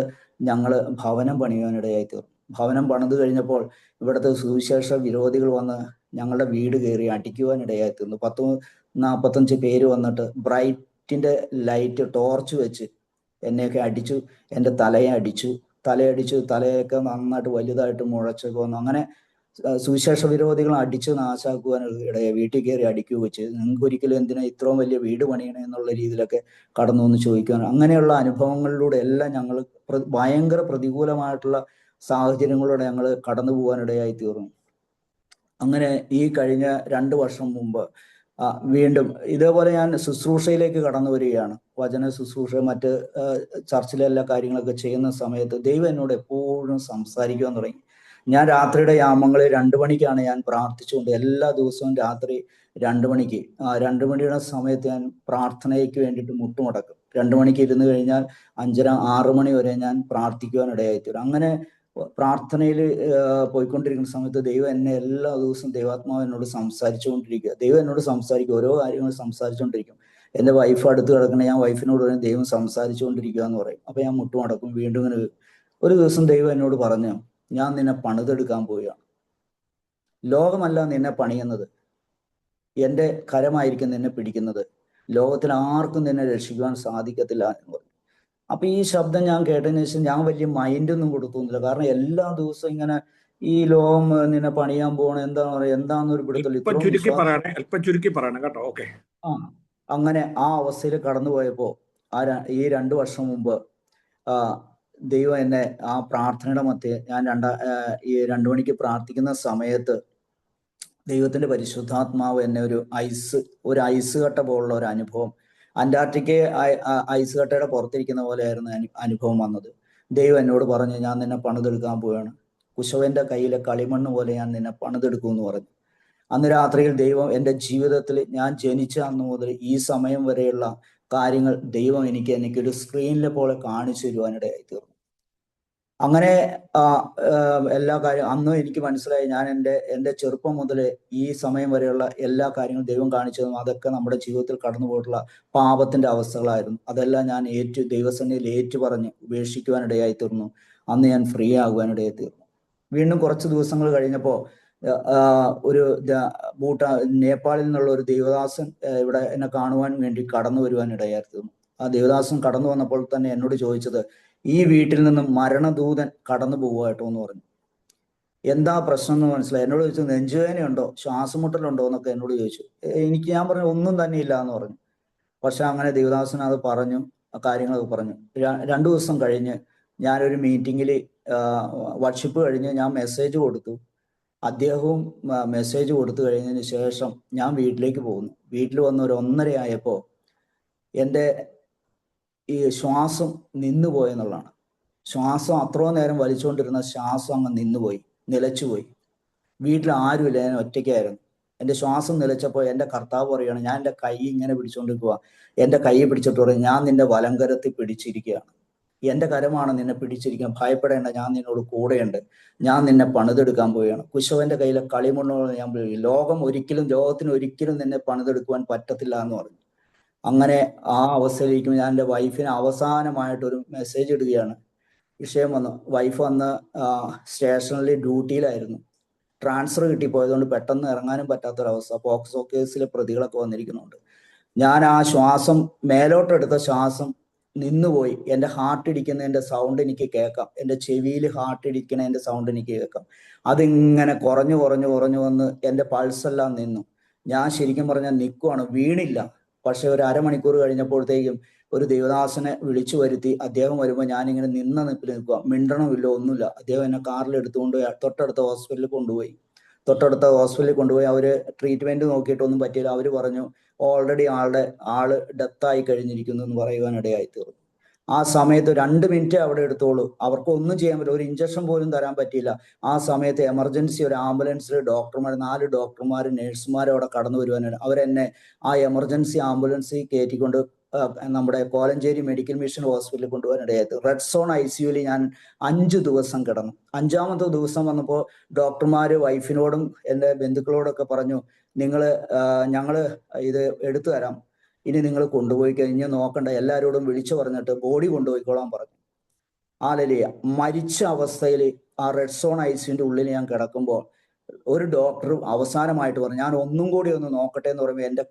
ഞങ്ങൾ ഭവനം പണിയാനിടയായി തീർന്നു. ഭവനം പണിത് കഴിഞ്ഞപ്പോൾ ഇവിടുത്തെ സുവിശേഷ വിരോധികൾ വന്ന് ഞങ്ങളുടെ വീട് കയറി അടിക്കുവാനിടയായി തീർന്നു. 40-45 പേര് വന്നിട്ട് ബ്രൈറ്റിന്റെ ലൈറ്റ് ടോർച്ച് വെച്ച് എന്നെയൊക്കെ അടിച്ചു, എൻ്റെ തലയടിച്ചു, തലയൊക്കെ നന്നായിട്ട് വലുതായിട്ട് മുഴച്ചൊക്കെ വന്നു. അങ്ങനെ സുവിശേഷ വിരോധികൾ അടിച്ച് നാശാക്കുവാൻ ഇടയായി, വീട്ടിൽ കയറി അടിക്കുകയൊക്കെ ചെയ്തു. നിങ്ങൾക്ക് ഒരിക്കലും എന്തിനാ ഇത്രയും വലിയ വീട് പണിയണേ എന്നുള്ള രീതിയിലൊക്കെ കടന്നു വന്ന് ചോദിക്കാൻ. അങ്ങനെയുള്ള അനുഭവങ്ങളിലൂടെ എല്ലാം ഞങ്ങൾ ഭയങ്കര പ്രതികൂലമായിട്ടുള്ള സാഹചര്യങ്ങളിലൂടെ ഞങ്ങൾ കടന്നു പോകാനിടയായി തീർന്നു. അങ്ങനെ ഈ കഴിഞ്ഞ 2 വർഷം മുമ്പ് വീണ്ടും ഇതേപോലെ ഞാൻ ശുശ്രൂഷയിലേക്ക് കടന്നു വരികയാണ്. വചന ശുശ്രൂഷ, മറ്റ് ചർച്ചിലെ എല്ലാ കാര്യങ്ങളൊക്കെ ചെയ്യുന്ന സമയത്ത് ദൈവം എന്നോട് എപ്പോഴും സംസാരിക്കുവാൻ തുടങ്ങി. ഞാൻ രാത്രിയുടെ യാമങ്ങളിൽ 2 മണിക്കാണ് ഞാൻ പ്രാർത്ഥിച്ചുകൊണ്ട്, എല്ലാ ദിവസവും രാത്രി 2 മണിക്ക് 2 മണിയുടെ സമയത്ത് ഞാൻ പ്രാർത്ഥനയ്ക്ക് വേണ്ടിയിട്ട് മുട്ടുമടക്കും. 2 മണിക്ക് ഇരുന്ന് കഴിഞ്ഞാൽ 5:30-6 മണി വരെ ഞാൻ പ്രാർത്ഥിക്കുവാനിടയായിത്തീരും. അങ്ങനെ പ്രാർത്ഥനയിൽ പോയിക്കൊണ്ടിരിക്കുന്ന സമയത്ത് ദൈവം എന്നെ എല്ലാ ദിവസവും ദൈവാത്മാവ് എന്നോട് സംസാരിച്ചുകൊണ്ടിരിക്കുക. ദൈവം എന്നോട് സംസാരിക്കും, ഓരോ കാര്യങ്ങൾ സംസാരിച്ചുകൊണ്ടിരിക്കും. എൻ്റെ വൈഫ് അടുത്ത് കിടക്കണേ, ഞാൻ വൈഫിനോട് പറയും ദൈവം സംസാരിച്ചുകൊണ്ടിരിക്കുക എന്ന് പറയും. അപ്പൊ ഞാൻ മുട്ടുമടക്കും. വീണ്ടും ഇങ്ങനെ ഒരു ദിവസം ദൈവം എന്നോട് പറഞ്ഞു, ഞാൻ നിന്നെ പണിതെടുക്കാൻ പോവുകയാണ്, ലോകമല്ല നിന്നെ പണിയുന്നത്, എൻ്റെ കരമായിരിക്കും നിന്നെ പിടിക്കുന്നത്, ലോകത്തിൽ ആർക്കും നിന്നെ രക്ഷിക്കുവാൻ സാധിക്കത്തില്ല എന്ന് പറഞ്ഞു. അപ്പൊ ഈ ശബ്ദം ഞാൻ കേട്ടതിന് ശേഷം ഞാൻ വലിയ മൈൻഡൊന്നും കൊടുത്തൊന്നുമില്ല. കാരണം എല്ലാ ദിവസവും ഇങ്ങനെ ഈ ലോകം നിന്നെ പണിയാൻ പോകണം, എന്താന്ന് പറയാ, എന്താന്നൊരു പിടുത്തല്ല. അങ്ങനെ ആ അവസ്ഥയിൽ കടന്നുപോയപ്പോ ഈ 2 വർഷം മുമ്പ് ദൈവം എന്നെ ആ പ്രാർത്ഥനയുടെ മധ്യേ ഞാൻ ഈ 2 മണിക്ക് പ്രാർത്ഥിക്കുന്ന സമയത്ത് ദൈവത്തിന്റെ പരിശുദ്ധാത്മാവ് എന്നെ ഒരു ഐസ് കട്ട പോലുള്ള ഒരു അനുഭവം, അന്റാർട്ടിക്ക ഐസ് കട്ടയുടെ പുറത്തിരിക്കുന്ന പോലെയായിരുന്നു അനുഭവം വന്നത്. ദൈവം എന്നോട് പറഞ്ഞു, ഞാൻ നിന്നെ പണിതെടുക്കാൻ പോവുകയാണ്, കുശവന്റെ കയ്യിലെ കളിമണ്ണ് പോലെ ഞാൻ നിന്നെ പണിതെടുക്കും എന്ന് പറഞ്ഞു. അന്ന് രാത്രിയിൽ ദൈവം എൻ്റെ ജീവിതത്തിൽ ഞാൻ ജനിച്ച അന്ന് മുതൽ ഈ സമയം വരെയുള്ള കാര്യങ്ങൾ ദൈവം എനിക്കൊരു സ്ക്രീനിലെ പോലെ കാണിച്ചു തരുവാനിടയായി തീർന്നു. അങ്ങനെ എല്ലാ കാര്യം അന്നും എനിക്ക് മനസ്സിലായി, ഞാൻ എൻ്റെ ചെറുപ്പം മുതൽ ഈ സമയം വരെയുള്ള എല്ലാ കാര്യങ്ങളും ദൈവം കാണിച്ചതും അതൊക്കെ നമ്മുടെ ജീവിതത്തിൽ കടന്നു പോയിട്ടുള്ള പാപത്തിന്റെ അവസ്ഥകളായിരുന്നു. അതെല്ലാം ഞാൻ ദൈവസന്നിധിയിൽ ഏറ്റു പറഞ്ഞ് ഉപേക്ഷിക്കുവാനിടയായി തീർന്നു. അന്ന് ഞാൻ ഫ്രീ ആകുവാനിടയായി തീർന്നു. വീണ്ടും കുറച്ച് ദിവസങ്ങൾ കഴിഞ്ഞപ്പോൾ ഒരു നേപ്പാളിൽ നിന്നുള്ള ഒരു ദേവദാസൻ ഇവിടെ എന്നെ കാണുവാൻ വേണ്ടി കടന്നു വരുവാനിടയായി തീർന്നു. ആ ദേവദാസൻ കടന്നു വന്നപ്പോൾ തന്നെ എന്നോട് ചോദിച്ചത്, ഈ വീട്ടിൽ നിന്നും മരണദൂതൻ കടന്നു പോകുവാട്ടോ എന്ന് പറഞ്ഞു. എന്താ പ്രശ്നം എന്ന് മനസ്സിലായി. എന്നോട് ചോദിച്ചു, നെഞ്ചുവേദനയുണ്ടോ, ശ്വാസമുട്ടലുണ്ടോ എന്നൊക്കെ എന്നോട് ചോദിച്ചു. ഞാൻ പറഞ്ഞു ഒന്നും തന്നെ ഇല്ല എന്ന് പറഞ്ഞു. പക്ഷെ അങ്ങനെ ദേവദാസൻ അത് പറഞ്ഞു, ആ കാര്യങ്ങളൊക്കെ പറഞ്ഞു. 2 ദിവസം കഴിഞ്ഞ് ഞാനൊരു മീറ്റിങ്ങിൽ വർഷിപ്പ് കഴിഞ്ഞ് ഞാൻ മെസ്സേജ് കൊടുത്തു. അദ്ദേഹവും മെസ്സേജ് കൊടുത്തു കഴിഞ്ഞതിന് ശേഷം ഞാൻ വീട്ടിലേക്ക് പോകുന്നു. വീട്ടിൽ വന്ന് ഒരു 1:30 ആയപ്പോൾ എൻ്റെ ഈ ശ്വാസം നിന്നുപോയെന്നുള്ളതാണ്. ശ്വാസം അത്രയും നേരം വലിച്ചുകൊണ്ടിരുന്ന ശ്വാസം അങ്ങ് നിന്നുപോയി, നിലച്ചുപോയി. വീട്ടിൽ ആരുമില്ല, ഞാൻ ഒറ്റയ്ക്കായിരുന്നു. എൻ്റെ ശ്വാസം നിലച്ചപ്പോൾ എൻ്റെ കർത്താവ് പറയുകയാണ്, ഞാൻ എൻ്റെ കൈ ഇങ്ങനെ പിടിച്ചുകൊണ്ടിരിക്കുക. എൻ്റെ കൈ പിടിച്ചിട്ട് പറയും, ഞാൻ നിന്റെ വലങ്കരത്തിൽ പിടിച്ചിരിക്കുകയാണ്, എൻ്റെ കരമാണ് നിന്നെ പിടിച്ചിരിക്കുക, ഭയപ്പെടേണ്ട, ഞാൻ നിന്നോട് കൂടെയുണ്ട്, ഞാൻ നിന്നെ പണിതെടുക്കാൻ പോവുകയാണ്. കുശവന്റെ കയ്യിലെ കളിമണ്ണോട് ഞാൻ ലോകത്തിന് ഒരിക്കലും നിന്നെ പണിതെടുക്കുവാൻ പറ്റത്തില്ല എന്ന് പറഞ്ഞു. അങ്ങനെ ആ അവസ്ഥയിലിരിക്കുമ്പോൾ ഞാൻ എൻ്റെ വൈഫിന് അവസാനമായിട്ടൊരു മെസ്സേജ് ഇടുകയാണ്. വിഷയം വന്നു. വൈഫ് അന്ന് സ്റ്റേഷനിൽ ഡ്യൂട്ടിയിലായിരുന്നു. ട്രാൻസ്ഫർ കിട്ടിപ്പോയതുകൊണ്ട് പെട്ടെന്ന് ഇറങ്ങാനും പറ്റാത്തൊരവസ്ഥ. പോക്സോ കേസിലെ പ്രതികളൊക്കെ വന്നിരിക്കുന്നുണ്ട്. ഞാൻ ആ ശ്വാസം മേലോട്ടെടുത്ത ശ്വാസം നിന്നുപോയി. എൻ്റെ ഹാർട്ട് ഇടിക്കുന്നതിൻ്റെ സൗണ്ട് എനിക്ക് കേൾക്കാം, എൻ്റെ ചെവിയിൽ ഹാർട്ട് ഇടിക്കുന്നതിൻ്റെ സൗണ്ട് എനിക്ക് കേൾക്കാം. അതിങ്ങനെ കുറഞ്ഞു കുറഞ്ഞു കുറഞ്ഞു വന്ന് എൻ്റെ പൾസെല്ലാം നിന്നു. ഞാൻ ശരിക്കും പറഞ്ഞാൽ നിൽക്കുവാണ്, വീണില്ല. പക്ഷെ ഒരു അരമണിക്കൂർ കഴിഞ്ഞപ്പോഴത്തേക്കും ഒരു ദേവദാസനെ വിളിച്ചു വരുത്തി. അദ്ദേഹം വരുമ്പോൾ ഞാനിങ്ങനെ നിന്ന നിപ്പിൽ നിൽക്കുക, മിണ്ടണമില്ല, ഒന്നുമില്ല. അദ്ദേഹം എന്നെ കാറിൽ എടുത്തുകൊണ്ടുപോയി തൊട്ടടുത്ത ഹോസ്പിറ്റലിൽ കൊണ്ടുപോയി. അവര് ട്രീറ്റ്മെന്റ് നോക്കിയിട്ടൊന്നും പറ്റിയില്ല. അവര് പറഞ്ഞു ഓൾറെഡി ആള് ഡെത്തായി കഴിഞ്ഞിരിക്കുന്നു എന്ന് പറയുവാനിടയായി തീർന്നു. ആ സമയത്ത് 2 മിനിറ്റ് അവിടെ എടുത്തോളൂ, അവർക്ക് ഒന്നും ചെയ്യാൻ പറ്റില്ല, ഒരു ഇഞ്ചക്ഷൻ പോലും തരാൻ പറ്റിയില്ല. ആ സമയത്ത് എമർജൻസി ഒരു ആംബുലൻസിൽ 4 ഡോക്ടർമാർ നഴ്സുമാരും അവിടെ കടന്നു വരുവാനാണ്. അവരെന്നെ ആ എമർജൻസി ആംബുലൻസിൽ കയറ്റിക്കൊണ്ട് നമ്മുടെ കോലഞ്ചേരി മെഡിക്കൽ മിഷൻ ഹോസ്പിറ്റലിൽ കൊണ്ടുപോകാനിടയായത്. റെഡ് സോൺ ICUവിൽ ഞാൻ 5 ദിവസം കിടന്നു. 5ാമത്തെ ദിവസം വന്നപ്പോൾ ഡോക്ടർമാര് വൈഫിനോടും എൻ്റെ ബന്ധുക്കളോടൊക്കെ പറഞ്ഞു, ഞങ്ങള് ഇത് എടുത്തു തരാം, ഇനി നിങ്ങൾ കൊണ്ടുപോയി കഴിഞ്ഞ് നോക്കണ്ട, എല്ലാവരോടും വിളിച്ചു പറഞ്ഞിട്ട് ബോഡി കൊണ്ടുപോയിക്കോളാൻ പറഞ്ഞു. ഹല്ലേലൂയ. മരിച്ച അവസ്ഥയിൽ ആ റെഡ് സോൺ ICUവിന്റെ ഉള്ളിൽ ഞാൻ കിടക്കുമ്പോൾ ഒരു ഡോക്ടർ അവസാനമായിട്ട് പറഞ്ഞു, ഞാൻ ഒന്നും കൂടി ഒന്ന് നോക്കട്ടെ എന്ന് പറയുമ്പോൾ എൻ്റെ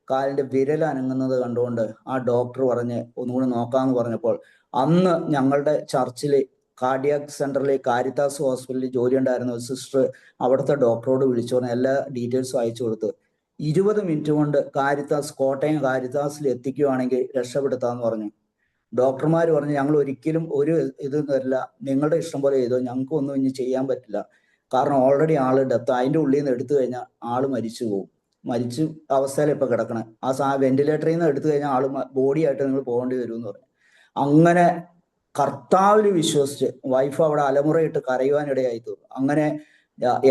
കാലിന്റെ വിരൽ അനങ്ങുന്നത് കണ്ടുകൊണ്ട് ആ ഡോക്ടർ പറഞ്ഞ് ഒന്നുകൂടി നോക്കാന്ന് പറഞ്ഞപ്പോൾ, അന്ന് ഞങ്ങളുടെ ചർച്ചിൽ കാർഡിയാക് സെന്ററിൽ കാരിത്താസ് ഹോസ്പിറ്റലിൽ ജോലി ഉണ്ടായിരുന്ന ഒരു സിസ്റ്റർ അവിടുത്തെ ഡോക്ടറോട് വിളിച്ചു പറഞ്ഞ് എല്ലാ ഡീറ്റെയിൽസും അയച്ചു കൊടുത്ത് 20 മിനിറ്റ് കൊണ്ട് കോട്ടയം കാരിത്താസിൽ എത്തിക്കുകയാണെങ്കിൽ രക്ഷപ്പെടുത്താന്ന് പറഞ്ഞു. ഡോക്ടർമാർ പറഞ്ഞു, ഞങ്ങൾ ഒരിക്കലും ഒരു ഇത് തരില്ല, നിങ്ങളുടെ ഇഷ്ടം പോലെ ചെയ്തോ, ഞങ്ങൾക്ക് ഒന്നും ഇനി ചെയ്യാൻ പറ്റില്ല, കാരണം ഓൾറെഡി ആള് ഡെത്ത്, അതിന്റെ ഉള്ളിൽ നിന്ന് എടുത്തു കഴിഞ്ഞാൽ ആള് മരിച്ചു പോകും, മരിച്ച അവസ്ഥയിൽ ഇപ്പൊ കിടക്കണേ, ആ വെന്റിലേറ്ററിൽ നിന്ന് എടുത്തു കഴിഞ്ഞാൽ ആള് ബോഡിയായിട്ട് നിങ്ങൾ പോകേണ്ടി വരും എന്ന് പറഞ്ഞു. അങ്ങനെ കർത്താവിൽ വിശ്വസിച്ച് വൈഫ് അവിടെ അലമുറയിട്ട് കരയുവാനിടയായി തീർന്നു. അങ്ങനെ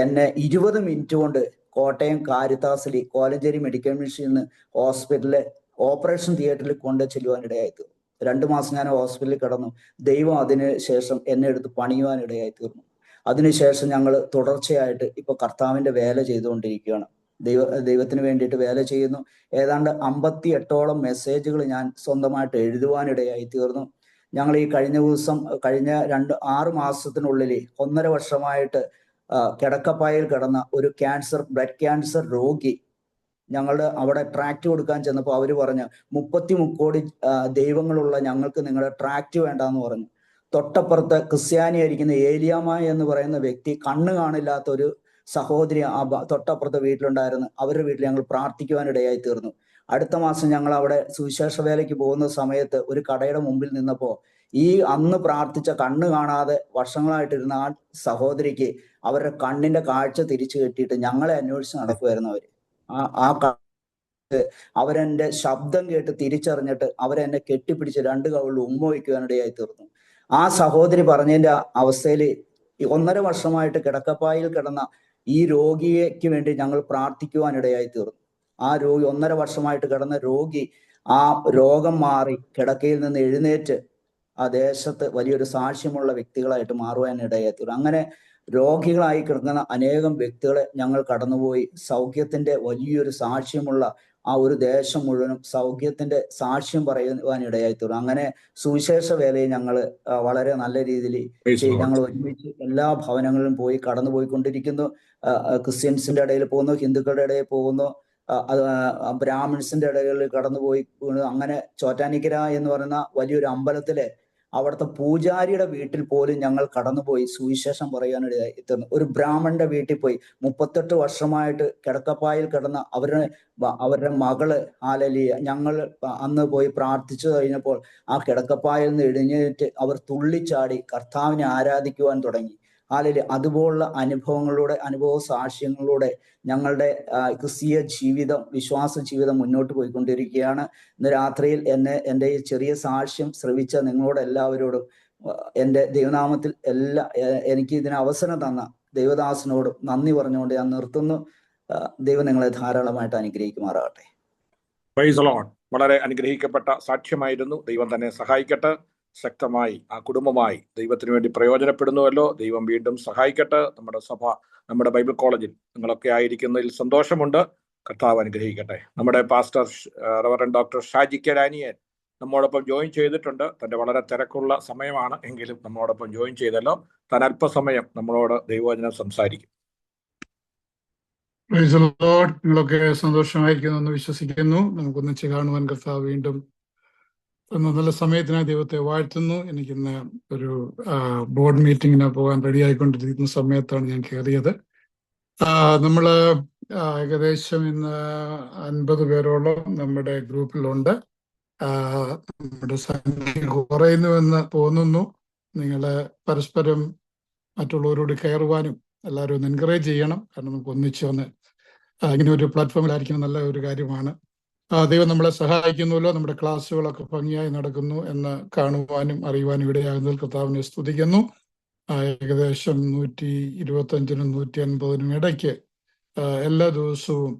എന്നെ 20 മിനിറ്റ് കൊണ്ട് കോട്ടയം കാരിത്താസിൽ കോലഞ്ചേരി മെഡിക്കൽ മിഷൻ ഹോസ്പിറ്റലിലെ ഓപ്പറേഷൻ തിയേറ്ററിൽ കൊണ്ട് ചെല്ലുവാനിടയായി തീർന്നു. 2 മാസം ഞാൻ ഹോസ്പിറ്റലിൽ കിടന്നു. ദൈവം അതിന് ശേഷം എന്നെ എടുത്ത് പണിയുവാനിടയായി തീർന്നു. അതിനുശേഷം ഞങ്ങൾ തുടർച്ചയായിട്ട് ഇപ്പൊ കർത്താവിന്റെ വേല ചെയ്തുകൊണ്ടിരിക്കുകയാണ്. ദൈവത്തിന് വേണ്ടിയിട്ട് വേല ചെയ്യുന്നു. ഏതാണ്ട് 58ഓളം മെസ്സേജുകൾ ഞാൻ സ്വന്തമായിട്ട് എഴുതുവാനിടയായി തീർന്നു. ഞങ്ങൾ ഈ കഴിഞ്ഞ 6 മാസത്തിനുള്ളിൽ 1.5 വർഷമായിട്ട് കിടക്കപ്പായിൽ കിടന്ന ഒരു ബ്ലഡ് ക്യാൻസർ രോഗി ഞങ്ങളുടെ അവിടെ ട്രാക്ട് കൊടുക്കാൻ ചെന്നപ്പോൾ അവര് പറഞ്ഞു, 33 കോടി ദൈവങ്ങളുള്ള ഞങ്ങൾക്ക് നിങ്ങളുടെ ട്രാക്ട് വേണ്ടെന്ന് പറഞ്ഞു. തൊട്ടപ്പുറത്ത് ക്രിസ്ത്യാനിയായിരിക്കുന്ന ഏലിയാമ്മ എന്ന് പറയുന്ന വ്യക്തി, കണ്ണ് കാണില്ലാത്ത ഒരു സഹോദരി തൊട്ടപ്പുറത്തെ വീട്ടിലുണ്ടായിരുന്നു. അവരുടെ വീട്ടിൽ ഞങ്ങൾ പ്രാർത്ഥിക്കുവാനിടയായി തീർന്നു. അടുത്ത മാസം ഞങ്ങൾ അവിടെ സുവിശേഷ വേലയ്ക്ക് പോകുന്ന സമയത്ത് ഒരു കടയുടെ മുമ്പിൽ നിന്നപ്പോൾ ഈ അന്ന് പ്രാർത്ഥിച്ച കണ്ണ് കാണാതെ വർഷങ്ങളായിട്ടിരുന്ന ആ സഹോദരിക്ക് അവരുടെ കണ്ണിന്റെ കാഴ്ച തിരിച്ചു കെട്ടിയിട്ട് ഞങ്ങളെ അന്വേഷിച്ച് നടക്കുമായിരുന്നു. അവരെന്റെ ശബ്ദം കേട്ട് തിരിച്ചറിഞ്ഞിട്ട് അവരെന്നെ കെട്ടിപ്പിടിച്ച് 2 കവിളിൽ ഉമ്മ വയ്ക്കുവാനിടയായി തീർന്നു. ആ സഹോദരി പറഞ്ഞതിന്റെ അവസ്ഥയിൽ 1.5 വർഷമായിട്ട് കിടക്കപ്പായിൽ കിടന്ന ഈ രോഗിക്ക് വേണ്ടി ഞങ്ങൾ പ്രാർത്ഥിക്കുവാനിടയായി തീർന്നു. ആ രോഗി 1.5 വർഷമായിട്ട് കിടന്ന രോഗി ആ രോഗം മാറി കിടക്കയിൽ നിന്ന് എഴുന്നേറ്റ് ആ ദേശത്ത് വലിയൊരു സാക്ഷ്യമുള്ള വ്യക്തികളായിട്ട് മാറുവാനിടയായി തീർന്നു. അങ്ങനെ രോഗികളായി കിടക്കുന്ന അനേകം വ്യക്തികളെ ഞങ്ങൾ കടന്നുപോയി സൗഖ്യത്തിന്റെ വലിയൊരു സാക്ഷ്യമുള്ള ആ ഒരു ദേശം മുഴുവനും സൗഖ്യത്തിന്റെ സാക്ഷ്യം പറയുവാനിടയായി തീർന്നു. അങ്ങനെ സുവിശേഷ വേലയെ ഞങ്ങൾ വളരെ നല്ല രീതിയിൽ ഞങ്ങൾ ഒരുമിച്ച് എല്ലാ ഭവനങ്ങളിലും പോയി കടന്നുപോയിക്കൊണ്ടിരിക്കുന്നു. ക്രിസ്ത്യൻസിന്റെ ഇടയിൽ പോകുന്നു, ഹിന്ദുക്കളുടെ ഇടയിൽ പോകുന്നു, ബ്രാഹ്മിൺസിന്റെ ഇടകളിൽ കടന്നുപോയി. അങ്ങനെ ചോറ്റാനിക്കര എന്ന് പറയുന്ന വലിയൊരു അമ്പലത്തിലെ അവിടുത്തെ പൂജാരിയുടെ വീട്ടിൽ പോലും ഞങ്ങൾ കടന്നുപോയി സുവിശേഷം പറയാനിടയായി തീർന്നു. ഒരു ബ്രാഹ്മണന്റെ വീട്ടിൽ പോയി 38 വർഷമായിട്ട് കിടക്കപ്പായിൽ കിടന്ന അവരുടെ മകള് ഹല്ലേലൂയ ഞങ്ങൾ അന്ന് പോയി പ്രാർത്ഥിച്ചു കഴിഞ്ഞപ്പോൾ ആ കിടക്കപ്പായിൽ നിന്ന് എഴുന്നേറ്റ് അവർ തുള്ളിച്ചാടി കർത്താവിനെ ആരാധിക്കുവാൻ തുടങ്ങി. അതുപോലുള്ള അനുഭവ സാക്ഷ്യങ്ങളിലൂടെ ഞങ്ങളുടെ ക്രിസ്തീയ ജീവിതം, വിശ്വാസ ജീവിതം മുന്നോട്ട് പോയിക്കൊണ്ടിരിക്കുകയാണ്. ഇന്ന് രാത്രിയിൽ എൻ്റെ ഈ ചെറിയ സാക്ഷ്യം ശ്രവിച്ച നിങ്ങളോട് എല്ലാവരോടും എൻ്റെ ദൈവനാമത്തിൽ എനിക്ക് ഇതിന് അവസരം തന്ന ദൈവദാസനോടും നന്ദി പറഞ്ഞുകൊണ്ട് ഞാൻ നിർത്തുന്നു. ദൈവം നിങ്ങളെ ധാരാളമായിട്ട് അനുഗ്രഹിക്കുമാറാകട്ടെ.
Price the Lord. വളരെ അനുഗ്രഹിക്കപ്പെട്ട സാക്ഷ്യമായിരുന്നു. ദൈവം തന്നെ സഹായിക്കട്ടെ. ശക്തമായി ആ കുടുംബമായി ദൈവത്തിന് വേണ്ടി പ്രയോജനപ്പെടുന്നുവല്ലോ. ദൈവം വീണ്ടും സഹായിക്കട്ടെ. നമ്മുടെ സഭ, നമ്മുടെ ബൈബിൾ കോളേജിൽ നിങ്ങളൊക്കെ ആയിരിക്കുന്നതിൽ സന്തോഷമുണ്ട്. കർത്താവ് അനുഗ്രഹിക്കട്ടെ. നമ്മുടെ pastor reverend doctor Shaji K Daniel നമ്മോടൊപ്പം ജോയിൻ ചെയ്തിട്ടുണ്ട്. തന്റെ വളരെ തിരക്കുള്ള സമയമാണ് എങ്കിലും നമ്മോടൊപ്പം ജോയിൻ ചെയ്തല്ലോ. താൻ അല്പസമയം നമ്മളോട് ദൈവവചനം സംസാരിക്കും.
നിങ്ങളൊക്കെ സന്തോഷമായിരിക്കുന്നു എന്ന് വിശ്വസിക്കുന്നു. നമുക്കൊന്നിച്ച് കാണുവാൻ കർത്താവ് വീണ്ടും നല്ല സമയത്തിനായി ദൈവത്തെ വാഴ്ത്തുന്നു. എനിക്കിന്ന് ഒരു ബോർഡ് മീറ്റിങ്ങിന് പോകാൻ റെഡി ആയിക്കൊണ്ടിരിക്കുന്ന സമയത്താണ് ഞാൻ കയറിയത്. നമ്മള് ഏകദേശം ഇന്ന് 50 പേരോളം നമ്മുടെ ഗ്രൂപ്പിലുണ്ട്. നമ്മുടെ സംഖ്യ കുറയുന്നുവെന്ന് തോന്നുന്നു. നിങ്ങള് പരസ്പരം മറ്റുള്ളവരോട് കയറുവാനും എല്ലാവരും ഒന്ന് എൻകറേജ് ചെയ്യണം. കാരണം നമുക്ക് ഒന്നിച്ച് വന്ന് ഇങ്ങനെ ഒരു പ്ലാറ്റ്ഫോമിലായിരിക്കണം നല്ല ഒരു കാര്യമാണ്. ദൈവം നമ്മളെ സഹായിക്കുന്നുവല്ലോ. നമ്മുടെ ക്ലാസ്സുകളൊക്കെ ഭംഗിയായി നടക്കുന്നു എന്ന് കാണുവാനും അറിയുവാനും ഇടയാകുന്നതിൽ കർത്താവിനെ സ്തുതിക്കുന്നു. ഏകദേശം 125-നും 150-നും ഇടയ്ക്ക് എല്ലാ ദിവസവും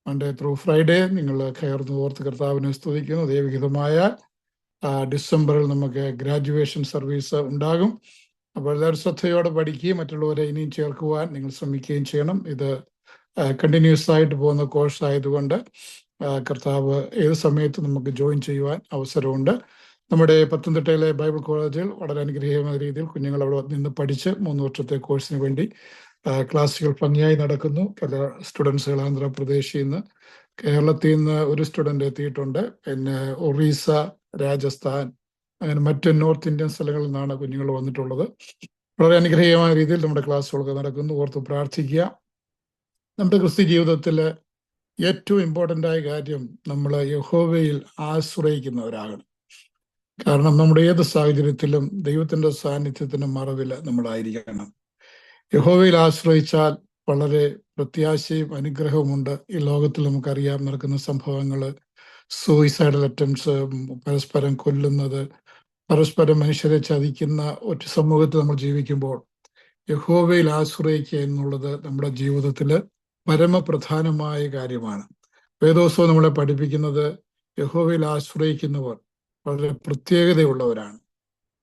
മൺഡേ ത്രൂ ഫ്രൈഡേ നിങ്ങൾ കയർന്ന് ഓർത്ത് കർത്താവിനെ സ്തുതിക്കുന്നു. ദൈവഹിതമായ ഡിസംബറിൽ നമുക്ക് ഗ്രാജുവേഷൻ സർവീസ് ഉണ്ടാകും. അപ്പോൾ എല്ലാവരും ശ്രദ്ധയോടെ പഠിക്കുകയും മറ്റുള്ളവരെ ഇനിയും ചേർക്കുവാൻ നിങ്ങൾ ശ്രമിക്കുകയും ചെയ്യണം. ഇത് കണ്ടിന്യൂസ് ആയിട്ട് പോകുന്ന കോഴ്സ് ആയതുകൊണ്ട് കർത്താവ് ഏത് സമയത്തും നമുക്ക് ജോയിൻ ചെയ്യുവാൻ അവസരമുണ്ട്. നമ്മുടെ പത്തനംതിട്ടയിലെ ബൈബിൾ കോളേജിൽ വളരെ അനുഗ്രഹീയമായ രീതിയിൽ കുഞ്ഞുങ്ങൾ അവിടെ നിന്ന് പഠിച്ച് 3 വർഷത്തെ കോഴ്സിന് വേണ്ടി ക്ലാസ്സുകൾ ഭംഗിയായി നടക്കുന്നു. പല സ്റ്റുഡൻസുകൾ ആന്ധ്രാപ്രദേശിൽ നിന്ന്, കേരളത്തിൽ നിന്ന് ഒരു സ്റ്റുഡൻ്റ് എത്തിയിട്ടുണ്ട്. പിന്നെ ഒറീസ, രാജസ്ഥാൻ, അങ്ങനെ മറ്റ് നോർത്ത് ഇന്ത്യൻ സ്ഥലങ്ങളിൽ നിന്നാണ് കുഞ്ഞുങ്ങൾ വന്നിട്ടുള്ളത്. വളരെ അനുഗ്രഹീയമായ രീതിയിൽ നമ്മുടെ ക്ലാസ്സുകളൊക്കെ നടക്കുന്നു. ഓർത്ത് പ്രാർത്ഥിക്കുക. നമ്മുടെ ക്രിസ്ത്യ ജീവിതത്തിൽ ഏറ്റവും ഇമ്പോർട്ടൻ്റ് ആയ കാര്യം നമ്മൾ യഹോവയിൽ ആശ്രയിക്കുന്നവരാകണം. കാരണം നമ്മുടെ ഏത് സാഹചര്യത്തിലും ദൈവത്തിൻ്റെ സാന്നിധ്യത്തിന് മറവിൽ നമ്മളായിരിക്കണം. യഹോവയിൽ ആശ്രയിച്ചാൽ വളരെ പ്രത്യാശയും അനുഗ്രഹവുമുണ്ട്. ഈ ലോകത്തിൽ നമുക്കറിയാം നടക്കുന്ന സംഭവങ്ങൾ, സൂയിസൈഡൽ അറ്റംപ്റ്റ്സ്, പരസ്പരം കൊല്ലുന്നത്, പരസ്പരം മനുഷ്യരെ ചതിക്കുന്ന ഒരു സമൂഹത്തിൽ നമ്മൾ ജീവിക്കുമ്പോൾ യഹോവയിൽ ആശ്രയിക്കുക എന്നുള്ളത് നമ്മുടെ ജീവിതത്തിൽ പരമപ്രധാനമായ കാര്യമാണ്. വേദോത്സവം നമ്മളെ പഠിപ്പിക്കുന്നത് യഹോവയിൽ ആശ്രയിക്കുന്നവർ വളരെ പ്രത്യേകതയുള്ളവരാണ്.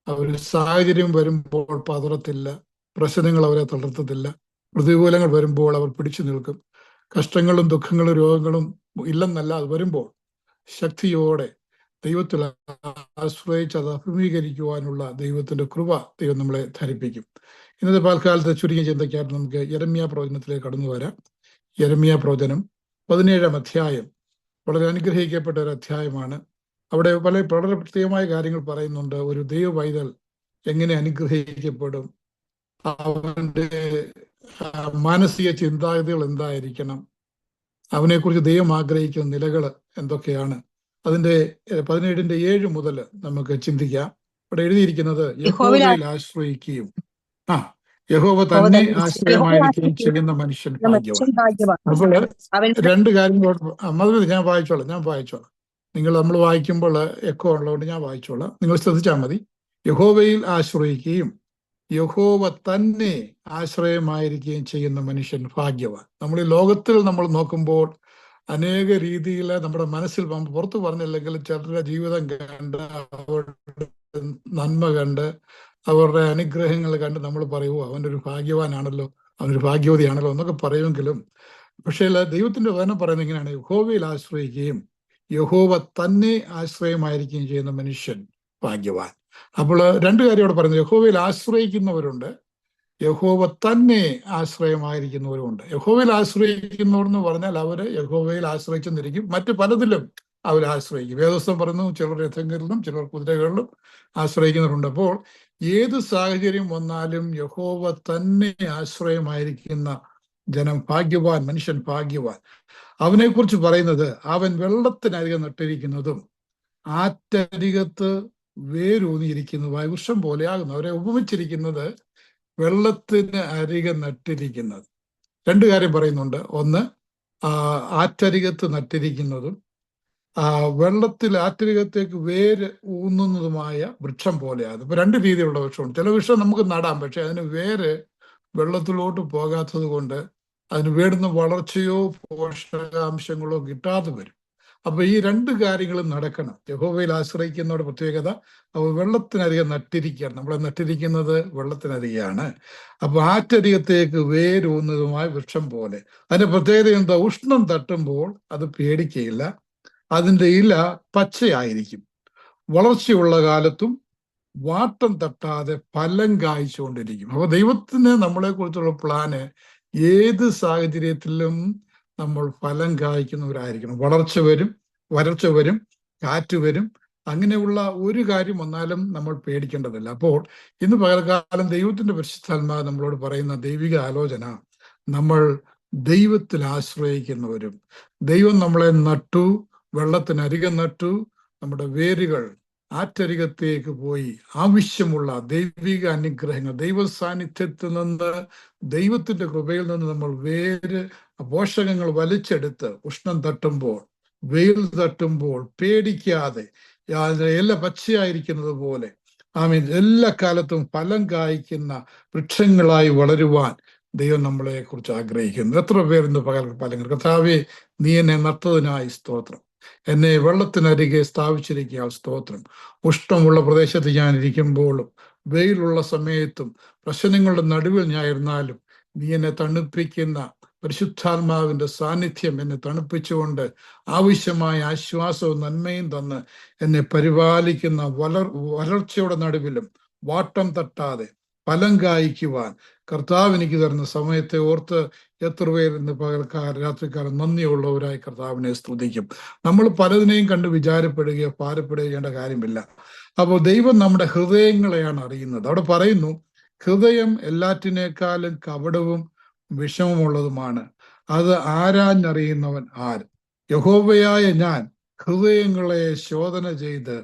അവർ സാഹചര്യം വരുമ്പോൾ പതറത്തില്ല, പ്രശ്നങ്ങൾ അവരെ തളർത്തത്തില്ല, പ്രതികൂലങ്ങൾ വരുമ്പോൾ അവർ പിടിച്ചു നിൽക്കും. കഷ്ടങ്ങളും ദുഃഖങ്ങളും രോഗങ്ങളും ഇല്ലെന്നല്ല, അത് വരുമ്പോൾ ശക്തിയോടെ ദൈവത്തിൽ ആശ്രയിച്ച് അത് അഭിമുഖീകരിക്കുവാനുള്ള ദൈവത്തിന്റെ കൃപ ദൈവം നമ്മളെ ധരിപ്പിക്കും. ഇന്നത്തെ പാൽക്കാലത്തെ ചുരുങ്ങിയ ചിന്തയ്ക്കായിട്ട് നമുക്ക് യെരമ്യാ പ്രവചനത്തിലേക്ക് കടന്നു വരാം. യെരമ്യാ പ്രവചനം 17-ാം അധ്യായം വളരെ അനുഗ്രഹിക്കപ്പെട്ട ഒരു അധ്യായമാണ്. അവിടെ വളരെ പ്രത്യേകമായ കാര്യങ്ങൾ പറയുന്നുണ്ട്. ഒരു ദൈവ പൈതൽ എങ്ങനെ അനുഗ്രഹിക്കപ്പെടും, അവന്റെ മാനസിക ചിന്താഗതികൾ എന്തായിരിക്കണം, അവനെക്കുറിച്ച് ദൈവം ആഗ്രഹിക്കുന്ന നിലകൾ എന്തൊക്കെയാണ്, അതിന്റെ 17-ന്റെ 7 മുതൽ നമുക്ക് ചിന്തിക്കാം. ഇവിടെ എഴുതിയിരിക്കുന്നത് യഹോവയിൽ ആശ്രയിക്കുകയും യഹോവ തന്നെ ആശ്രയമായിരിക്കുകയും ചെയ്യുന്ന മനുഷ്യൻ ഭാഗ്യവാൻ. അപ്പോൾ 2 കാര്യങ്ങളോട് മതി. ഞാൻ വായിച്ചോളാം. നമ്മൾ വായിക്കുമ്പോൾ എക്കോ ഉള്ളതുകൊണ്ട് ഞാൻ വായിച്ചോളാം. നിങ്ങൾ ശ്രദ്ധിച്ചാൽ മതി. യഹോവയിൽ ആശ്രയിക്കുകയും യഹോവ തന്നെ ആശ്രയമായിരിക്കുകയും ചെയ്യുന്ന മനുഷ്യൻ ഭാഗ്യവാൻ. നമ്മൾ ഈ ലോകത്തിൽ നമ്മൾ നോക്കുമ്പോൾ അനേക രീതിയിൽ നമ്മുടെ മനസ്സിൽ പുറത്തു പറഞ്ഞില്ലെങ്കിൽ ചിലരുടെ ജീവിതം കണ്ട്, അവരുടെ നന്മ കണ്ട്, അവരുടെ അനുഗ്രഹങ്ങൾ കണ്ട് നമ്മൾ പറയുമോ അവൻ്റെ ഒരു ഭാഗ്യവാനാണല്ലോ, അവനൊരു ഭാഗ്യവതിയാണല്ലോ എന്നൊക്കെ പറയുമെങ്കിലും, പക്ഷേ ദൈവത്തിന്റെ വചനം പറയുന്നത് ഇങ്ങനെയാണ്: യഹോവയിൽ ആശ്രയിക്കുകയും യഹോവ തന്നെ ആശ്രയമായിരിക്കുകയും ചെയ്യുന്ന മനുഷ്യൻ ഭാഗ്യവാൻ. അപ്പോൾ 2 കാര്യം അവിടെ പറയുന്നത്. യഹോവയിൽ ആശ്രയിക്കുന്നവരുണ്ട്, യഹോവ തന്നെ ആശ്രയമായിരിക്കുന്നവരുമുണ്ട്. യഹോവയിൽ ആശ്രയിക്കുന്നവരെന്ന് പറഞ്ഞാൽ അവര് യഹോവയിൽ ആശ്രയിച്ചെന്നിരിക്കും, മറ്റു പലതിലും അവർ ആശ്രയിക്കും. വേദോസ്തം പറയുന്നു ചിലർ രഥങ്ങളിലും ചിലർ കുതിരകളിലും ആശ്രയിക്കുന്നവരുണ്ട്. അപ്പോൾ ഏത് സാഹചര്യം വന്നാലും യഹോവ തന്നെ ആശ്രയമായിരിക്കുന്ന ജനം ഭാഗ്യവാൻ, മനുഷ്യൻ ഭാഗ്യവാൻ. അവനെക്കുറിച്ച് പറയുന്നത് അവൻ വെള്ളത്തിനരികെ നട്ടിരിക്കുന്നതും ആറ്റരികത്ത് വേരൂന്നിയിരിക്കുന്നതുമായ വൃക്ഷം പോലെയാകുന്നു. അവരെ ഉപമിച്ചിരിക്കുന്നത് വെള്ളത്തിന് അരികെ നട്ടിരിക്കുന്നത്. രണ്ട് കാര്യം പറയുന്നുണ്ട്. ഒന്ന്, ആറ്റരികത്ത് നട്ടിരിക്കുന്നതും വെള്ളത്തിൽ ആറ്റരികത്തേക്ക് വേര് ഊന്നുന്നതുമായ വൃക്ഷം പോലെയാണ്. ഇപ്പൊ രണ്ട് രീതിയിലുള്ള വൃക്ഷമുണ്ട്. ചില വൃക്ഷം നമുക്ക് നടാം, പക്ഷെ അതിന് വേര് വെള്ളത്തിലോട്ട് പോകാത്തത് കൊണ്ട് അതിന് വേണ്ടുന്ന വളർച്ചയോ പോഷകാംശങ്ങളോ കിട്ടാതെ വരും. അപ്പൊ ഈ രണ്ട് കാര്യങ്ങളും നടക്കണം. യഹോവയിൽ ആശ്രയിക്കുന്നവരുടെ പ്രത്യേകത അപ്പോൾ വെള്ളത്തിനരികെ നട്ടിരിക്കുകയാണ്. നമ്മളെ നട്ടിരിക്കുന്നത് വെള്ളത്തിനരികെയാണ്. അപ്പൊ ആറ്റരികത്തേക്ക് വേരൂന്നതുമായ വൃക്ഷം പോലെ. അതിന്റെ പ്രത്യേകത എന്താ? ഉഷ്ണം തട്ടുമ്പോൾ അത് പേടിക്കയില്ല. അതിൻ്റെ ഇല പച്ചയായിരിക്കും. വളർച്ചയുള്ള കാലത്തും വാട്ടം തട്ടാതെ ഫലം കായ്ച്ചുകൊണ്ടിരിക്കും. അപ്പൊ ദൈവത്തിന് നമ്മളെ കുറിച്ചുള്ള പ്ലാന് ഏത് സാഹചര്യത്തിലും നമ്മൾ ഫലം കായ്ക്കുന്നവരായിരിക്കണം. വരൾച്ച വരും, കാറ്റ് വരും, അങ്ങനെയുള്ള ഒരു കാര്യം വന്നാലും നമ്മൾ പേടിക്കേണ്ടതില്ല. അപ്പോൾ ഇന്ന് പകൽക്കാലം ദൈവത്തിന്റെ പരിശുദ്ധാത്മാവ് നമ്മളോട് പറയുന്ന ദൈവിക ആലോചന, നമ്മൾ ദൈവത്തിൽ ആശ്രയിക്കുന്നവരും, ദൈവം നമ്മളെ നട്ടു, വെള്ളത്തിനരികെ നട്ടു, നമ്മുടെ വേരുകൾ ആറ്റരികത്തേക്ക് പോയി ആവശ്യമുള്ള ദൈവിക അനുഗ്രഹങ്ങൾ, ദൈവ സാന്നിധ്യത്തിൽ നിന്ന്, ദൈവത്തിന്റെ കൃപയിൽ നിന്ന് നമ്മൾ പോഷകങ്ങൾ വലിച്ചെടുത്ത് ഉഷ്ണം തട്ടുമ്പോൾ, വെയിൽ തട്ടുമ്പോൾ പേടിക്കാതെ എല്ലാം പച്ചയായിരിക്കുന്നത് പോലെ എല്ലാ കാലത്തും ഫലം കായ്ക്കുന്ന വൃക്ഷങ്ങളായി വളരുവാൻ ദൈവം നമ്മളെ കുറിച്ച് ആഗ്രഹിക്കുന്നു. എത്ര പേരിന്ന് പകൽ കർത്താവേ, നീ എന്നെ നട്ടതിനായി സ്തോത്രം, എന്നെ വെള്ളത്തിനരികെ സ്ഥാപിച്ചിരിക്കുക സ്തോത്രം. ഉഷ്ണമുള്ള പ്രദേശത്ത് ഞാൻ ഇരിക്കുമ്പോഴും വെയിലുള്ള സമയത്തും പ്രശ്നങ്ങളുടെ നടുവിൽ ഞാൻ ഇരുന്നാലും നീ എന്നെ തണുപ്പിക്കുന്ന പരിശുദ്ധാത്മാവിന്റെ സാന്നിധ്യം എന്നെ തണുപ്പിച്ചുകൊണ്ട് ആവശ്യമായ ആശ്വാസവും നന്മയും തന്ന് എന്നെ പരിപാലിക്കുന്ന വരൾച്ചയുടെ നടുവിലും വാട്ടം തട്ടാതെ ഫലം കായ്ക്കുവാൻ കർത്താവ് എനിക്ക് തരുന്ന സമയത്തെ ഓർത്ത് എത്ര പേർ ഇന്ന് രാത്രിക്കാലം നന്ദിയുള്ളവരായി കർത്താവിനെ സ്തുതിക്കും. നമ്മൾ പലതിനെയും കണ്ട് വിചാരപ്പെടുകയോ ഭാരപ്പെടുകയോ ചെയ്യേണ്ട കാര്യമില്ല. അപ്പോൾ ദൈവം നമ്മുടെ ഹൃദയങ്ങളെയാണ് അറിയുന്നത്. അവിടെ പറയുന്നു, ഹൃദയം എല്ലാറ്റിനേക്കാളും കപടവും വിഷമമുള്ളതുമാണ്, അത് ആരാഞ്ഞറിയുന്നവൻ ആര്? യഹോവയായ ഞാൻ ഹൃദയങ്ങളെ ശോധന ചെയ്ത്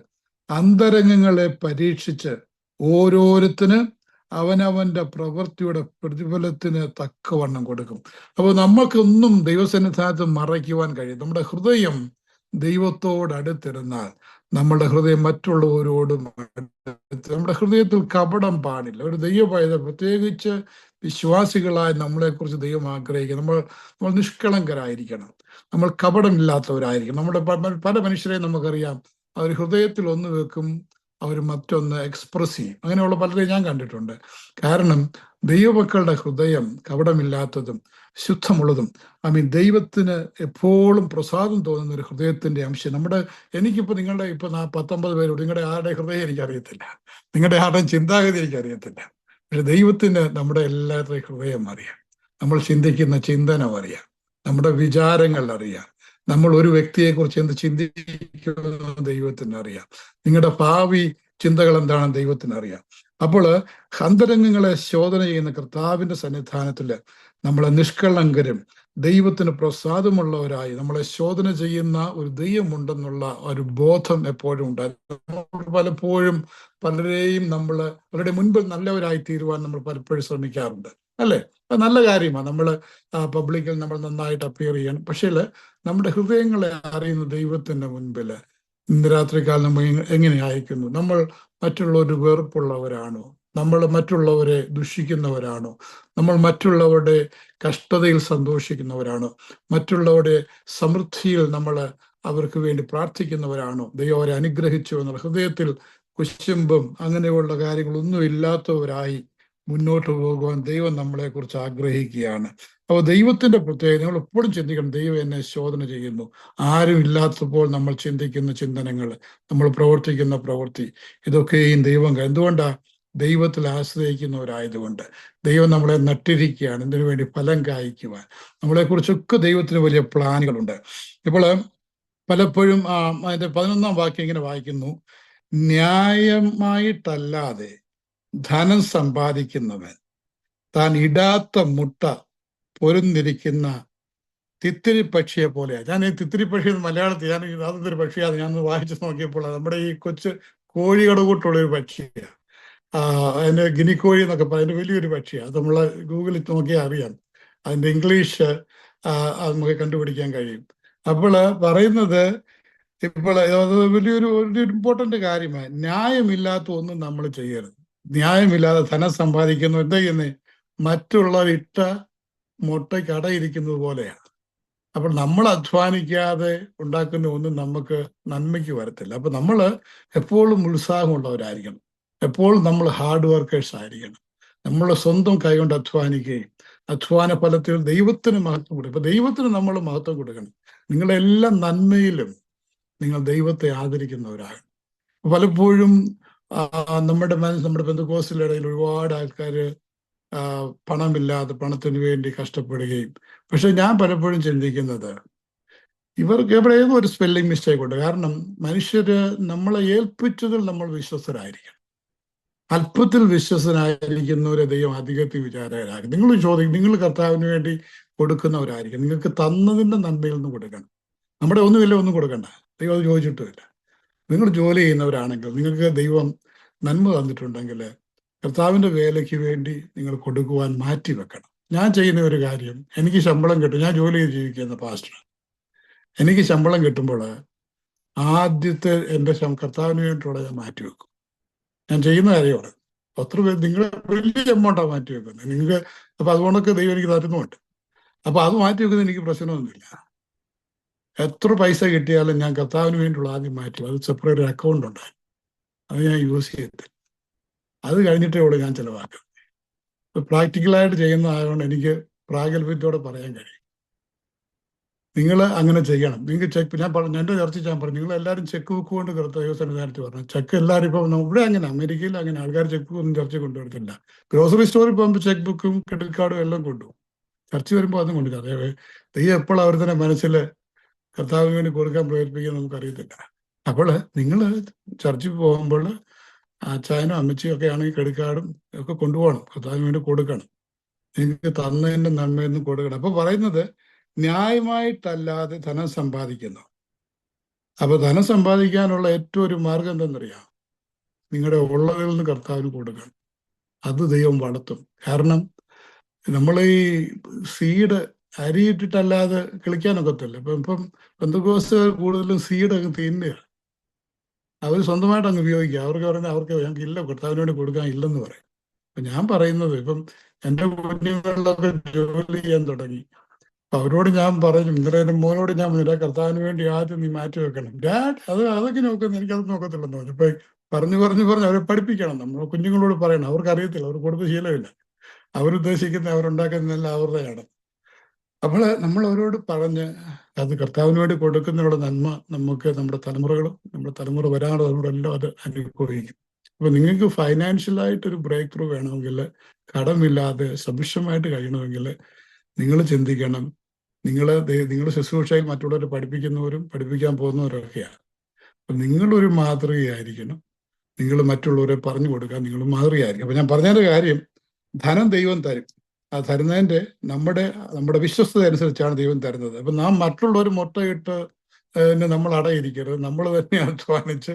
അന്തരംഗങ്ങളെ പരീക്ഷിച്ച് ഓരോരുത്തന് അവനവന്റെ പ്രവൃത്തിയുടെ പ്രതിഫലത്തിന് തക്കവണ്ണം കൊടുക്കും. അപ്പോൾ നമ്മൾക്കൊന്നും ദൈവസന്നിധാനത്ത് മറയ്ക്കുവാൻ കഴിയും. നമ്മുടെ ഹൃദയം ദൈവത്തോട് അടുത്തിരുന്നാൽ നമ്മുടെ ഹൃദയം മറ്റുള്ളവരോടും നമ്മുടെ ഹൃദയത്തിൽ കപടം പാടില്ല. ഒരു ദൈവപൈതൽ, പ്രത്യേകിച്ച് വിശ്വാസികളായി നമ്മളെക്കുറിച്ച് ദൈവം ആഗ്രഹിക്കുക, നമ്മൾ നിഷ്കളങ്കരായിരിക്കണം, നമ്മൾ കപടമില്ലാത്തവരായിരിക്കണം. നമ്മുടെ പല മനുഷ്യരെയും നമുക്കറിയാം, അവർ ഹൃദയത്തിൽ ഒന്ന് വെക്കും, അവർ മറ്റൊന്ന് എക്സ്പ്രസ് ചെയ്യും. അങ്ങനെയുള്ള പലരെയും ഞാൻ കണ്ടിട്ടുണ്ട്. കാരണം ദൈവമക്കളുടെ ഹൃദയം കപടമില്ലാത്തതും ശുദ്ധമുള്ളതും, ദൈവത്തിന് എപ്പോഴും പ്രസാദം തോന്നുന്ന ഒരു ഹൃദയത്തിന്റെ അംശം എനിക്കിപ്പോ നിങ്ങളുടെ 19 പേരോട് നിങ്ങളുടെ ആരുടെ ഹൃദയം എനിക്കറിയത്തില്ല, നിങ്ങളുടെ ആരുടെയും ചിന്താഗതി എനിക്കറിയത്തില്ല. പക്ഷെ ദൈവത്തിന് നമ്മുടെ എല്ലാവരുടെയും ഹൃദയം അറിയാം, നമ്മൾ ചിന്തിക്കുന്ന ചിന്തനം അറിയാം, നമ്മുടെ വിചാരങ്ങൾ അറിയാം, നമ്മൾ ഒരു വ്യക്തിയെക്കുറിച്ച് എന്ത് ചിന്തിക്കുമെന്ന് ദൈവത്തിന് അറിയാം, നിങ്ങളുടെ ഭാവി ചിന്തകൾ എന്താണെന്ന് ദൈവത്തിന് അറിയാം. അപ്പോൾ അന്തരംഗങ്ങളെ ശോധന ചെയ്യുന്ന കർത്താവിന്റെ സന്നിധാനത്തില് നമ്മളെ നിഷ്കളങ്കരും ദൈവത്തിന് പ്രസാദമുള്ളവരായി നമ്മളെ ശോധന ചെയ്യുന്ന ഒരു ദൈവമുണ്ടെന്നുള്ള ഒരു ബോധം എപ്പോഴും ഉണ്ടായിരുന്നു. പലപ്പോഴും പലരെയും അവരുടെ മുൻപിൽ നല്ലവരായി തീരുവാൻ നമ്മൾ പലപ്പോഴും ശ്രമിക്കാറുണ്ട്, അല്ലേ? അത് നല്ല കാര്യമാണ്. നമ്മൾ പബ്ലിക്കിൽ നമ്മൾ നന്നായിട്ട് അപ്പിയർ ചെയ്യണം. പക്ഷേ നമ്മുടെ ഹൃദയങ്ങളെ അറിയുന്ന ദൈവത്തിന്റെ മുൻപിൽ ഇന്ന് രാത്രികാലം നമ്മൾ എങ്ങനെ അയക്കുന്നു? നമ്മൾ മറ്റുള്ളവർ വെറുപ്പുള്ളവരാണോ? നമ്മൾ മറ്റുള്ളവരെ ദുഷിക്കുന്നവരാണോ? നമ്മൾ മറ്റുള്ളവരുടെ കഷ്ടതയിൽ സന്തോഷിക്കുന്നവരാണോ? മറ്റുള്ളവരുടെ സമൃദ്ധിയിൽ നമ്മൾ അവർക്ക് വേണ്ടി പ്രാർത്ഥിക്കുന്നവരാണോ? ദൈവം അവരെ അനുഗ്രഹിച്ചു എന്നുള്ള ഹൃദയത്തിൽ കുശുമ്പും അങ്ങനെയുള്ള കാര്യങ്ങളൊന്നും ഇല്ലാത്തവരായി മുന്നോട്ട് പോകുവാൻ ദൈവം നമ്മളെ കുറിച്ച് ആഗ്രഹിക്കുകയാണ്. അപ്പോൾ ദൈവത്തിന്റെ പ്രത്യേകത നമ്മൾ എപ്പോഴും ചിന്തിക്കണം, ദൈവം എന്നെ ശോധന ചെയ്യുന്നു. ആരും ഇല്ലാത്തപ്പോൾ നമ്മൾ ചിന്തിക്കുന്ന ചിന്തനങ്ങൾ, നമ്മൾ പ്രവർത്തിക്കുന്ന പ്രവൃത്തി, ഇതൊക്കെയും ദൈവം എന്തുകൊണ്ടാ? ദൈവത്തിൽ ആശ്രയിക്കുന്നവരായതുകൊണ്ട്. ദൈവം നമ്മളെ നട്ടിരിക്കുകയാണ് ഇതിനു വേണ്ടി ഫലം കായ്ക്കുവാൻ. നമ്മളെക്കുറിച്ചൊക്കെ ദൈവത്തിന് വലിയ പ്ലാനുകളുണ്ട്. ഇപ്പോൾ പലപ്പോഴും അതിന്റെ 11-ാം വാക്യം ഇങ്ങനെ വായിക്കുന്നു, ന്യായമായിട്ടല്ലാതെ ധനം സമ്പാദിക്കുന്നവൻ താൻ ഇടാത്ത മുട്ട പൊരുന്നിരിക്കുന്ന തിത്തിരി പക്ഷിയെ പോലെയാണ്. ഞാൻ ഈ തിത്തിരി പക്ഷി മലയാളത്തിൽ അതൊരു പക്ഷിയാണ് ഞാൻ വായിച്ചു നോക്കിയപ്പോൾ നമ്മുടെ ഈ കൊച്ചു കോഴികളുടെ കൂട്ടുള്ളൊരു പക്ഷിയാണ്. അതിന്റെ ഗിനിക്കോഴി എന്നൊക്കെ പറയുന്നത് വലിയൊരു പക്ഷിയാണ്. അത് നമ്മളെ ഗൂഗിളിൽ നോക്കിയാൽ അറിയാം. അതിന്റെ ഇംഗ്ലീഷ് നമുക്ക് കണ്ടുപിടിക്കാൻ കഴിയും. അപ്പോൾ പറയുന്നത് ഇപ്പോൾ അത് വലിയൊരു ഇമ്പോർട്ടന്റ് കാര്യമാണ്. ന്യായമില്ലാത്ത ഒന്നും നമ്മൾ ചെയ്യരുത്. ന്യായമില്ലാതെ ധനം സമ്പാദിക്കുന്നു എന്താ ചെയ്യുന്നത്? മറ്റുള്ളവർ ഇട്ട മുട്ടയ്ക്ക് അടയിരിക്കുന്നത് പോലെയാണ്. അപ്പോൾ നമ്മൾ അധ്വാനിക്കാതെ ഉണ്ടാക്കുന്ന ഒന്നും നമുക്ക് നന്മയ്ക്ക് വരത്തില്ല. അപ്പൊ നമ്മൾ എപ്പോഴും ഉത്സാഹമുള്ളവരായിരിക്കണം. എപ്പോഴും നമ്മൾ ഹാർഡ് വർക്കേഴ്സ് ആയിരിക്കണം. നമ്മൾ സ്വന്തം കൈകൊണ്ട് അധ്വാനിക്കുകയും അധ്വാന ഫലത്തിൽ ദൈവത്തിന് മഹത്വം കൊടുക്കും. ഇപ്പൊ ദൈവത്തിന് നമ്മൾ മഹത്വം കൊടുക്കണം. നിങ്ങളെല്ലാ നന്മയിലും നിങ്ങൾ ദൈവത്തെ ആദരിക്കുന്നവരാണ്. പലപ്പോഴും നമ്മുടെ പെന്തക്കോസ്തിന്റെ ഇടയിൽ ഒരുപാട് ആൾക്കാർ പണമില്ലാതെ പണത്തിന് വേണ്ടി കഷ്ടപ്പെടുകയും, പക്ഷെ ഞാൻ പലപ്പോഴും ചിന്തിക്കുന്നത് ഇവർക്ക് എവിടെ ഏതോ ഒരു സ്പെല്ലിംഗ് മിസ്റ്റേക്ക് ഉണ്ട്. കാരണം മനുഷ്യര് നമ്മളെ ഏൽപ്പിച്ചതിൽ നമ്മൾ വിശ്വസ്തരായിരിക്കണം. അല്പത്തിൽ വിശ്വസനായിരിക്കുന്നവരെ ദൈവം അധികത്തിൽ വിചാരകരാകും. നിങ്ങൾ കർത്താവിന് വേണ്ടി കൊടുക്കുന്നവരായിരിക്കും. നിങ്ങൾക്ക് തന്നതിന്റെ നന്മയിൽ നിന്ന് കൊടുക്കണം. നമ്മുടെ ഒന്നുമില്ല, ഒന്നും കൊടുക്കണ്ട. ദൈവം അത് ചോദിച്ചിട്ടുമില്ല. നിങ്ങൾ ജോലി ചെയ്യുന്നവരാണെങ്കിൽ, നിങ്ങൾക്ക് ദൈവം നന്മ തന്നിട്ടുണ്ടെങ്കിൽ കർത്താവിന്റെ വേലയ്ക്ക് വേണ്ടി നിങ്ങൾ കൊടുക്കുവാൻ മാറ്റി വെക്കണം. ഞാൻ ചെയ്യുന്ന ഒരു കാര്യം, എനിക്ക് ശമ്പളം കിട്ടും. ഞാൻ ജോലി ചെയ്ത് ജീവിക്കുന്ന പാസ്റ്റർ. എനിക്ക് ശമ്പളം കിട്ടുമ്പോൾ ആദ്യത്തെ എൻ്റെ കർത്താവിന് വേണ്ടിയുള്ള ഞാൻ മാറ്റി വെക്കും. ഞാൻ ചെയ്യുന്ന കാര്യമാണ്. ഒത്തിരി പേര് നിങ്ങൾ വലിയ എമൗണ്ടാണ് മാറ്റി വെക്കുന്നത്. നിങ്ങൾക്ക് അപ്പൊ അതുകൊണ്ടൊക്കെ ദൈവം എനിക്ക് തരുന്നുണ്ട്. അപ്പൊ അത് മാറ്റി വെക്കുന്നത് എനിക്ക് പ്രശ്നമൊന്നുമില്ല. എത്ര പൈസ കിട്ടിയാലും ഞാൻ കർത്താവിന് വേണ്ടിയുള്ള ആദ്യം മാറ്റി. അത് സെപ്പറേറ്റ് അക്കൗണ്ട് ഉണ്ടായി, അത് ഞാൻ യൂസ് ചെയ്യത്തില്ല. അത് കഴിഞ്ഞിട്ടേ ഉള്ളൂ ഞാൻ ചിലവാക്കുന്നത്. പ്രാക്ടിക്കലായിട്ട് ചെയ്യുന്നതായതുകൊണ്ട് എനിക്ക് പ്രാഗൽഭ്യത്തോടെ പറയാൻ കഴിയും. നിങ്ങൾ അങ്ങനെ ചെയ്യണം. നിങ്ങൾക്ക് ചെക്ക്, ഞാൻ പറഞ്ഞു, എൻ്റെ ചർച്ച ഞാൻ പറഞ്ഞു, നിങ്ങൾ എല്ലാവരും ചെക്ക് ബുക്ക് കൊണ്ട് ദൈവസന്നിധാനത്ത് പറഞ്ഞു. ചെക്ക് എല്ലാവരും ഇപ്പം ഇവിടെ അങ്ങനെ, അമേരിക്കയിൽ അങ്ങനെ ആൾക്കാർ ചെക്ക് ബുക്ക് ഒന്നും ചർച്ച കൊണ്ടുവരത്തില്ല. ഗ്രോസറി സ്റ്റോറിൽ പോകുമ്പോൾ ചെക്ക് ബുക്കും ക്രെഡിറ്റ് കാർഡും എല്ലാം കൊണ്ടുപോകും. ചർച്ച വരുമ്പോൾ അതും കൊണ്ടുവരും. അതേ ദൈവം എപ്പോൾ അവർ തന്നെ മനസ്സിൽ കർത്താവിന് വേണ്ടി കൊടുക്കാൻ പ്രേരിപ്പിക്കാൻ നമുക്കറിയത്തില്ല. അപ്പോൾ നിങ്ങൾ ചർച്ചിൽ പോകുമ്പോൾ അച്ചായനും അമ്മച്ചിയും ഒക്കെ ആണെങ്കിൽ ക്രെഡിറ്റ് കാർഡും ഒക്കെ കൊണ്ടുപോകണം. കർത്താവിന് വേണ്ടി കൊടുക്കണം. നിങ്ങൾക്ക് തന്നതിൻ്റെ നന്മയൊന്നും കൊടുക്കണം. അപ്പൊ പറയുന്നത് ന്യായമായിട്ടല്ലാതെ ധനം സമ്പാദിക്കുന്നു. അപ്പൊ ധനം സമ്പാദിക്കാനുള്ള ഏറ്റവും ഒരു മാർഗം എന്തെന്നറിയാം? നിങ്ങളുടെ ഉള്ളതിൽ നിന്ന് കർത്താവിന് കൊടുക്കണം. അത് ദൈവം വളർത്തും. കാരണം നമ്മൾ ഈ സീഡ് അരിയിട്ടിട്ടല്ലാതെ കിളിക്കാനൊക്കത്തില്ല. ഇപ്പം പെന്തക്കോസ്തുകാർ കൂടുതലും സീഡ് അങ്ങ് തിന്നുക. അവർ സ്വന്തമായിട്ട് അങ്ങ് ഉപയോഗിക്കുക. അവർക്ക് പറഞ്ഞാൽ അവർക്ക് ഞങ്ങൾക്ക് ഇല്ല, കർത്താവിന് വേണ്ടി കൊടുക്കാൻ ഇല്ലെന്ന് പറയും. അപ്പൊ ഞാൻ പറയുന്നത്, ഇപ്പം എൻ്റെ കുഞ്ഞുങ്ങളിലൊക്കെ ജോലി ചെയ്യാൻ തുടങ്ങി. അപ്പൊ അവരോട് ഞാൻ പറഞ്ഞു, ഇന്നലെ എൻ്റെ മോനോട് ഞാൻ പറഞ്ഞില്ല, കർത്താവിന് വേണ്ടി ആദ്യം നീ മാറ്റി വെക്കണം. ഡാഡ് അതൊക്കെ നോക്കുന്നത്, എനിക്കത് നോക്കത്തില്ലെന്ന് പറഞ്ഞു. ഇപ്പൊ പറഞ്ഞു അവരെ പഠിപ്പിക്കണം. നമ്മൾ കുഞ്ഞുങ്ങളോട് പറയണം. അവർക്ക് അറിയത്തില്ല, അവർ കൊടുത്ത ശീലമില്ല. അവരുദ്ദേശിക്കുന്ന അവരുണ്ടാക്കുന്നതെല്ലാം അവരുടെയാണ്. അപ്പോൾ നമ്മൾ അവരോട് പറഞ്ഞ് അത് കർത്താവിന് വേണ്ടി കൊടുക്കുന്നതിനുള്ള നന്മ നമുക്ക് നമ്മുടെ തലമുറ വരാനുള്ള തലമുറയെല്ലാം അത് അനുഭവിക്കും. അപ്പൊ നിങ്ങൾക്ക് ഫൈനാൻഷ്യലായിട്ടൊരു ബ്രേക്ക് ത്രൂ വേണമെങ്കിൽ, കടമില്ലാതെ സഫിഷ്യമായിട്ട് കഴിയണമെങ്കിൽ നിങ്ങൾ ചിന്തിക്കണം. നിങ്ങൾ ശുശ്രൂഷയിൽ മറ്റുള്ളവരെ പഠിപ്പിക്കുന്നവരും പഠിപ്പിക്കാൻ പോകുന്നവരൊക്കെയാണ്. അപ്പൊ നിങ്ങളൊരു മാതൃകയായിരിക്കണം. നിങ്ങൾ മറ്റുള്ളവരെ പറഞ്ഞു കൊടുക്കാൻ നിങ്ങൾ മാതൃകയായിരിക്കും. അപ്പൊ ഞാൻ പറഞ്ഞതിന്റെ കാര്യം, ധനം ദൈവം തരും. ആ തരുന്നതിന്റെ നമ്മുടെ വിശ്വസ്തത അനുസരിച്ചാണ് ദൈവം തരുന്നത്. അപ്പൊ നാം മറ്റുള്ളവർ മുട്ടയിട്ട് നമ്മൾ അടയിരിക്കരുത്. നമ്മൾ തന്നെ അധ്വാനിച്ച്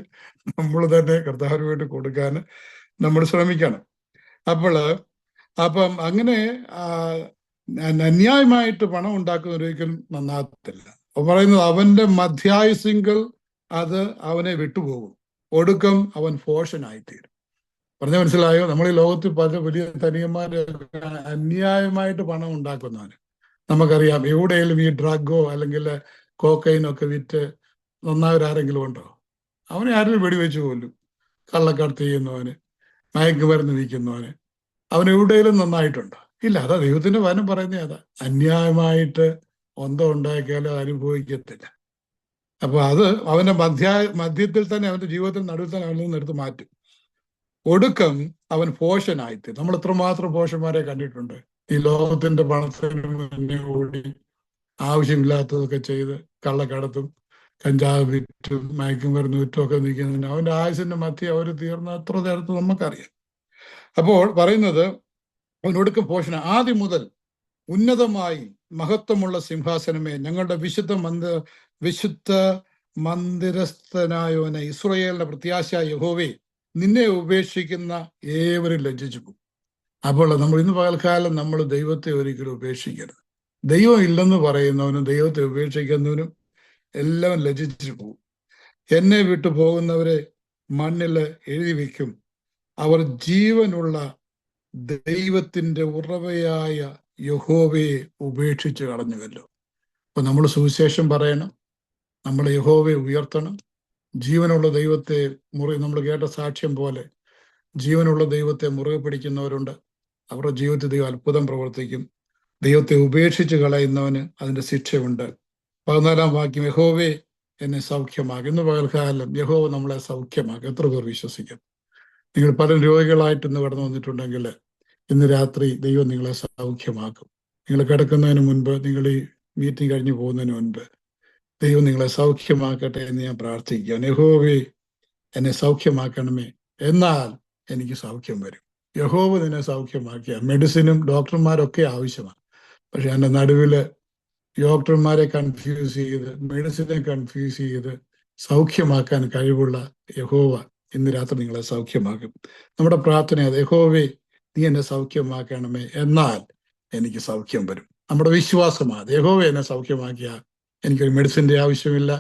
നമ്മൾ തന്നെ കർത്താവിന് വേണ്ടി കൊടുക്കാൻ നമ്മൾ ശ്രമിക്കണം. അപ്പം അങ്ങനെ അന്യായമായിട്ട് പണം ഉണ്ടാക്കുന്ന ഒരിക്കലും നന്നാകത്തില്ല. അപ്പൊ പറയുന്നത്, അവന്റെ മധ്യായുസിങ്കൽ അത് അവനെ വിട്ടുപോകും, ഒടുക്കം അവൻ ഫോഷനായിത്തീരും. പറഞ്ഞ മനസ്സിലായോ? നമ്മൾ ഈ ലോകത്തിൽ പല വലിയ തനിയന്മാര് അന്യായമായിട്ട് പണം ഉണ്ടാക്കുന്നവന് നമുക്കറിയാം. എവിടെയെങ്കിലും ഈ ഡ്രഗോ അല്ലെങ്കിൽ കോക്കൈനോ ഒക്കെ വിറ്റ് നന്നായവരാരെങ്കിലും ഉണ്ടോ? അവനെ ആരെങ്കിലും വെടിവെച്ച് കൊല്ലും. കള്ളക്കടത്ത് ചെയ്യുന്നവന്, മയക്കുമരുന്ന് വിൽക്കുന്നവന്, അവൻ എവിടെയെങ്കിലും നന്നായിട്ടുണ്ടോ? ഇല്ല. അതാ ദൈവത്തിന്റെ വചനം പറയുന്നത്. അതാ, അന്യായമായിട്ട് ഒന്തം ഉണ്ടാക്കിയാലും അനുഭവിക്കത്തില്ല. അപ്പൊ അത് അവന്റെ മധ്യത്തിൽ തന്നെ, അവന്റെ ജീവിതത്തിൽ നടുവിൽ തന്നെ അവനിൽ നിന്ന് എടുത്ത് മാറ്റും. ഒടുക്കം അവൻ പോഷനായിട്ട്. നമ്മൾ എത്രമാത്രം പോഷന്മാരെ കണ്ടിട്ടുണ്ട്. ഈ ലോകത്തിന്റെ പണത്തിന് മുന്നേ ഓടി ആവശ്യമില്ലാത്തതൊക്കെ ചെയ്ത് കള്ളക്കടത്തും കഞ്ചാവ് വിറ്റും മയക്കുമരുന്ന് വിറ്റും ഒക്കെ നിൽക്കുന്നതിന് അവന്റെ ആയുസിന്റെ മധ്യ അവർ തീർന്ന എത്ര നേരത്ത് നമുക്കറിയാം. അപ്പോൾ പറയുന്നത്, അവനൊടുക്കം പോഷണ. ആദ്യം മുതൽ ഉന്നതമായി മഹത്വമുള്ള സിംഹാസനമേ, ഞങ്ങളുടെ വിശുദ്ധ മന്ദിരസ്ഥനായവനെ, ഇസ്രായേലിന്റെ പ്രത്യാശ യഹോവേ, നിന്നെ ഉപേക്ഷിക്കുന്ന ഏവരും ലജ്ജിച്ചു പോകും. അപ്പോൾ നമ്മൾ ഇന്ന് പകൽക്കാലം നമ്മൾ ദൈവത്തെ ഒരിക്കലും ഉപേക്ഷിക്കരുത്. ദൈവം ഇല്ലെന്ന് പറയുന്നവനും ദൈവത്തെ ഉപേക്ഷിക്കുന്നവനും എല്ലാം ലജ്ജിച്ചു പോകും. എന്നെ വിട്ടു പോകുന്നവരെ മണ്ണിൽ എഴുതി വയ്ക്കും. അവർ ജീവനുള്ള ദൈവത്തിന്റെ ഉറവയായ യഹോവയെ ഉപേക്ഷിച്ച് കളഞ്ഞുവല്ലോ. അപ്പൊ നമ്മൾ സുവിശേഷം പറയണം, നമ്മൾ യഹോവയെ ഉയർത്തണം. ജീവനുള്ള ദൈവത്തെ നമ്മൾ കേട്ട സാക്ഷ്യം പോലെ ജീവനുള്ള ദൈവത്തെ മുറുകെ പിടിക്കുന്നവരുണ്ട്. അവരുടെ ജീവിതത്തിൽ ദൈവം അത്ഭുതം പ്രവർത്തിക്കും. ദൈവത്തെ ഉപേക്ഷിച്ച് കളയുന്നവന് അതിന്റെ ശിക്ഷയുണ്ട്. 14-ാം വാക്യം, യഹോവേ എന്നെ സൗഖ്യമാക്കും. ഇന്ന് പകൽക്കാലം യഹോവ നമ്മളെ സൗഖ്യമാക്കും. എത്ര പേർ വിശ്വസിക്കും? നിങ്ങൾ പല രോഗികളായിട്ട് ഇന്ന് കടന്നു വന്നിട്ടുണ്ടെങ്കിൽ ഇന്ന് രാത്രി ദൈവം നിങ്ങളെ സൗഖ്യമാക്കും. നിങ്ങൾ കിടക്കുന്നതിന് മുൻപ്, നിങ്ങൾ ഈ മീറ്റിംഗ് കഴിഞ്ഞ് പോകുന്നതിന് മുൻപ് ദൈവം നിങ്ങളെ സൗഖ്യമാക്കട്ടെ എന്ന് ഞാൻ പ്രാർത്ഥിക്കുകയാണ്. യഹോവേ എന്നെ സൗഖ്യമാക്കണമേ, എന്നാൽ എനിക്ക് സൗഖ്യം വരും. യഹോവ നിന്നെ സൗഖ്യമാക്കിയ മെഡിസിനും ഡോക്ടർമാരൊക്കെ ആവശ്യമാണ്. പക്ഷെ എൻ്റെ നടുവില് ഡോക്ടർമാരെ കൺഫ്യൂസ് ചെയ്ത് മെഡിസിനെ കൺഫ്യൂസ് ചെയ്ത് സൗഖ്യമാക്കാൻ കഴിവുള്ള യഹോവ ഇന്ന് രാത്രി നിങ്ങളെ സൗഖ്യമാക്കും. നമ്മുടെ പ്രാർത്ഥന അത്, യഹോവേ നീ എന്നെ സൗഖ്യമാക്കണമേ, എന്നാൽ എനിക്ക് സൗഖ്യം വരും. നമ്മുടെ വിശ്വാസമാണ് യഹോവ എന്നെ സൗഖ്യമാക്കിയ എനിക്കൊരു മെഡിസിൻ്റെ ആവശ്യമില്ല,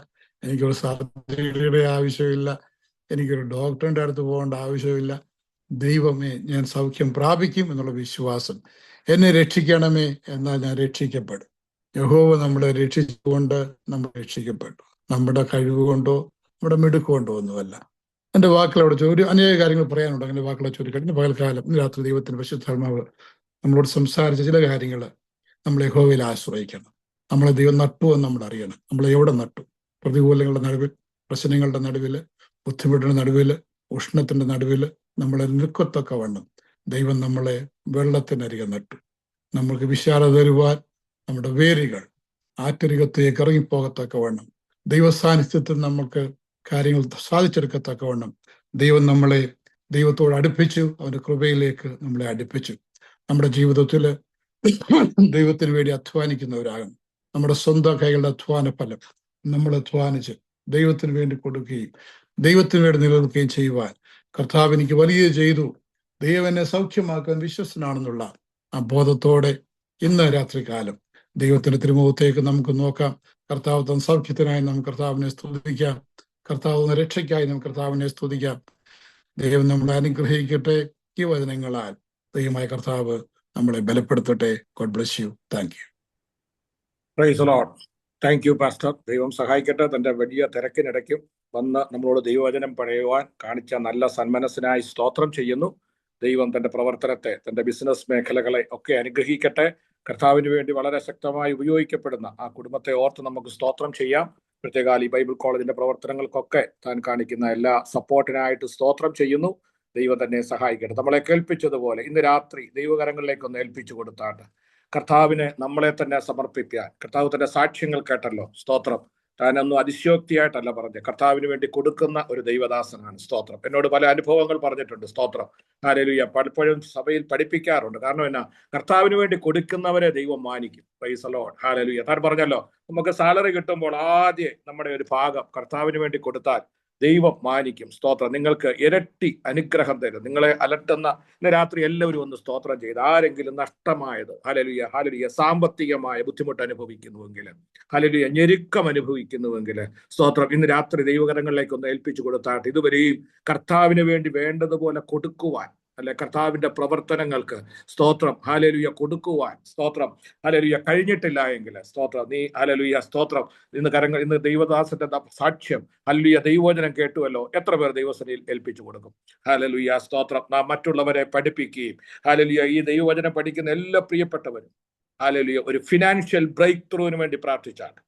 എനിക്കൊരു സർജറിയുടെ ആവശ്യമില്ല, എനിക്കൊരു ഡോക്ടറിൻ്റെ അടുത്ത് പോകേണ്ട ആവശ്യമില്ല. ദൈവമേ ഞാൻ സൗഖ്യം പ്രാപിക്കും എന്നുള്ള വിശ്വാസം. എന്നെ രക്ഷിക്കണമേ, എന്നാൽ ഞാൻ രക്ഷിക്കപ്പെടും. യഹോവ നമ്മളെ രക്ഷിച്ചുകൊണ്ട് നമ്മൾ രക്ഷിക്കപ്പെട്ടു. നമ്മുടെ കഴിവ് കൊണ്ടോ നമ്മുടെ മിടുക്കൊണ്ടോ ഒന്നുമല്ല. എൻ്റെ വാക്കുകളോട് അനേക കാര്യങ്ങൾ പറയാനുണ്ട്. അങ്ങനെ വാക്കുകളെ ചുരുക്കട്ടെ. പകൽക്കാലം രാത്രി ദൈവത്തിന് പരിശുദ്ധാത്മാവ് നമ്മളോട് സംസാരിച്ച ചില കാര്യങ്ങൾ നമ്മൾ യഹോവയിൽ ആശ്രയിക്കണം. നമ്മളെ ദൈവം നട്ടു എന്ന് നമ്മൾ അറിയണം. നമ്മൾ എവിടെ നട്ടു? പ്രതികൂലങ്ങളുടെ നടുവിൽ, പ്രശ്നങ്ങളുടെ നടുവിൽ, ബുദ്ധിമുട്ടിന്റെ നടുവിൽ, ഉഷ്ണത്തിന്റെ നടുവിൽ നമ്മളെ നിൽക്കത്തൊക്കെ വണ്ണം ദൈവം നമ്മളെ വെള്ളത്തിനരികെ നട്ടു. നമ്മൾക്ക് വിശാലത തരുവാൻ നമ്മുടെ വേരുകൾ ആറ്റരികത്തേക്ക് ഇറങ്ങിപ്പോകത്തക്ക വണ്ണം, ദൈവസാന്നിധ്യത്തിൽ നമുക്ക് കാര്യങ്ങൾ സാധിച്ചെടുക്കത്തക്ക വണ്ണം ദൈവം നമ്മളെ ദൈവത്തോട് അടുപ്പിച്ചു. അവന്റെ കൃപയിലേക്ക് നമ്മളെ അടുപ്പിച്ചു. നമ്മുടെ ജീവിതത്തിൽ ദൈവത്തിന് വേണ്ടി അധ്വാനിക്കുന്നവരാകും. നമ്മുടെ സ്വന്തം കൈകളുടെ അധ്വാന ഫലം നമ്മൾ അധ്വാനിച്ച് ദൈവത്തിന് വേണ്ടി കൊടുക്കുകയും ദൈവത്തിന് വേണ്ടി നിലനിൽക്കുകയും ചെയ്യുവാൻ കർത്താവ് എനിക്ക് വലിയ ചെയ്തു, ദൈവം എന്നെ സൗഖ്യമാക്കാൻ വിശ്വസനാണെന്നുള്ള ആ ബോധത്തോടെ ഇന്ന് രാത്രികാലം ദൈവത്തിന്റെ തിരുമുഖത്തേക്ക് നമുക്ക് നോക്കാം. കർത്താവ് തന്ന സൗഖ്യത്തിനായി നമുക്ക് കർത്താവിനെ സ്തുതിക്കാം. കർത്താവ് തന്ന രക്ഷയ്ക്കായി നമുക്ക് കർത്താവിനെ സ്തുതിക്കാം. ദൈവം നമ്മളെ അനുഗ്രഹിക്കട്ടെ. ഈ വചനങ്ങളാൽ ദൈവമായ കർത്താവ് നമ്മളെ ബലപ്പെടുത്തട്ടെ. God bless you. Thank you.
Praise the Lord. Thank you pastor. ദൈവം സഹായിക്കട്ടെ. തന്റെ വലിയ തിരക്കിനിടയ്ക്കും വന്ന് നമ്മളോട് ദൈവവചനം പറയുവാൻ കാണിച്ച നല്ല സന്മനസ്സിനായി സ്തോത്രം ചെയ്യുന്നു. ദൈവം തന്റെ പ്രവർത്തനത്തെ, തന്റെ ബിസിനസ് മേഖലകളെ ഒക്കെ അനുഗ്രഹിക്കട്ടെ. കർത്താവിന് വേണ്ടി വളരെ ശക്തമായി ഉപയോഗിക്കപ്പെടുന്ന ആ കുടുംബത്തെ ഓർത്ത് നമുക്ക് സ്തോത്രം ചെയ്യാം. പ്രത്യേകാൽ ഈ ബൈബിൾ കോളേജിന്റെ പ്രവർത്തനങ്ങൾക്കൊക്കെ താൻ കാണിക്കുന്ന എല്ലാ സപ്പോർട്ടിനായിട്ട് സ്തോത്രം ചെയ്യുന്നു. ദൈവം തന്നെ സഹായിക്കട്ടെ. നമ്മളെ കേൾപ്പിച്ചതുപോലെ ഇന്ന് രാത്രി ദൈവകരങ്ങളിലേക്കൊന്ന് ഏൽപ്പിച്ചു കൊടുത്താട്ട് കർത്താവിനെ നമ്മളെ തന്നെ സമർപ്പിക്കാൻ, കർത്താവ് തന്റെ സാക്ഷ്യങ്ങൾ കേട്ടല്ലോ. സ്തോത്രം. താനൊന്നും അതിശയോക്തിയായിട്ടല്ല പറഞ്ഞത്, കർത്താവിന് വേണ്ടി കൊടുക്കുന്ന ഒരു ദൈവദാസനാണ്. സ്തോത്രം. എന്നോട് പല അനുഭവങ്ങൾ പറഞ്ഞിട്ടുണ്ട്. സ്തോത്രം. ഹല്ലേലൂയ. പലപ്പോഴും സഭയിൽ പഠിപ്പിക്കാറുണ്ട്. കാരണം എന്നാ, കർത്താവിന് വേണ്ടി കൊടുക്കുന്നവരെ ദൈവം മാനിക്കും. Praise the Lord. ഹല്ലേലൂയ. താൻ പറഞ്ഞല്ലോ, നമുക്ക് സാലറി കിട്ടുമ്പോൾ ആദ്യം നമ്മുടെ ഒരു ഭാഗം കർത്താവിന് വേണ്ടി കൊടുത്താൽ ദൈവം മാനിക്കും. സ്തോത്രം. നിങ്ങൾക്ക് ഇരട്ടി അനുഗ്രഹം തരും. നിങ്ങളെ അലട്ടുന്ന ഇന്ന് രാത്രി എല്ലാവരും ഒന്ന് സ്തോത്രം ചെയ്ത്, ആരെങ്കിലും നഷ്ടമായത്, ഹല്ലേലൂയ ഹല്ലേലൂയ, സാമ്പത്തികമായ ബുദ്ധിമുട്ട് അനുഭവിക്കുന്നുവെങ്കിൽ, ഹല്ലേലൂയ, ഞെരുക്കം അനുഭവിക്കുന്നുവെങ്കിൽ, സ്തോത്രം, ഇന്ന് രാത്രി ദൈവകരങ്ങളിലേക്ക് ഒന്ന് ഏൽപ്പിച്ചു കൊടുത്താട്ട് ഇതുവരെയും കർത്താവിന് വേണ്ടി വേണ്ടതുപോലെ കൊടുക്കുവാൻ, അല്ലെ, കർത്താവിന്റെ പ്രവർത്തനങ്ങൾക്ക് സ്തോത്രം ഹല്ലേലൂയ കൊടുക്കുവാൻ, സ്തോത്രം ഹല്ലേലൂയ കഴിഞ്ഞിട്ടില്ല എങ്കിൽ, സ്തോത്രം, നീ ഹല്ലേലൂയ സ്തോത്രം, ഇന്ന് ദൈവദാസന്റെ സാക്ഷ്യം, ഹല്ലേലൂയ, ദൈവവചനം കേട്ടുവല്ലോ. എത്ര പേർ ദൈവസഭയിൽ ഏൽപ്പിച്ചു കൊടുക്കും? ഹല്ലേലൂയ സ്തോത്രം. നാം മറ്റുള്ളവരെ പഠിപ്പിക്കുകയും, ഹല്ലേലൂയ, ഈ ദൈവവചനം പഠിക്കുന്ന എല്ലാ പ്രിയപ്പെട്ടവരും ഹല്ലേലൂയ ഒരു ഫിനാൻഷ്യൽ ബ്രേക്ക് ത്രൂവിന് വേണ്ടി പ്രാർത്ഥിച്ചാണ്.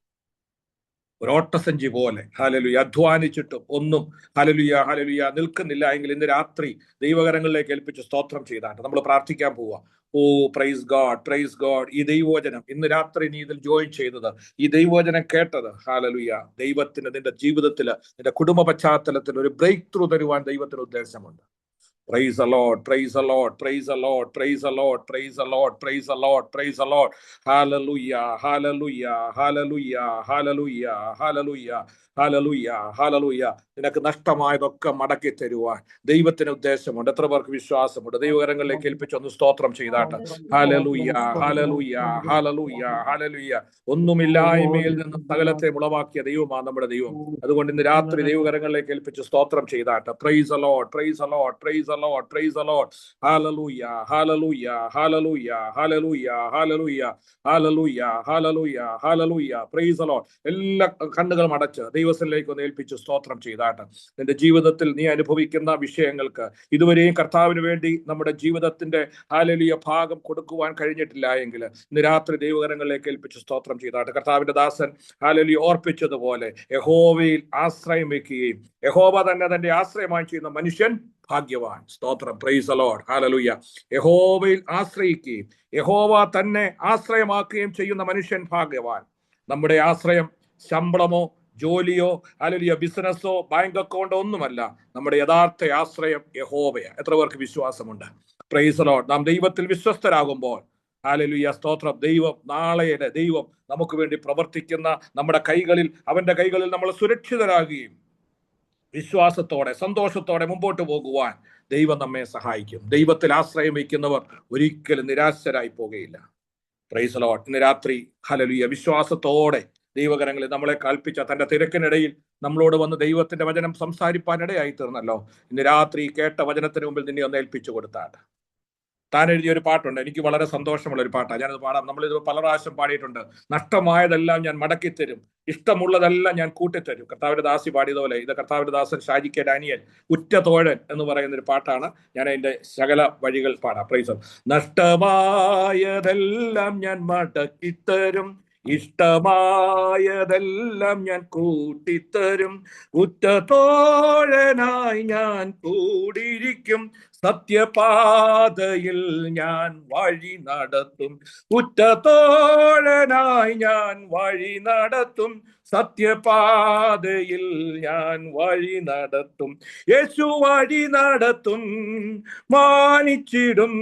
ഒരു ഓട്ടസഞ്ചി പോലെ ഹല്ലേലൂയ അധ്വാനിച്ചിട്ടും ഒന്നും ഹല്ലേലൂയ ഹല്ലേലൂയ നിൽക്കുന്നില്ല എങ്കിൽ ഇന്ന് രാത്രി ദൈവകരങ്ങളിലേക്ക് ഏൽപ്പിച്ച് സ്തോത്രം ചെയ്താണ്ട് നമ്മൾ പ്രാർത്ഥിക്കാൻ പോവാ. ഓ പ്രൈസ് ഗോഡ്, പ്രൈസ് ഗോഡ്. ഈ ദൈവവചനം ഇന്ന് രാത്രി നീ ഇതിൽ ജോയിൻ ചെയ്തത്, ഈ ദൈവവചനം കേട്ടത്, ഹല്ലേലൂയ, ദൈവത്തിന് നിന്റെ ജീവിതത്തിൽ, നിന്റെ കുടുംബ പശ്ചാത്തലത്തിൽ ഒരു ബ്രേക്ക് ത്രൂ തരുവാൻ ദൈവത്തിന് ഉദ്ദേശമുണ്ട്. Praise the Lord, praise the Lord, praise the Lord, praise the Lord, praise the Lord, praise the Lord, praise the Lord. Hallelujah, hallelujah, hallelujah, hallelujah, hallelujah, hallelujah, hallelujah. നിനക്ക് നഷ്ടമായതൊക്കെ മടക്കി തരുവാൻ ദൈവത്തിന് ഉദ്ദേശമുണ്ട്. എത്ര പേർക്ക് വിശ്വാസമുണ്ട്? ദൈവകരങ്ങളിലേക്ക് ഏൽപ്പിച്ചൊന്ന് സ്തോത്രം ചെയ്താട്ട്. ഹല്ലേലൂയ, ഹല്ലേലൂയ, ഹല്ലേലൂയ, ഹല്ലേലൂയ. ഒന്നുമില്ലായ്മയിൽ നിന്ന് സകലത്തെ ഉളവാക്കിയ ദൈവമാണ് നമ്മുടെ ദൈവം. അതുകൊണ്ട് ഇന്ന് രാത്രി ദൈവകരങ്ങളിലേക്ക് ഏൽപ്പിച്ച് സ്തോത്രം ചെയ്താട്ട്. Praise the Lord, praise the Lord, praise the Lord, praise the Lord. ഹല്ലേലൂയ, ഹല്ലേലൂയ, ഹല്ലേലൂയ, ഹല്ലേലൂയ, ഹല്ലേലൂയ, ഹല്ലേലൂയ, ഹല്ലേലൂയ, ഹല്ലേലൂയ. Praise the Lord. എല്ലാ കണ്ണുകളും അടച്ച് ദൈവത്തിലേക്ക് ഒന്ന് ഏൽപ്പിച്ച് സ്തോത്രം ചെയ്താട്ട്. നിന്റെ ജീവിതത്തിൽ നീ അനുഭവിക്കുന്ന വിഷയങ്ങൾക്ക് ഇതുവരെയും കർത്താവിന് വേണ്ടി നമ്മുടെ ജീവിതത്തിന്റെ ഹല്ലേലൂയ ഭാഗം കൊടുക്കുവാൻ കഴിഞ്ഞിട്ടില്ല എങ്കിൽ ഇന്ന് രാത്രി ദൈവകരങ്ങളിലേക്ക് ഏൽപ്പിച്ച് സ്തോത്രം ചെയ്താട്ട്. കർത്താവിന്റെ ദാസൻ ഹല്ലേലൂയ ഓർപ്പിച്ചതുപോലെ യഹോവയിൽ ആശ്രയം വെക്കുകയും യഹോവ തന്നെ തന്റെ ആശ്രയമായി ചെയ്യുന്ന മനുഷ്യൻ ഭാഗ്യവാൻ. സ്തോത്രം, പ്രൈസ് ദി ലോർഡ്, ഹല്ലേലൂയ. യഹോവയിൽ ആശ്രയിക്കുകയും യഹോവ തന്നെ ആശ്രയമാക്കുകയും ചെയ്യുന്ന മനുഷ്യൻ ഭാഗ്യവാൻ. നമ്മുടെ ആശ്രയം ശമ്പളമോ ജോലിയോ അല്ലെങ്കിൽ ബിസിനസ്സോ ബാങ്ക് അക്കൗണ്ടോ ഒന്നുമല്ല. നമ്മുടെ യഥാർത്ഥ ആശ്രയം യഹോവയാണ്. എത്ര പേർക്ക് വിശ്വാസമുണ്ട്? Praise the Lord. നാം ദൈവത്തിൽ വിശ്വസ്തരാകുമ്പോൾ ഹല്ലേലൂയ, സ്തോത്രം, നാളെയുടെ ദൈവം നമുക്ക് വേണ്ടി പ്രവർത്തിക്കുന്ന നമ്മുടെ കൈകളിൽ, അവന്റെ കൈകളിൽ നമ്മൾ സുരക്ഷിതരാകുകയും വിശ്വാസത്തോടെ സന്തോഷത്തോടെ മുമ്പോട്ട് പോകുവാൻ ദൈവം നമ്മെ സഹായിക്കും. ദൈവത്തിൽ ആശ്രയം വയ്ക്കുന്നവർ ഒരിക്കലും നിരാശരായി പോകുകയില്ല. Praise the Lord. ഇന്ന് രാത്രി ഹല്ലേലൂയ വിശ്വാസത്തോടെ ദൈവകരങ്ങളിൽ നമ്മളെ കൽപ്പിച്ച തന്റെ തിരക്കിനിടയിൽ നമ്മളോട് വന്ന് ദൈവത്തിന്റെ വചനം സംസാരിപ്പാനിടയായി തീർന്നല്ലോ. ഇന്ന് രാത്രി കേട്ട വചനത്തിന് മുമ്പിൽ നിന്നെ ഒന്ന് ഏൽപ്പിച്ചു കൊടുത്താട്ട്. താൻ എഴുതിയൊരു പാട്ടുണ്ട്, എനിക്ക് വളരെ സന്തോഷമുള്ള ഒരു പാട്ടാണ്. ഞാനത് പാടാം. നമ്മളിത് പല പ്രാവശ്യം പാടിയിട്ടുണ്ട്. നഷ്ടമായതെല്ലാം ഞാൻ മടക്കിത്തരും, ഇഷ്ടമുള്ളതെല്ലാം ഞാൻ കൂട്ടിത്തരും. കർത്താവിന്റെ ദാസി പാടിയതുപോലെ ഇത് കർത്താവിന്റെ ദാസൻ ഷാജി കെ ഡാനിയൽ ഉറ്റ തോഴൻ എന്ന് പറയുന്ന ഒരു പാട്ടാണ്. ഞാൻ അതിന്റെ ശകല വഴികൾ പാടാം. പ്രൈസ്. നഷ്ടമായതെല്ലാം ഞാൻ മടക്കിത്തരും, ഇഷ്ടമായതെല്ലാം ഞാൻ കൂട്ടിത്തരും, ഉറ്റതോഴനായി ഞാൻ കൂടിയിരിക്കും, സത്യപാതയിൽ ഞാൻ വഴി നടത്തും, ഉറ്റതോഴനായി ഞാൻ വഴി നടത്തും, സത്യപാതയിൽ ഞാൻ വഴി നടത്തും. യേശു വഴി നടത്തും, മാനിച്ചിടും,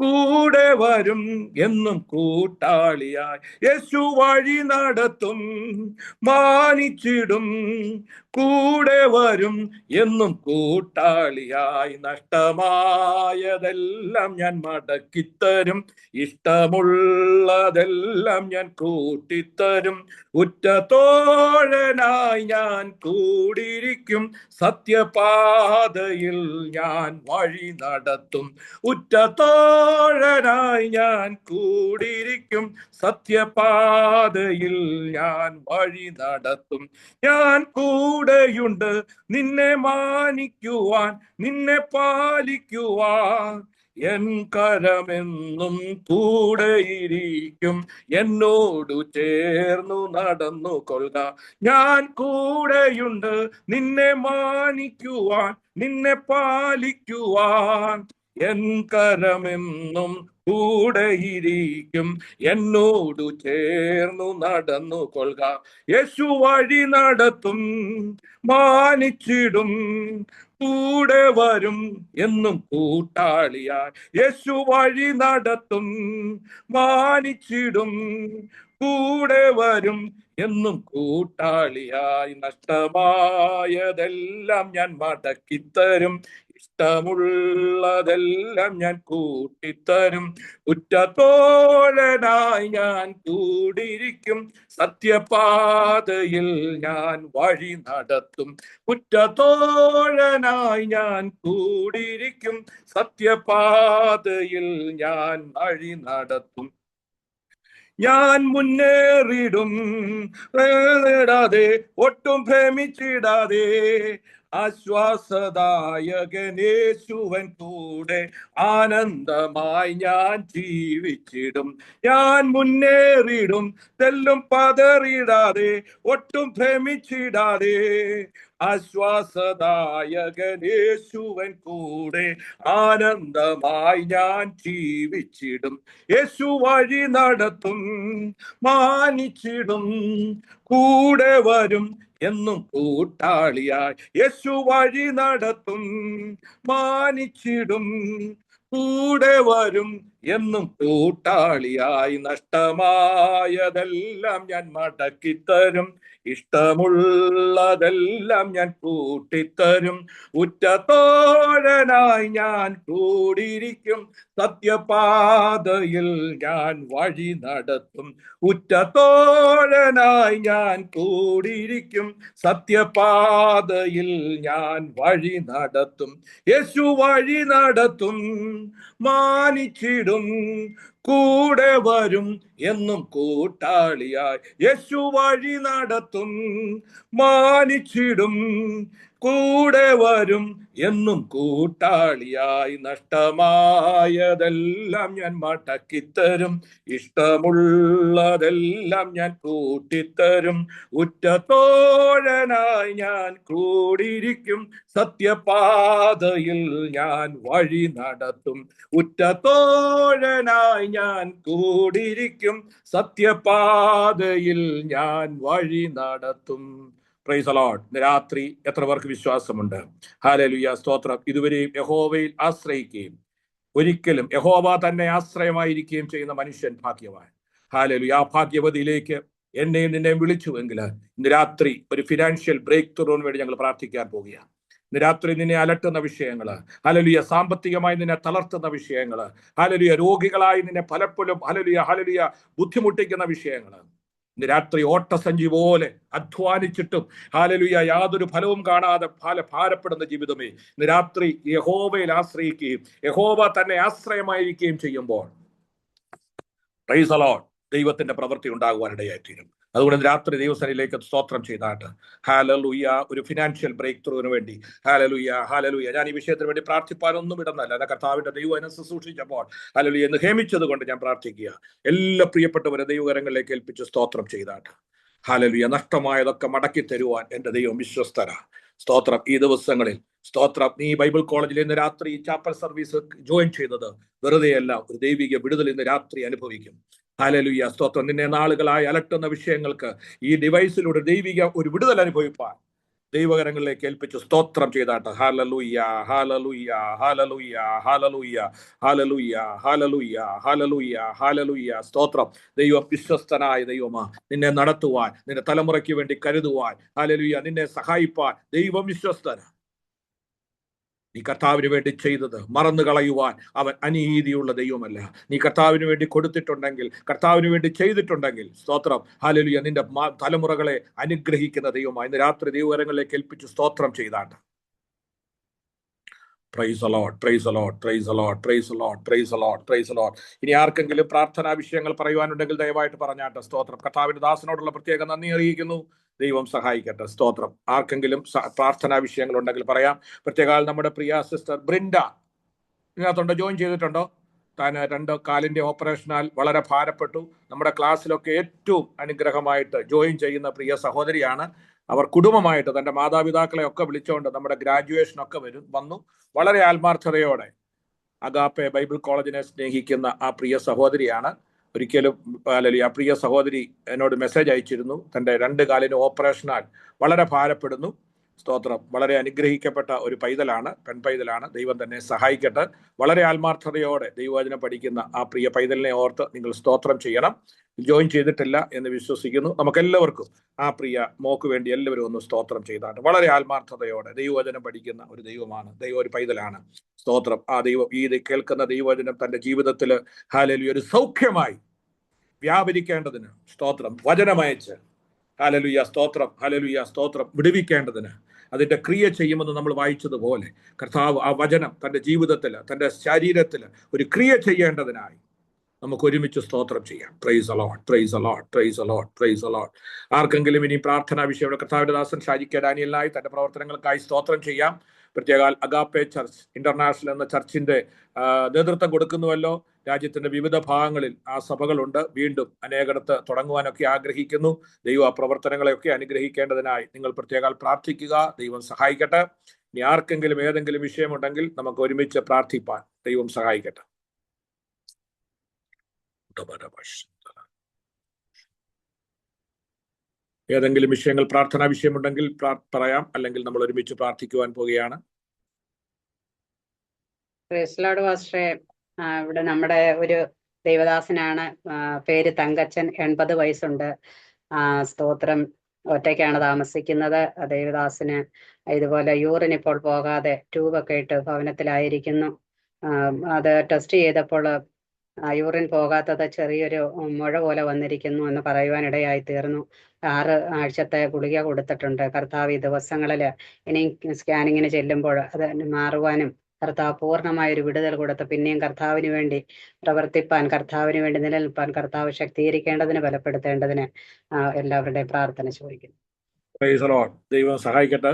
കൂടെ വരും എന്നും കൂട്ടാളിയായി. യേശു വഴി നടത്തും, മാനിച്ചിടും, കൂടെ വരും എന്നും കൂട്ടാളിയായി. നഷ്ടമായതെല്ലാം ഞാൻ മടക്കിത്തരും, ഇഷ്ടമുള്ളതെല്ലാം ഞാൻ കൂട്ടിത്തരും, ഉറ്റതോഴനായി ഞാൻ കൂടിയിരിക്കും, സത്യപാതയിൽ ഞാൻ വഴി നടത്തും, ഉറ്റതോഴനായി ഞാൻ കൂടിയിരിക്കും, സത്യപാതയിൽ ഞാൻ വഴി നടത്തും. ഞാൻ കൂടെയുണ്ട് നിന്നെ മാനിക്കുവാൻ, നിന്നെ പാലിക്കുവാൻ, എൻ കരമെന്നും കൂടെയിരിക്കും, എന്നോടു ചേർന്നു നടന്നു കൊള്ളുക. ഞാൻ കൂടെയുണ്ട് നിന്നെ മാനിക്കുവാൻ, നിന്നെ പാലിക്കുവാൻ, എൻ കരമെന്നും കൂടെയിരിക്കും, എന്നോടു ചേർന്നു നടന്നു കൊള്ളുക. യേശു വഴി നടത്തും, മാനിച്ചിടും, കൂടെ വരും എന്നും കൂട്ടാളിയായി. യേശു വഴി നടത്തും, മാനിച്ചിടും, കൂടെ വരും എന്നും കൂട്ടാളിയായി. നഷ്ടമായതെല്ലാം ഞാൻ മടക്കിത്തരും, ഇഷ്ടമുള്ളതെല്ലാം ഞാൻ കൂട്ടിത്തരും, ഉറ്റതോഴനായി ഞാൻ കൂടിയിരിക്കും, സത്യപാതയിൽ ഞാൻ വഴി നടത്തും, ഉറ്റതോഴനായി ഞാൻ കൂടിയിരിക്കും, സത്യപാതയിൽ ഞാൻ വഴി നടത്തും. ഞാൻ മുന്നേറിടും, ഒട്ടും ഭ്രമിച്ചിടാതെ, ആശ്വാസദായകനേശുവൻ കൂടെ ആനന്ദമായി ഞാൻ ജീവിച്ചിടും. ഞാൻ മുന്നേറിടും, തെല്ലും പതറിടാതെ, ഒട്ടും ഭ്രമിച്ചിടാതെ, ആശ്വാസദായകനേശുവൻ കൂടെ ആനന്ദമായി ഞാൻ ജീവിച്ചിടും. യേശു വഴി നടത്തും, മാനിച്ചിടും, കൂടെ വരും എന്നും കൂട്ടാളിയായി. യേശു വഴി നടത്തും, മാനിച്ചിടും, കൂടെ വരും എന്നും കൂട്ടാളിയായി. നഷ്ടമായതെല്ലാം ഞാൻ മടക്കിത്തരും, ഇഷ്ടമുള്ളതെല്ലാം ഞാൻ കൂട്ടിത്തരും. ഉറ്റ തോഴനായി ഞാൻ കൂടിയിരിക്കും, സത്യപാതയിൽ ഞാൻ വഴി നടത്തും. ഉറ്റ തോഴനായി ഞാൻ കൂടിയിരിക്കും, സത്യപാതയിൽ ഞാൻ വഴി നടത്തും. യേശു വഴി നടത്തും, മാനിച്ചിടും, കൂടെ വരും എന്നും കൂട്ടാളിയായി. യേശു വഴി നടത്തും, മാനിച്ചിടും, കൂടെ വരും എന്നും കൂട്ടാളിയായി. നഷ്ടമായതെല്ലാം ഞാൻ മടക്കിത്തരും, ഇഷ്ടമുള്ളതെല്ലാം ഞാൻ കൂട്ടിത്തരും. ഉറ്റ തോഴനായി ഞാൻ കൂടിയിരിക്കും, സത്യപാതയിൽ ഞാൻ വഴി നടത്തും. ഉറ്റ തോഴനായി ഞാൻ കൂടിയിരിക്കും, സത്യപാതയിൽ ഞാൻ വഴി നടത്തും. Price the Lord. ഇന്ന് രാത്രി എത്ര പേർക്ക് വിശ്വാസമുണ്ട്? ഹല്ലേലൂയ, സ്തോത്രം. ഇതുവരെയും യഹോവയിൽ ആശ്രയിക്കുകയും ഒരിക്കലും യഹോവ തന്നെ ആശ്രയമായിരിക്കുകയും ചെയ്യുന്ന മനുഷ്യൻ ഭാഗ്യവാൻ. ഹല്ലേലൂയ. ആ ഭാഗ്യവതിയിലേക്ക് എന്നെയും നിന്നെയും വിളിച്ചുവെങ്കിൽ ഇന്ന് രാത്രി ഒരു ഫിനാൻഷ്യൽ ബ്രേക്ക് ത്രൂവിന് വേണ്ടി ഞങ്ങൾ പ്രാർത്ഥിക്കാൻ പോവുകയാണ്. ഇന്ന് രാത്രി നിന്നെ അലട്ടുന്ന വിഷയങ്ങള്, ഹല്ലേലൂയ, സാമ്പത്തികമായി നിന്നെ തളർത്തുന്ന വിഷയങ്ങള്, ഹല്ലേലൂയ, രോഗികളായി നിന്നെ പലപ്പോഴും ഹല്ലേലൂയ ബുദ്ധിമുട്ടിക്കുന്ന വിഷയങ്ങള്, ഇന്ന് രാത്രി ഓട്ടസഞ്ചി പോലെ അധ്വാനിച്ചിട്ടും ഹല്ലേലൂയ യാതൊരു ഫലവും കാണാതെ ഭാരപ്പെടുന്ന ജീവിതമേ, ഇന്ന് രാത്രി യഹോവയിൽ ആശ്രയിക്കുകയും യഹോവ തന്നെ ആശ്രയമായിരിക്കുകയും ചെയ്യുമ്പോൾ പ്രൈസ് ദി ലോർഡ്, ദൈവത്തിന്റെ പ്രവൃത്തി ഉണ്ടാകുവാനിടയായിത്തീരും. അതുകൊണ്ട് രാത്രി ദൈവസന്നിധിയിലേക്ക് സ്തോത്രം ചെയ്താട്ട് ഹല്ലേലൂയ ഒരു ഫിനാൻഷ്യൽ ബ്രേക്ക് ത്രൂവിന് വേണ്ടി ഹല്ലേലൂയ ഞാൻ ഈ വിഷയത്തിന് വേണ്ടി പ്രാർത്ഥിപ്പാനൊന്നും ഇടുന്നല്ല. എന്നെ കർത്താവിന്റെ ദൈവം എന്നെ ശുശ്രൂഷിച്ചപ്പോൾ ഹല്ലേലൂയ എന്ന് ഹേമിച്ചത് കൊണ്ട് ഞാൻ പ്രാർത്ഥിക്കുക. എല്ലാ പ്രിയപ്പെട്ടവരെ ദൈവകരങ്ങളിലേക്ക് ഏൽപ്പിച്ച് സ്തോത്രം ചെയ്താട്ട് ഹല്ലേലൂയ നഷ്ടമായതൊക്കെ മടക്കി തരുവാൻ എന്റെ ദൈവം വിശ്വസ്തര. സ്തോത്രം. ഈ ദിവസങ്ങളിൽ സ്തോത്രം, നീ ബൈബിൾ കോളേജിൽ ഇന്ന് രാത്രി ചാപ്പൽ സർവീസ് ജോയിൻ ചെയ്തത് വെറുതെയല്ല, ഒരു ദൈവിക വിടുതൽ ഇന്ന് രാത്രി അനുഭവിക്കും. ഹല്ലേലൂയ, സ്തോത്രം. നിന്നെ നാളുകളായി അലട്ടുന്ന വിഷയങ്ങൾക്ക് ഈ ഡിവൈസിലൂടെ ദൈവിക ഒരു വിടുതൽ അനുഭവിപ്പാൻ ദൈവകരങ്ങളിലേക്ക് ഏൽപ്പിച്ച് സ്തോത്രം ചെയ്താട്ട് ഹല്ലേലൂയ ഹല്ലേലൂയ ഹല്ലേലൂയ ഹല്ലേലൂയ ഹല്ലേലൂയ ഹല്ലേലൂയ ഹല്ലേലൂയ ഹല്ലേലൂയ. സ്തോത്രം. ദൈവം വിശ്വസ്തനായ ദൈവമാ. നിന്നെ നടത്തുവാൻ, നിന്റെ തലമുറയ്ക്ക് വേണ്ടി കരുതുവാൻ, ഹല്ലേലൂയ, നിന്നെ സഹായിപ്പാൻ ദൈവം വിശ്വസ്തന. നീ കർത്താവിന് വേണ്ടി ചെയ്തത് മറന്നു കളയുവാൻ അവൻ അനീതിയുള്ള ദൈവമല്ല. നീ കർത്താവിന് വേണ്ടി കൊടുത്തിട്ടുണ്ടെങ്കിൽ, കർത്താവിന് വേണ്ടി ചെയ്തിട്ടുണ്ടെങ്കിൽ, സ്തോത്രം, ഹല്ലേലൂയ, നിന്റെ തലമുറകളെ അനുഗ്രഹിക്കുന്ന ദൈവമായി ഇന്ന് രാത്രി ദൈവകരങ്ങളിലേക്ക് ഏൽപ്പിച്ച് സ്തോത്രം ചെയ്താട്ട് praise the Lord, praise the Lord, praise the Lord, praise the Lord, praise the Lord, praise the Lord. ഇനി ആർക്കെങ്കിലും പ്രാർത്ഥനാ വിഷയങ്ങൾ പറയുവാനുണ്ടെങ്കിൽ ദയവായിട്ട് പറഞ്ഞാട്ടെ. സ്തോത്രം. കർത്താവിന്റെ ദാസനോടുള്ള പ്രത്യേക നന്ദി അറിയിക്കുന്നു. ദൈവം സഹായിക്കട്ടെ. സ്തോത്രം. ആർക്കെങ്കിലും പ്രാർത്ഥനാ വിഷയങ്ങൾ ഉണ്ടെങ്കിൽ പറയാം. പ്രത്യേക നമ്മുടെ പ്രിയ സിസ്റ്റർ ബ്രിൻഡ ഇതിനകത്തുണ്ടോ? ജോയിൻ ചെയ്തിട്ടുണ്ടോ? താൻ 2 കാലിന്റെ ഓപ്പറേഷനാൽ വളരെ ഭാരപ്പെട്ടു. നമ്മുടെ ക്ലാസ്സിലൊക്കെ ഏറ്റവും അനുഗ്രഹമായിട്ട് ജോയിൻ ചെയ്യുന്ന പ്രിയ സഹോദരിയാണ്. അവർ കുടുംബമായിട്ട് തന്റെ മാതാപിതാക്കളെ ഒക്കെ വിളിച്ചുകൊണ്ട് നമ്മുടെ ഗ്രാജുവേഷനൊക്കെ വന്നു. വളരെ ആത്മാർത്ഥതയോടെ അഗാപ്പെ ബൈബിൾ കോളേജിനെ സ്നേഹിക്കുന്ന ആ പ്രിയ സഹോദരിയാണ്. ഒരിക്കലും അല്ലെങ്കിൽ ആ പ്രിയ സഹോദരി എന്നോട് മെസ്സേജ് അയച്ചിരുന്നു. തൻ്റെ 2 കാലിന് ഓപ്പറേഷനാൽ വളരെ ഭാരപ്പെടുന്നു. സ്തോത്രം. വളരെ അനുഗ്രഹിക്കപ്പെട്ട ഒരു പൈതലാണ്, പെൺപൈതലാണ്. ദൈവം തന്നെ സഹായിക്കട്ടെ. വളരെ ആത്മാർത്ഥതയോടെ ദൈവവചനം പഠിക്കുന്ന ആ പ്രിയ പൈതലിനെ ഓർത്ത് നിങ്ങൾ സ്തോത്രം ചെയ്യണം. ജോയിൻ ചെയ്തിട്ടില്ല എന്ന് വിശ്വസിക്കുന്നു. നമുക്കെല്ലാവർക്കും ആ പ്രിയ മോക്ക് വേണ്ടി എല്ലാവരും ഒന്ന് സ്തോത്രം ചെയ്താണ്. വളരെ ആത്മാർത്ഥതയോടെ ദൈവവചനം പഠിക്കുന്ന ഒരു ദൈവമാണ്, ഒരു പൈതലാണ്. സ്തോത്രം. ആ ദൈവം ഈ കേൾക്കുന്ന ദൈവവചനം തന്റെ ജീവിതത്തിൽ ഹല്ലേലൂയ ഒരു സൗഖ്യമായി വ്യാപരിക്കേണ്ടതിന് സ്തോത്രം, വചനമയച്ച് ഹല്ലേലൂയ സ്തോത്രം, ഹല്ലേലൂയ സ്തോത്രം, വിടുവിക്കേണ്ടതിന് അതിന്റെ ക്രിയ ചെയ്യുമെന്ന് നമ്മൾ വായിച്ചതുപോലെ കർത്താവ് ആ വചനം തന്റെ ജീവിതത്തിൽ, തന്റെ ശരീരത്തിൽ ഒരു ക്രിയ ചെയ്യേണ്ടതിനായി നമുക്ക് ഒരുമിച്ച് സ്തോത്രം ചെയ്യാം. Price the Lord, praise the Lord, praise the Lord, praise the Lord. ആർക്കെങ്കിലും ഇനി പ്രാർത്ഥനാ വിഷയം കർത്താവിന്റെ ദാസൻ ഷാജി കെ ഡാനിയലിനായി തന്റെ പ്രവർത്തനങ്ങൾക്കായി സ്തോത്രം ചെയ്യാം. പ്രത്യേക അഗാപ്പെ ചർച്ച് ഇന്റർനാഷണൽ എന്ന ചർച്ചിന്റെ നേതൃത്വം കൊടുക്കുന്നുവല്ലോ. രാജ്യത്തിന്റെ വിവിധ ഭാഗങ്ങളിൽ ആ സഭകളുണ്ട്. വീണ്ടും അനേകടത്ത് തുടങ്ങുവാനൊക്കെ ആഗ്രഹിക്കുന്നു. ദൈവം ആ പ്രവർത്തനങ്ങളെയൊക്കെ അനുഗ്രഹിക്കേണ്ടതിനായി നിങ്ങൾ പ്രത്യേക പ്രാർത്ഥിക്കുക. ദൈവം സഹായിക്കട്ടെ. ഇനി ആർക്കെങ്കിലും ഏതെങ്കിലും വിഷയമുണ്ടെങ്കിൽ നമുക്ക് ഒരുമിച്ച് പ്രാർത്ഥിപ്പാൻ ദൈവം സഹായിക്കട്ടെ. ഏതെങ്കിലും വിഷയങ്ങൾ, പ്രാർത്ഥനാ വിഷയമുണ്ടെങ്കിൽ പറയാം, അല്ലെങ്കിൽ നമ്മൾ ഒരുമിച്ച് പ്രാർത്ഥിക്കുവാൻ പോവുകയാണ്.
ഇവിടെ നമ്മുടെ ഒരു ദൈവദാസനാണ്, പേര് തങ്കച്ചൻ, 80 വയസ്സുണ്ട്. സ്തോത്രം. ഒറ്റയ്ക്കാണ് താമസിക്കുന്നത്. ദേവദാസിന് ഇതുപോലെ യൂറിൻ ഇപ്പോൾ പോകാതെ ട്യൂബൊക്കെ ഇട്ട് ഭവനത്തിലായിരിക്കുന്നു. അത് ടെസ്റ്റ് ചെയ്തപ്പോൾ യൂറിൻ പോകാത്തത് ചെറിയൊരു മുഴ പോലെ വന്നിരിക്കുന്നു എന്ന് പറയുവാനിടയായി തീർന്നു. 6 ആഴ്ചത്തെ ഗുളിക കൊടുത്തിട്ടുണ്ട്. കർത്താവ് ഈ ദിവസങ്ങളിൽ ഇനി സ്കാനിങ്ങിന് ചെല്ലുമ്പോൾ അത് മാറുവാനും കർത്താവ് പൂർണ്ണമായൊരു വിടുതൽ കൊടുത്ത് പിന്നെയും കർത്താവിന് വേണ്ടി പ്രവർത്തിപ്പാൻ, കർത്താവിന് വേണ്ടി നിലനിൽപ്പാൻ കർത്താവ് ശക്തീകരിക്കേണ്ടതിന്, ബലപ്പെടുത്തേണ്ടതിന് എല്ലാവരുടെയും പ്രാർത്ഥന ചോദിക്കുന്നു.
ദൈവം സഹായിക്കട്ടെ.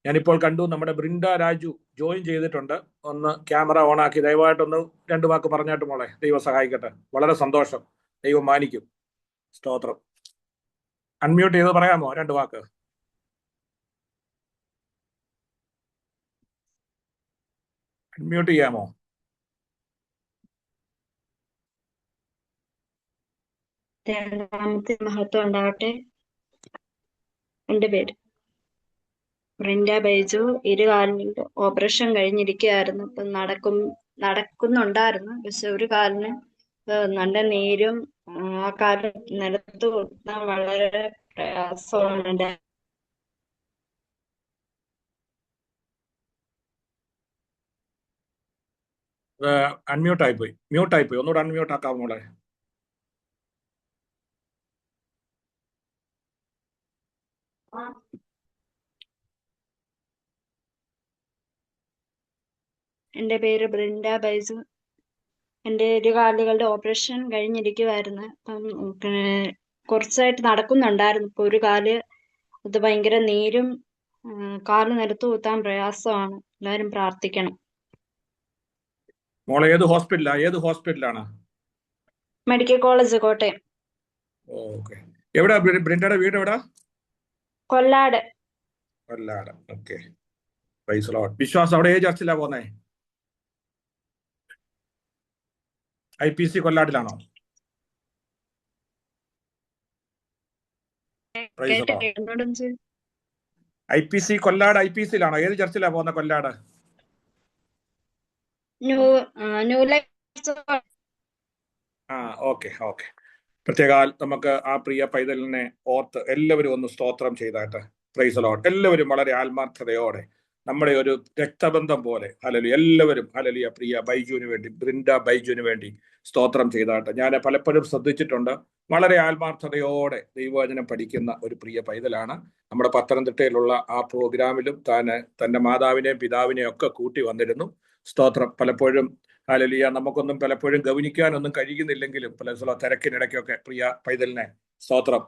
ഞാനിപ്പോൾ കണ്ടു നമ്മുടെ ബ്രിൻഡ രാജു ജോയിൻ ചെയ്തിട്ടുണ്ട്. ഒന്ന് ക്യാമറ ഓൺ ആക്കി ദയവായിട്ടൊന്ന് 2 വാക്ക് പറഞ്ഞാട്ട് മോളെ. ദൈവം സഹായിക്കട്ടെ. വളരെ സന്തോഷം. ദൈവം മാനിക്കും. സ്തോത്രം. അൺമ്യൂട്ട് ചെയ്ത് പറയാമോ 2 വാക്ക്? അൺമ്യൂട്ട് ചെയ്യാമോ?
മഹത്വം ഉണ്ടാവട്ടെ. എൻ്റെ പേര് ബ്രിൻഡ ബൈജു. 2 കാലിന്റെ ഓപ്പറേഷൻ കഴിഞ്ഞിരിക്കുകയായിരുന്നു. ഇപ്പം നടക്കുന്നുണ്ടായിരുന്നു. പക്ഷെ ഒരു കാലിന് നല്ല നീരും ആ കാല് നിലത്ത് കൊടുത്താൽ വളരെ പ്രയാസമാണ്.
അൺമ്യൂട്ടായി പോയി. ഒന്നുകൂടെ അൺമ്യൂട്ട് ആക്കാമോ മോളെ?
എൻ്റെ പേര് ബ്രിൻഡ ബൈജു. എൻ്റെ 2 കാലുകളുടെ ഓപ്പറേഷൻ കഴിഞ്ഞിരിക്കുമായിരുന്നു. അപ്പം കുറച്ചായിട്ട് നടക്കുന്നുണ്ടായിരുന്നു. ഇപ്പൊ ഒരു കാല് അത് ഭയങ്കര നീരും കാല് നിലത്ത് കുത്താൻ പ്രയാസമാണ്. എല്ലാവരും പ്രാർത്ഥിക്കണം.
മോളെ ഏത് ഹോസ്പിറ്റലാണ്?
Medical college, Kottayam.
ഓക്കെ. എവിടാ ബ്രിൻഡയുടെ വീട്? എവിടാ?
കൊല്ലാട്.
ഓക്കെ. Praise Lord. വിശ്വാസം അവിടെ ഏത് ചർച്ചിലാ പോന്നേ? IPC കൊല്ലാടിലാണോ? IPC കൊല്ലാട് IPCയിലാണോ? ഏത് ചർച്ചിലാ പോന്ന കൊല്ലാട്? ഓക്കെ. പ്രത്യേകാൽ നമുക്ക് ആ പ്രിയ പൈതലിനെ ഓർത്ത് എല്ലാവരും ഒന്ന് സ്തോത്രം ചെയ്തായിട്ട്. Praise Lord. എല്ലാവരും വളരെ ആത്മാർത്ഥതയോടെ നമ്മുടെ ഒരു രക്തബന്ധം പോലെ എല്ലാവരും പ്രിയ ബൈജുവിന് വേണ്ടി, ബ്രിൻഡ ബൈജുവിന് വേണ്ടി സ്തോത്രം ചെയ്തായിട്ട്. ഞാൻ പലപ്പോഴും ശ്രദ്ധിച്ചിട്ടുണ്ട്. വളരെ ആത്മാർത്ഥതയോടെ ദൈവവചനം പഠിക്കുന്ന ഒരു പ്രിയ പൈതലാണ്. നമ്മുടെ പത്തനംതിട്ടയിലുള്ള ആ പ്രോഗ്രാമിലും തന്റെ മാതാവിനെയും പിതാവിനെയും ഒക്കെ കൂട്ടി വന്നിരുന്നു. സ്തോത്രം. പലപ്പോഴും നമുക്കൊന്നും പലപ്പോഴും ഗവനിക്കാനൊന്നും കഴിയുന്നില്ലെങ്കിലും പല തിരക്കിനിടയ്ക്കൊക്കെ പ്രിയ പൈതലിനെ സ്തോത്രം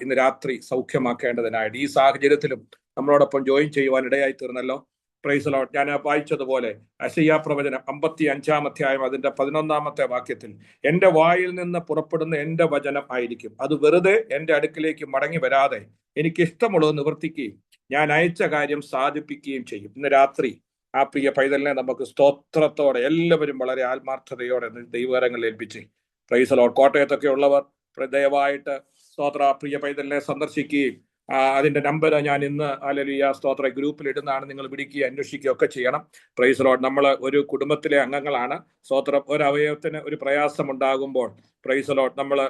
ഇന്ന് രാത്രി സൗഖ്യമാക്കേണ്ടതിനായിട്ട് ഈ സാഹചര്യത്തിലും നമ്മളോടൊപ്പം ജോയിൻ ചെയ്യുവാൻ ഇടയായി തീർന്നല്ലോ. Praise Lord. ഞാൻ വായിച്ചതുപോലെ യെശയ്യാ പ്രവചനം 55-ാം അധ്യായം അതിന്റെ 11-ാമത്തെ വാക്യത്തിൽ, എന്റെ വായിൽ നിന്ന് പുറപ്പെടുന്ന എന്റെ വചനം ആയിരിക്കും, അത് വെറുതെ എന്റെ അടുക്കിലേക്ക് മടങ്ങി വരാതെ എനിക്ക് ഇഷ്ടമുള്ളത് നിവർത്തിക്കുകയും ഞാൻ അയച്ച കാര്യം സാധിപ്പിക്കുകയും ചെയ്യും. ഇന്ന് രാത്രി ആ പ്രിയ പൈതലിനെ നമുക്ക് സ്തോത്രത്തോടെ എല്ലാവരും വളരെ ആത്മാർത്ഥതയോടെ ദൈവകരങ്ങളിൽ ഏൽപ്പിച്ച്. Praise Lord. കോട്ടയത്തൊക്കെ ഉള്ളവർ ദയവായിട്ട് സ്തോത്ര പ്രിയ പൈതലിനെ സന്ദർശിക്കുകയും അതിന്റെ നമ്പർ ഞാൻ ഇന്ന് സ്തോത്ര ഗ്രൂപ്പിൽ ഇടുന്നതാണ്. നിങ്ങൾ വിളിക്കുക, അന്വേഷിക്കുക ഒക്കെ ചെയ്യണം. Praise Lord. നമ്മൾ ഒരു കുടുംബത്തിലെ അംഗങ്ങളാണ്. സ്തോത്രം. ഒരു അവയവത്തിന് ഒരു പ്രയാസം ഉണ്ടാകുമ്പോൾ പ്രൈസ് ലോർഡ് നമ്മൾ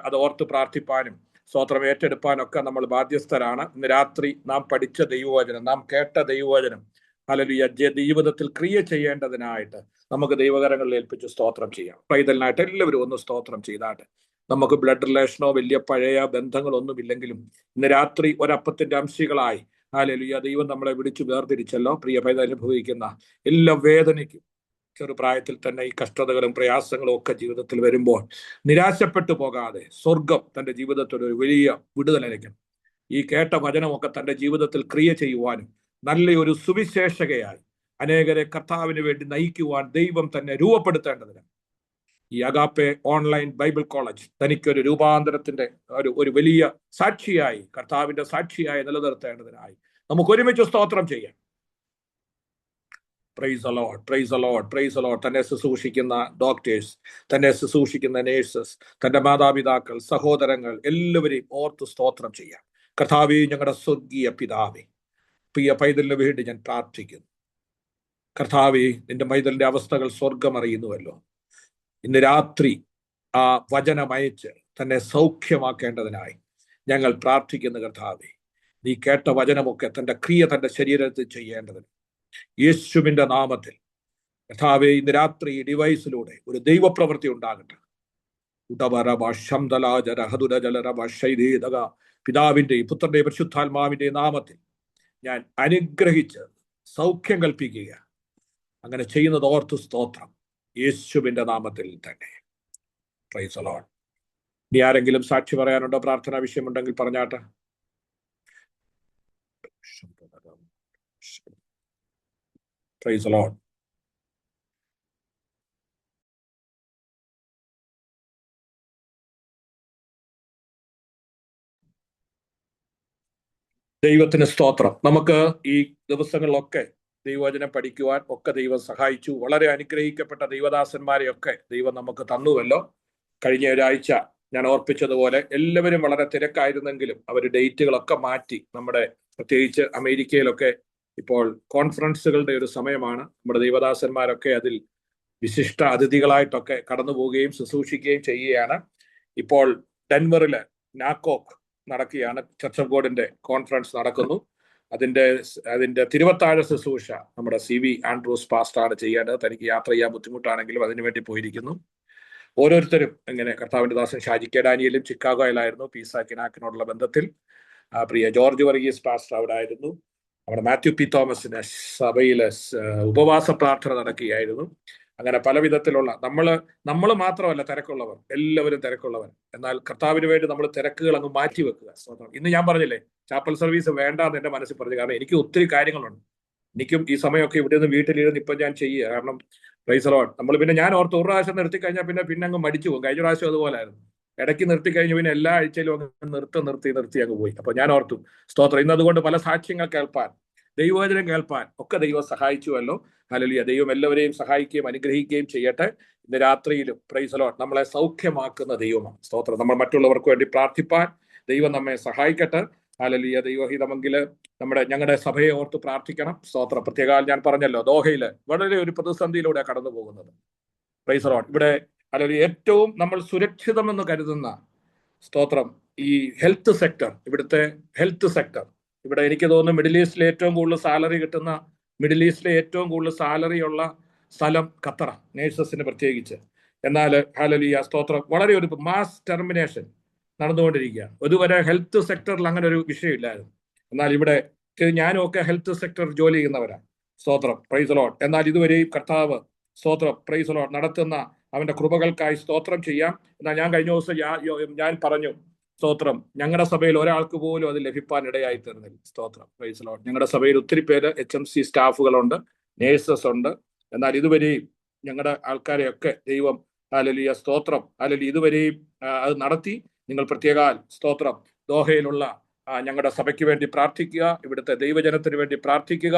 അത് ഓർത്ത് പ്രാർത്ഥിപ്പാനും സ്തോത്രം ഏറ്റെടുപ്പാനൊക്കെ നമ്മൾ ബാധ്യസ്ഥരാണ്. ഇന്ന് രാത്രി നാം പഠിച്ച ദൈവവചനം, നാം കേട്ട ദൈവവചനം ജീവിതത്തിൽ ക്രിയ ചെയ്യേണ്ടതിനായിട്ട് നമുക്ക് ദൈവകരങ്ങളിൽ ഏൽപ്പിച്ച് സ്തോത്രം ചെയ്യാം. പൈതലിനായിട്ട് എല്ലാവരും ഒന്ന് സ്തോത്രം ചെയ്താട്ടെ. നമുക്ക് ബ്ലഡ് റിലേഷനോ വലിയ പഴയ ബന്ധങ്ങളൊന്നുമില്ലെങ്കിലും ഇന്ന് രാത്രി ഒരപ്പത്തിന്റെ അംശികളായി ദൈവം നമ്മളെ വിളിച്ചു വേർതിരിച്ചല്ലോ. പ്രിയ പൈതൽ അനുഭവിക്കുന്ന എല്ലാ വേദനയ്ക്കും ചെറുപ്രായത്തിൽ തന്നെ ഈ കഷ്ടതകളും പ്രയാസങ്ങളും ഒക്കെ ജീവിതത്തിൽ വരുമ്പോൾ നിരാശപ്പെട്ടു പോകാതെ സ്വർഗം തന്റെ ജീവിതത്തിൽ ഒരു വലിയ വിടുതലയ്ക്കണം. ഈ കേട്ട വചനമൊക്കെ തന്റെ ജീവിതത്തിൽ ക്രിയ ചെയ്യുവാനും നല്ലൊരു സുവിശേഷകയായി അനേകരെ കർത്താവിന് വേണ്ടി നയിക്കുവാൻ ദൈവം തന്നെ രൂപപ്പെടുത്തേണ്ടതിന് ഈ അഗാപ്പെ ഓൺലൈൻ ബൈബിൾ കോളേജ് തനിക്കൊരു രൂപാന്തരത്തിന്റെ ഒരു വലിയ സാക്ഷിയായി, കർത്താവിന്റെ സാക്ഷിയായി നിലനിർത്തേണ്ടതിനായി നമുക്ക് ഒരുമിച്ച് സ്തോത്രം ചെയ്യാം. Price the Lord, praise the Lord, praise the Lord. തന്നെ ശുശ്രൂഷിക്കുന്ന ഡോക്ടേഴ്സ്, തന്നെ ശുശ്രൂഷിക്കുന്ന നേഴ്സസ്, തന്റെ മാതാപിതാക്കൾ, സഹോദരങ്ങൾ എല്ലാവരെയും ഓർത്ത് സ്തോത്രം ചെയ്യാം. കർത്താവേ, ഞങ്ങളുടെ സ്വർഗീയ പിതാവേ, പ്രിയ പൈതലിന് വേണ്ടി ഞാൻ പ്രാർത്ഥിക്കുന്നു. കർത്താവേ, നിന്റെ പൈതലിന്റെ അവസ്ഥകൾ സ്വർഗം അറിയുന്നുവല്ലോ. ഇന്ന് രാത്രി ആ വചനമയച്ച് തന്നെ സൗഖ്യമാക്കേണ്ടതിനായി ഞങ്ങൾ പ്രാർത്ഥിക്കുന്നു. കർത്താവേ, നീ കേട്ട വചനമൊക്കെ തന്റെ ക്രിയ തന്റെ ശരീരത്തിൽ ചെയ്യേണ്ടതിന് യേശുവിന്റെ നാമത്തിൽ കർത്താവേ, ഇന്ന് രാത്രി ഈ ഡിവൈസിലൂടെ ഒരു ദൈവപ്രവൃത്തി ഉണ്ടാകട്ടെ. പിതാവിന്റെയും പുത്രന്റെയും പരിശുദ്ധാത്മാവിന്റെയും നാമത്തിൽ ഞാൻ അനുഗ്രഹിച്ച് സൗഖ്യം കൽപ്പിക്കുക. അങ്ങനെ ചെയ്യുന്നത് ഓർത്തു സ്തോത്രം, യേശുവിന്റെ നാമത്തിൽ തന്നെ. Price the Lord. ഇനി ആരെങ്കിലും സാക്ഷി പറയാനുണ്ടോ? പ്രാർത്ഥനാ വിഷയമുണ്ടെങ്കിൽ പറഞ്ഞാട്ടെ. Price the Lord. ദൈവത്തിന് സ്തോത്രം. നമുക്ക് ഈ ദിവസങ്ങളിലൊക്കെ ദൈവവചനം പഠിക്കുവാൻ ഒക്കെ ദൈവം സഹായിച്ചു. വളരെ അനുഗ്രഹിക്കപ്പെട്ട ദൈവദാസന്മാരെയൊക്കെ ദൈവം നമുക്ക് തന്നുവല്ലോ. കഴിഞ്ഞ ഒരാഴ്ച ഞാൻ ഓർപ്പിച്ചതുപോലെ എല്ലാവരും വളരെ തിരക്കായിരുന്നെങ്കിലും അവർ ഡേറ്റുകളൊക്കെ മാറ്റി. നമ്മുടെ പ്രത്യേകിച്ച് അമേരിക്കയിലൊക്കെ ഇപ്പോൾ കോൺഫറൻസുകളുടെ ഒരു സമയമാണ്. നമ്മുടെ ദൈവദാസന്മാരൊക്കെ അതിൽ വിശിഷ്ട അതിഥികളായിട്ടൊക്കെ കടന്നു പോവുകയും ശുശ്രൂഷിക്കുകയും ചെയ്യുകയാണ്. ഇപ്പോൾ ഡെൻവറില് നാക്കോക്ക് നടക്കുകയാണ്. ചർച്ച് ഓഫ് ഗോഡിന്റെ കോൺഫറൻസ് നടക്കുന്നു. അതിന്റെ തിരുവത്താഴ ശുശ്രൂഷ നമ്മുടെ CV ആൻഡ്രൂസ് പാസ്റ്ററാണ് ചെയ്യേണ്ടത്. തനിക്ക് യാത്ര ചെയ്യാൻ ബുദ്ധിമുട്ടാണെങ്കിലും അതിനുവേണ്ടി പോയിരിക്കുന്നു. ഓരോരുത്തരും ഇങ്ങനെ കർത്താവിന്റെ ദാസൻ ഷാജിക്കെ ഡാനിയലും ചിക്കാഗോയിലായിരുന്നു പീസ കിനാക്കിനോടുള്ള ബന്ധത്തിൽ. പ്രിയ ജോർജ് വർഗീസ് പാസ്റ്റർ അവിടെ ആയിരുന്നു. അവിടെ മാത്യു പി തോമസിന് സഭയിലെ ഉപവാസ പ്രാർത്ഥന നടക്കുകയായിരുന്നു. അങ്ങനെ പല വിധത്തിലുള്ള നമ്മൾ മാത്രമല്ല തിരക്കുള്ളവർ, എല്ലാവരും തിരക്കുള്ളവർ. എന്നാൽ കർത്താവിന് വേണ്ടി നമ്മൾ തിരക്കുകൾ അങ്ങ് മാറ്റി വെക്കുക. ഇന്ന് ഞാൻ പറഞ്ഞില്ലേ, ചാപ്പൽ സർവീസ് വേണ്ടാന്ന് എന്റെ മനസ്സിൽ പറഞ്ഞു. കാരണം എനിക്ക് ഒത്തിരി കാര്യങ്ങളുണ്ട്. എനിക്കും ഈ സമയമൊക്കെ ഇവിടെ നിന്ന് വീട്ടിലിരുന്ന് ഇപ്പം ഞാൻ ചെയ്യുക. കാരണം പ്രൈസ് ദി ലോർഡ്. നമ്മൾ പിന്നെ ഞാൻ ഓർത്ത് ഒരു പ്രാവശ്യം നിർത്തി കഴിഞ്ഞാൽ പിന്നെ അങ്ങ് മടിച്ചു പോകും. കഴിഞ്ഞ പ്രാവശ്യം അതുപോലായിരുന്നു. ഇടയ്ക്ക് നിർത്തി കഴിഞ്ഞു പിന്നെ എല്ലാ ആഴ്ചയിലും അങ്ങ് നിർത്തി അങ്ങ് പോയി. അപ്പൊ ഞാൻ ഓർത്തു സ്തോത്രം, ഇന്നതുകൊണ്ട് പല സാക്ഷ്യങ്ങൾ കേൾപ്പാൻ, ദൈവവചനം കേൾപ്പാൻ ഒക്കെ ദൈവം സഹായിച്ചുവല്ലോ. ഹല്ലേലൂയ. ദൈവം എല്ലാവരെയും സഹായിക്കുകയും അനുഗ്രഹിക്കുകയും ചെയ്യട്ടെ. ഇന്ന് രാത്രിയിലും പ്രൈസ് ദി ലോർഡ് നമ്മളെ സൗഖ്യമാക്കുന്ന ദൈവമാണ്. സ്തോത്രം. നമ്മൾ മറ്റുള്ളവർക്ക് വേണ്ടി പ്രാർത്ഥിപ്പാൻ ദൈവം നമ്മെ സഹായിക്കട്ടെ. ഹല്ലേലൂയ. ദൈവഹിതമെങ്കിൽ ഞങ്ങളുടെ സഭയെ ഓർത്ത് പ്രാർത്ഥിക്കണം. സ്തോത്രം. പ്രത്യേക ഞാൻ പറഞ്ഞല്ലോ, ദോഹയില് വളരെ ഒരു പ്രതിസന്ധിയിലൂടെ കടന്നു പോകുന്നത്. Price the Lord. ഇവിടെ ഹല്ലേലൂയ ഏറ്റവും നമ്മൾ സുരക്ഷിതമെന്ന് കരുതുന്ന സ്തോത്രം ഈ ഹെൽത്ത് സെക്ടർ, ഇവിടുത്തെ ഹെൽത്ത് സെക്ടർ. ഇവിടെ എനിക്ക് തോന്നുന്നു മിഡിൽ ഈസ്റ്റിലെ ഏറ്റവും കൂടുതൽ സാലറി കിട്ടുന്ന, മിഡിൽ ഈസ്റ്റിലെ ഏറ്റവും കൂടുതൽ സാലറി ഉള്ള സ്ഥലം ഖത്തറ, നേഴ്സസിന് പ്രത്യേകിച്ച്. എന്നാൽ ഹല്ലേലൂയ സ്തോത്രം, വളരെ ഒരു മാസ് ടെർമിനേഷൻ നടന്നുകൊണ്ടിരിക്കുകയാണ്. ഇതുവരെ ഹെൽത്ത് സെക്ടറിൽ അങ്ങനെ ഒരു വിഷയമില്ലായിരുന്നു. എന്നാൽ ഇവിടെ ഞാനും ഒക്കെ ഹെൽത്ത് സെക്ടർ ജോലി ചെയ്യുന്നവരാണ്. സ്തോത്രം. Price the Lord. എന്നാൽ ഇതുവരെയും കർത്താവ് സ്തോത്രം പ്രൈസ് ദി ലോർഡ് നടത്തുന്ന അവന്റെ കൃപകൾക്കായി സ്തോത്രം ചെയ്യാം. എന്നാൽ ഞാൻ കഴിഞ്ഞ ദിവസം ഞാൻ പറഞ്ഞു സ്തോത്രം, ഞങ്ങളുടെ സഭയിൽ ഒരാൾക്ക് പോലും അത് ലഭിക്കാൻ ഇടയായി തീർന്നില്ല. സ്തോത്രം. Price the Lord. ഞങ്ങളുടെ സഭയിൽ ഒത്തിരി പേര് HMC സ്റ്റാഫുകളുണ്ട്, നേഴ്സസ് ഉണ്ട്. എന്നാൽ ഇതുവരെയും ഞങ്ങളുടെ ആൾക്കാരെയൊക്കെ ദൈവം ഹല്ലേലൂയ സ്തോത്രം ഹല്ലേലൂയ ഇതുവരെയും അത് നടത്തി. നിങ്ങൾ പ്രത്യേക സ്തോത്രം ദോഹയിലുള്ള ഞങ്ങളുടെ സഭയ്ക്ക് വേണ്ടി പ്രാർത്ഥിക്കുക. ഇവിടുത്തെ ദൈവജനത്തിന് വേണ്ടി പ്രാർത്ഥിക്കുക.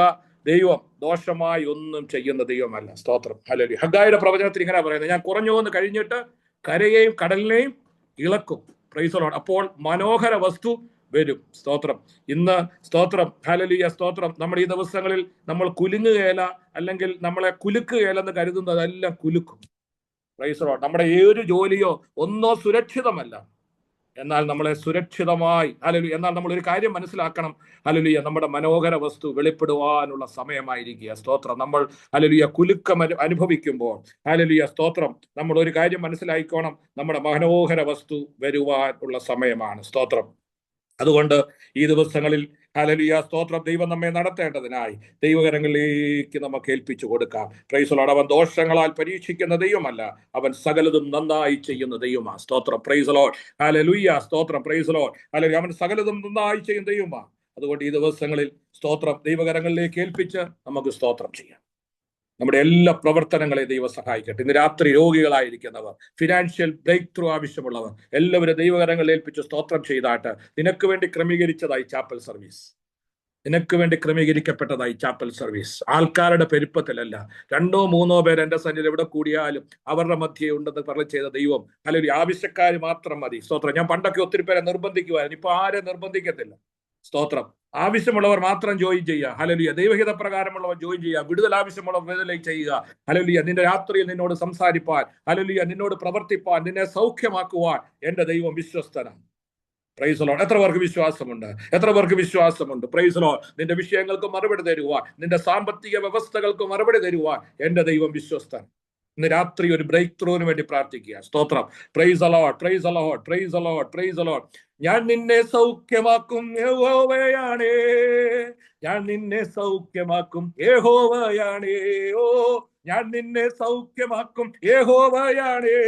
ദൈവം ദോഷമായി ഒന്നും ചെയ്യുന്ന ദൈവമല്ല. സ്തോത്രം. ഹല്ലേലൂയ. ഹഗ്ഗായിയുടെ പ്രവചനത്തിൽ ഇങ്ങനെ പറയുന്നത്, ഞാൻ കുറഞ്ഞു വന്ന് കഴിഞ്ഞിട്ട് കരയെയും കടലിനെയും ഇളക്കും. Praise the Lord. അപ്പോൾ മനോഹര വസ്തു വരും. സ്തോത്രം. ഇന്ന് സ്തോത്രം ഹല്ലേലൂയ സ്തോത്രം നമ്മൾ ഈ ദിവസങ്ങളിൽ നമ്മൾ കുലുങ്ങുകയില്ല, അല്ലെങ്കിൽ നമ്മളെ കുലുക്കുകയില്ലെന്ന് കരുതുന്നതെല്ലാം കുലുക്കും. Praise the Lord. നമ്മുടെ ഏതൊരു ജോലിയോ ഒന്നോ സുരക്ഷിതമല്ല. എന്നാൽ നമ്മളെ സുരക്ഷിതമായി ഹല്ലേലൂയ. എന്നാൽ നമ്മൾ ഒരു കാര്യം മനസ്സിലാക്കണം. ഹല്ലേലൂയ. നമ്മുടെ മനോഹര വസ്തു വെളിപ്പെടുവാനുള്ള സമയമായിരിക്കുക. സ്തോത്രം. നമ്മൾ ഹല്ലേലൂയ കുലുക്കം അനുഭവിക്കുമ്പോൾ ഹല്ലേലൂയ സ്തോത്രം നമ്മൾ ഒരു കാര്യം മനസ്സിലാക്കിക്കോണം, നമ്മുടെ മനോഹര വസ്തു വരുവാനുള്ള സമയമാണ്. സ്തോത്രം. അതുകൊണ്ട് ഈ ദിവസങ്ങളിൽ ഹല്ലേലൂയ സ്തോത്രം ദൈവം നമ്മെ നടത്തേണ്ടതിനായി ദൈവകരങ്ങളിലേക്ക് നമുക്ക് ഏൽപ്പിച്ചു കൊടുക്കാം. Price the Lord. അവൻ ദോഷങ്ങളാൽ പരീക്ഷിക്കുന്ന ദൈവമല്ല, അവൻ സകലതും നന്നായി ചെയ്യുന്ന ദൈവമാണ്. സ്തോത്രം. Price the Lord. ഹല്ലേലൂയ സ്തോത്രം. Price the Lord. ഹല്ലേലൂയ. അവൻ സകലതും നന്നായി ചെയ്യുന്ന ദൈവമാണ്. അതുകൊണ്ട് ഈ ദിവസങ്ങളിൽ സ്തോത്രം ദൈവകരങ്ങളിലേക്ക് ഏൽപ്പിച്ച് നമുക്ക് സ്തോത്രം ചെയ്യാം. നമ്മുടെ എല്ലാ പ്രവർത്തനങ്ങളെ ദൈവം സഹായിക്കട്ടെ. ഇന്ന് രാത്രി രോഗികളായിരിക്കുന്നവർ, ഫിനാൻഷ്യൽ ബ്രേക്ക് ത്രൂ ആവശ്യമുള്ളവർ എല്ലാവരും ദൈവകരങ്ങളിൽ ഏൽപ്പിച്ച് സ്തോത്രം ചെയ്താട്ട് നിനക്ക് വേണ്ടി ക്രമീകരിച്ചതായി ചാപ്പൽ സർവീസ്. നിനക്ക് വേണ്ടി ക്രമീകരിക്കപ്പെട്ടതായി ചാപ്പൽ സർവീസ്. ആൾക്കാരുടെ പെരുപ്പത്തിലല്ല. 2 or 3 പേർ എന്റെ സന്നിധിയിൽ എവിടെ കൂടിയാലും അവരുടെ മധ്യേ ഉണ്ടെന്ന് പറഞ്ഞ് ചെയ്ത ദൈവം. അല്ലെങ്കിൽ ആവശ്യക്കാർ മാത്രം മതി. സ്തോത്രം. ഞാൻ പണ്ടൊക്കെ ഒത്തിരി പേരെ നിർബന്ധിക്കുമായിരുന്നു. ഇപ്പൊ ആരെ നിർബന്ധിക്കത്തില്ല. സ്തോത്രം. ആവശ്യമുള്ളവർ മാത്രം ജോയിൻ ചെയ്യുക. ഹല്ലേലൂയ. ദൈവഹിത പ്രകാരമുള്ളവർ ജോയിൻ ചെയ്യുക. വിടുതൽ ആവശ്യമുള്ളവർ വിടുതൽ ചെയ്യുക. ഹല്ലേലൂയ. നിന്റെ രാത്രിയിൽ നിന്നോട് സംസാരിപ്പാൻ, ഹല്ലേലൂയ, നിന്നോട് പ്രവർത്തിപ്പാൻ, നിന്നെ സൗഖ്യമാക്കുവാൻ എന്റെ ദൈവം വിശ്വസ്തനാണ്. Praise the Lord. എത്ര പേർക്ക് വിശ്വാസമുണ്ട്? എത്ര പേർക്ക് വിശ്വാസമുണ്ട്? Praise the Lord. നിന്റെ വിഷയങ്ങൾക്ക് മറുപടി തരുവാൻ, നിന്റെ സാമ്പത്തിക വ്യവസ്ഥകൾക്ക് മറുപടി തരുവാൻ എന്റെ ദൈവം വിശ്വസ്തൻ. ഇന്ന് രാത്രി ഒരു ബ്രേക്ക് ത്രൂവിന് വേണ്ടി പ്രാർത്ഥിക്കുക. സ്തോത്രം. Price the Lord, praise the Lord, praise the Lord, praise the Lord. ഞാൻ നിന്നെ സൗഖ്യമാക്കും യഹോവയാണേ, ഞാൻ നിന്നെ സൗഖ്യമാക്കും യഹോവയാണേ. ഓ, ഞാൻ നിന്നെ സൗഖ്യമാക്കും യഹോവയാണേ,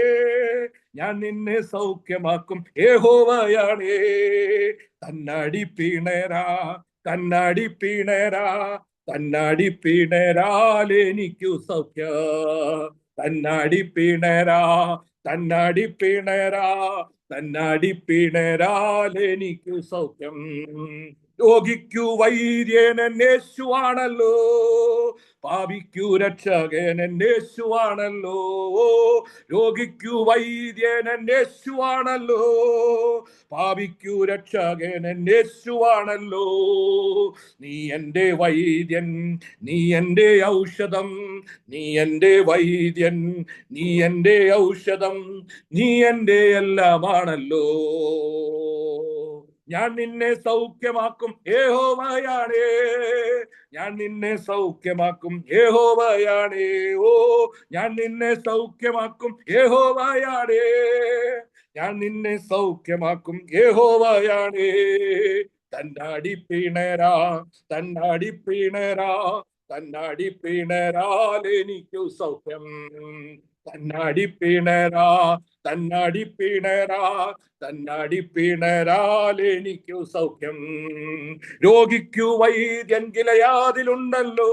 ഞാൻ നിന്നെ സൗഖ്യമാക്കും യഹോവയാണേ. തന്നാടി പിണരാ, തന്നാടി പിണരാ, തന്നാടി പിണരാൽ എനിക്കു സൗഖ്യം. തന്നാടി പിണരാ, തന്നാടി പിണരാ, തന്നാടി പിണരാൽ എനിക്കു സൗഖ്യം. രോഗിക്കു വൈദ്യനൻ യേശുവാണല്ലോ, പാപിക്കു രക്ഷകനൻ യേശുവാണല്ലോ. രോഗിക്കു വൈദ്യനൻ യേശുവാണല്ലോ, പാപിക്കു രക്ഷകനൻ യേശുവാണല്ലോ. നീ എന്റെ വൈദ്യൻ, നീ എന്റെ ഔഷധം, നീ എന്റെ വൈദ്യൻ, നീ എന്റെ ഔഷധം, നീ എന്റെ എല്ലാമാണല്ലോ. ഞാൻ നിന്നെ സൗഖ്യമാക്കും യഹോവയാണേ, ഞാൻ നിന്നെ സൗഖ്യമാക്കും യഹോവയാണേ. ഓ, ഞാൻ നിന്നെ സൗഖ്യമാക്കും യഹോവയാണേ, ഞാൻ നിന്നെ സൗഖ്യമാക്കും യഹോവയാണേ. തന്നാടി പിണരാ, തന്നാടി പിണരാ, തന്നാടി പിണരാൽ എനിക്കു സൗഖ്യം. തന്നാടി പിണരാ, തന്നാടി പിണരാ, തന്നാടി പിണരാൽ എനിക്കു സൗഖ്യം. രോഗിക്കു വൈദ്യൻ ഗിലെയാദിലുണ്ടല്ലോ,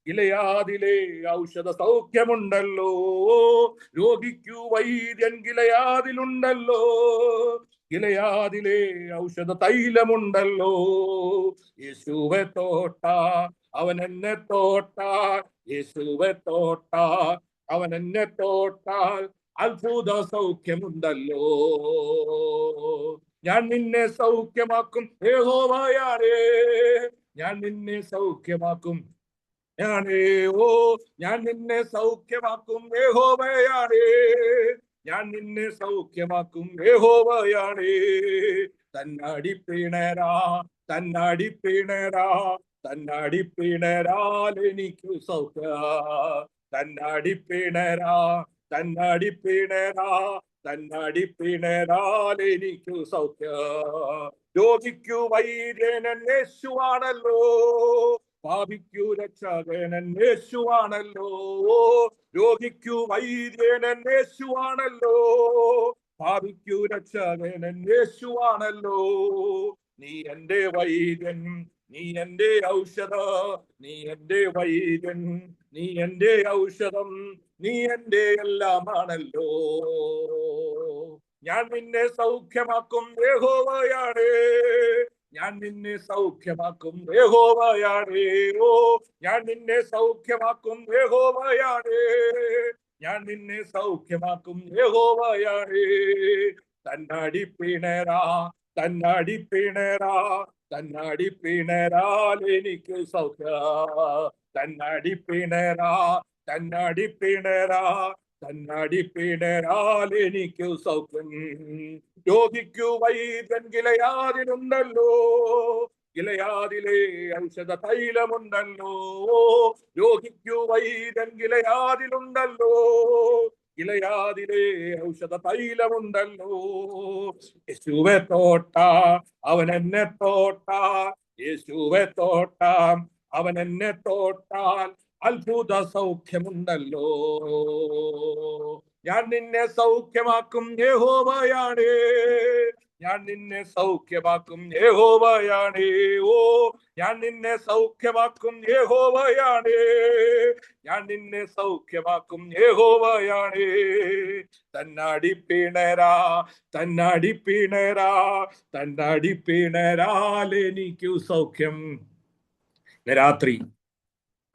ഗിലെയാദിലെ ഔഷധ സൗഖ്യമുണ്ടല്ലോ. രോഗിക്കു വൈദ്യൻ ഗിലെയാദിലുണ്ടല്ലോ, ഗിലെയാദിലെ ഔഷധ തൈലമുണ്ടല്ലോ. യേശുവെ തോട്ട അവൻ എന്നെ തോട്ടാൽ, യേശുവെ തോട്ട അവൻ എന്നെ തോട്ടാൽ അത്ഭുത സൗഖ്യമുണ്ടല്ലോ. ഞാൻ നിന്നെ സൗഖ്യമാക്കും യഹോവയാണേ, ഞാൻ നിന്നെ സൗഖ്യമാക്കും ഞാനേ. ഓ, ഞാൻ നിന്നെ സൗഖ്യമാക്കും യഹോവയാണേ, ഞാൻ നിന്നെ സൗഖ്യമാക്കും യഹോവയാണേ. തന്നാടി പിണരാ, തന്നാടി പിണരാ, തന്നാടി പിണരാൽ എനിക്കു സൗഖ്യം. തന്നാടി പിണരാ, തന്നാടി പിണരാ, തന്നാടി പിണരാൽ എനിക്കു സൗഖ്യം. രോഗിക്കു വൈദ്യനൻ യേശുവാണല്ലോ, പാപിക്കു രക്ഷകനൻ യേശുവാണല്ലോ. രോഗിക്കു വൈദ്യനൻ യേശുവാണല്ലോ, പാപിക്കു രക്ഷകനൻ യേശുവാണല്ലോ. നീ എന്റെ വൈദ്യൻ, നീ എന്റെ ഔഷധം, നീ എന്റെ വൈദ്യൻ, നീ എന്റെ ഔഷധം, നീ എന്റെ എല്ലാമാണല്ലോ. ഞാൻ നിന്നെ സൗഖ്യമാക്കും യഹോവയാണേ, ഞാൻ നിന്നെ സൗഖ്യമാക്കും യഹോവയാണേ. ഓ, ഞാൻ നിന്നെ സൗഖ്യമാക്കും യഹോവയാണേ, ഞാൻ നിന്നെ സൗഖ്യമാക്കും യഹോവയാണേ. തന്നാടി പിണരാ, തന്നാടി പിണരാ, തന്നാടി പിണരാൽ എനിക്ക് സൗഖ്യം. തന്നാടി പിണരാ, തന്നാടി പിണരാ, തന്നാടി പിണരാൽ എനിക്ക് സൗഖ്യം. രോഗിക്കു വൈദ്യൻ ഗിലെയാദിലുണ്ടല്ലോ, ഗിലെയാദിലെ ഔഷധ തൈലമുണ്ടല്ലോ. രോഗിക്കു വൈദ്യൻ ഗിലെയാദിലുണ്ടല്ലോ, ഗിലെയാദിലെ ഔഷധ തൈലമുണ്ടല്ലോ. യേശുവെ തോട്ട അവൻ എന്നെ തോട്ടാ, യേശുവെ തോട്ട അവൻ എന്നെ തോട്ടാൽ അത്ഭുത സൗഖ്യമുണ്ടല്ലോ. ഞാൻ നിന്നെ സൗഖ്യമാക്കും യഹോവയാണേ, ഞാൻ നിന്നെ സൗഖ്യമാക്കും യഹോവയാണേ. ഓ, ഞാൻ നിന്നെ സൗഖ്യമാക്കും യഹോവയാണേ, ഞാൻ നിന്നെ സൗഖ്യമാക്കും യഹോവയാണേ. തന്നടിപ്പിണരാൽ എനിക്കു സൗഖ്യം. രാത്രി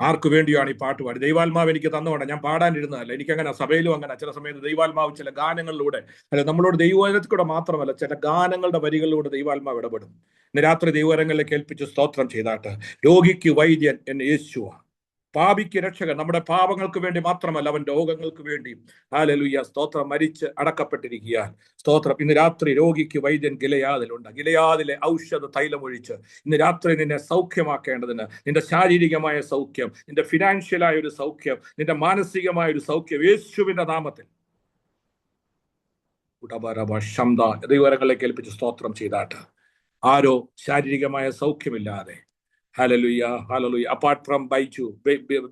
ആർക്കു വേണ്ടിയാണ് ഈ പാട്ട് പാടി? ദൈവാത്മാവ് എനിക്ക് തന്നോട്ടെ, ഞാൻ പാടാനിരുന്നതല്ല. എനിക്കങ്ങനെ സഭയിലും അങ്ങനെ ചില സമയത്ത് ദൈവാത്മാവ് ചില ഗാനങ്ങളിലൂടെ, അല്ല നമ്മളോട് ദൈവവചനത്തിലൂടെ മാത്രമല്ല, ചില ഗാനങ്ങളുടെ വരികളിലൂടെ ദൈവാത്മാവ് ഇടപെടും. ഇന്ന് രാത്രി ദൈവവരങ്ങളിലേക്ക് ഏൽപ്പിച്ച് സ്തോത്രം ചെയ്താട്ട്, രോഗിക്ക് വൈദ്യൻ എന്നെ യേശുവാ, പാപിക്ക് രക്ഷകൻ. നമ്മുടെ പാപങ്ങൾക്ക് വേണ്ടി മാത്രമല്ല, അവൻ രോഗങ്ങൾക്ക് വേണ്ടിയും ഹല്ലേലൂയ സ്തോത്രം മരിച്ച് അടക്കപ്പെട്ടിരിക്കുകയാൽ സ്തോത്രം. ഇന്ന് രാത്രി രോഗിക്ക് വൈദ്യൻ ഗിലെയാദിലുണ്ട്. ഗിലെയാദിലെ ഔഷധ തൈലമൊഴിച്ച് ഇന്ന് രാത്രി നിന്നെ സൗഖ്യമാക്കേണ്ടതിന്, നിന്റെ ശാരീരികമായ സൗഖ്യം, നിന്റെ ഫിനാൻഷ്യലായ ഒരു സൗഖ്യം, നിന്റെ മാനസികമായ ഒരു സൗഖ്യം യേശുവിന്റെ നാമത്തിൽ ദൈവകരങ്ങളിലേക്ക് ഏൽപ്പിച്ച് സ്തോത്രം ചെയ്താട്ട്, ആരോ ശാരീരികമായ സൗഖ്യമില്ലാതെ ഹല്ലേലൂയ ഹല്ലേലൂയ അപ്പാർട്ട് ഫ്രം ബൈജു,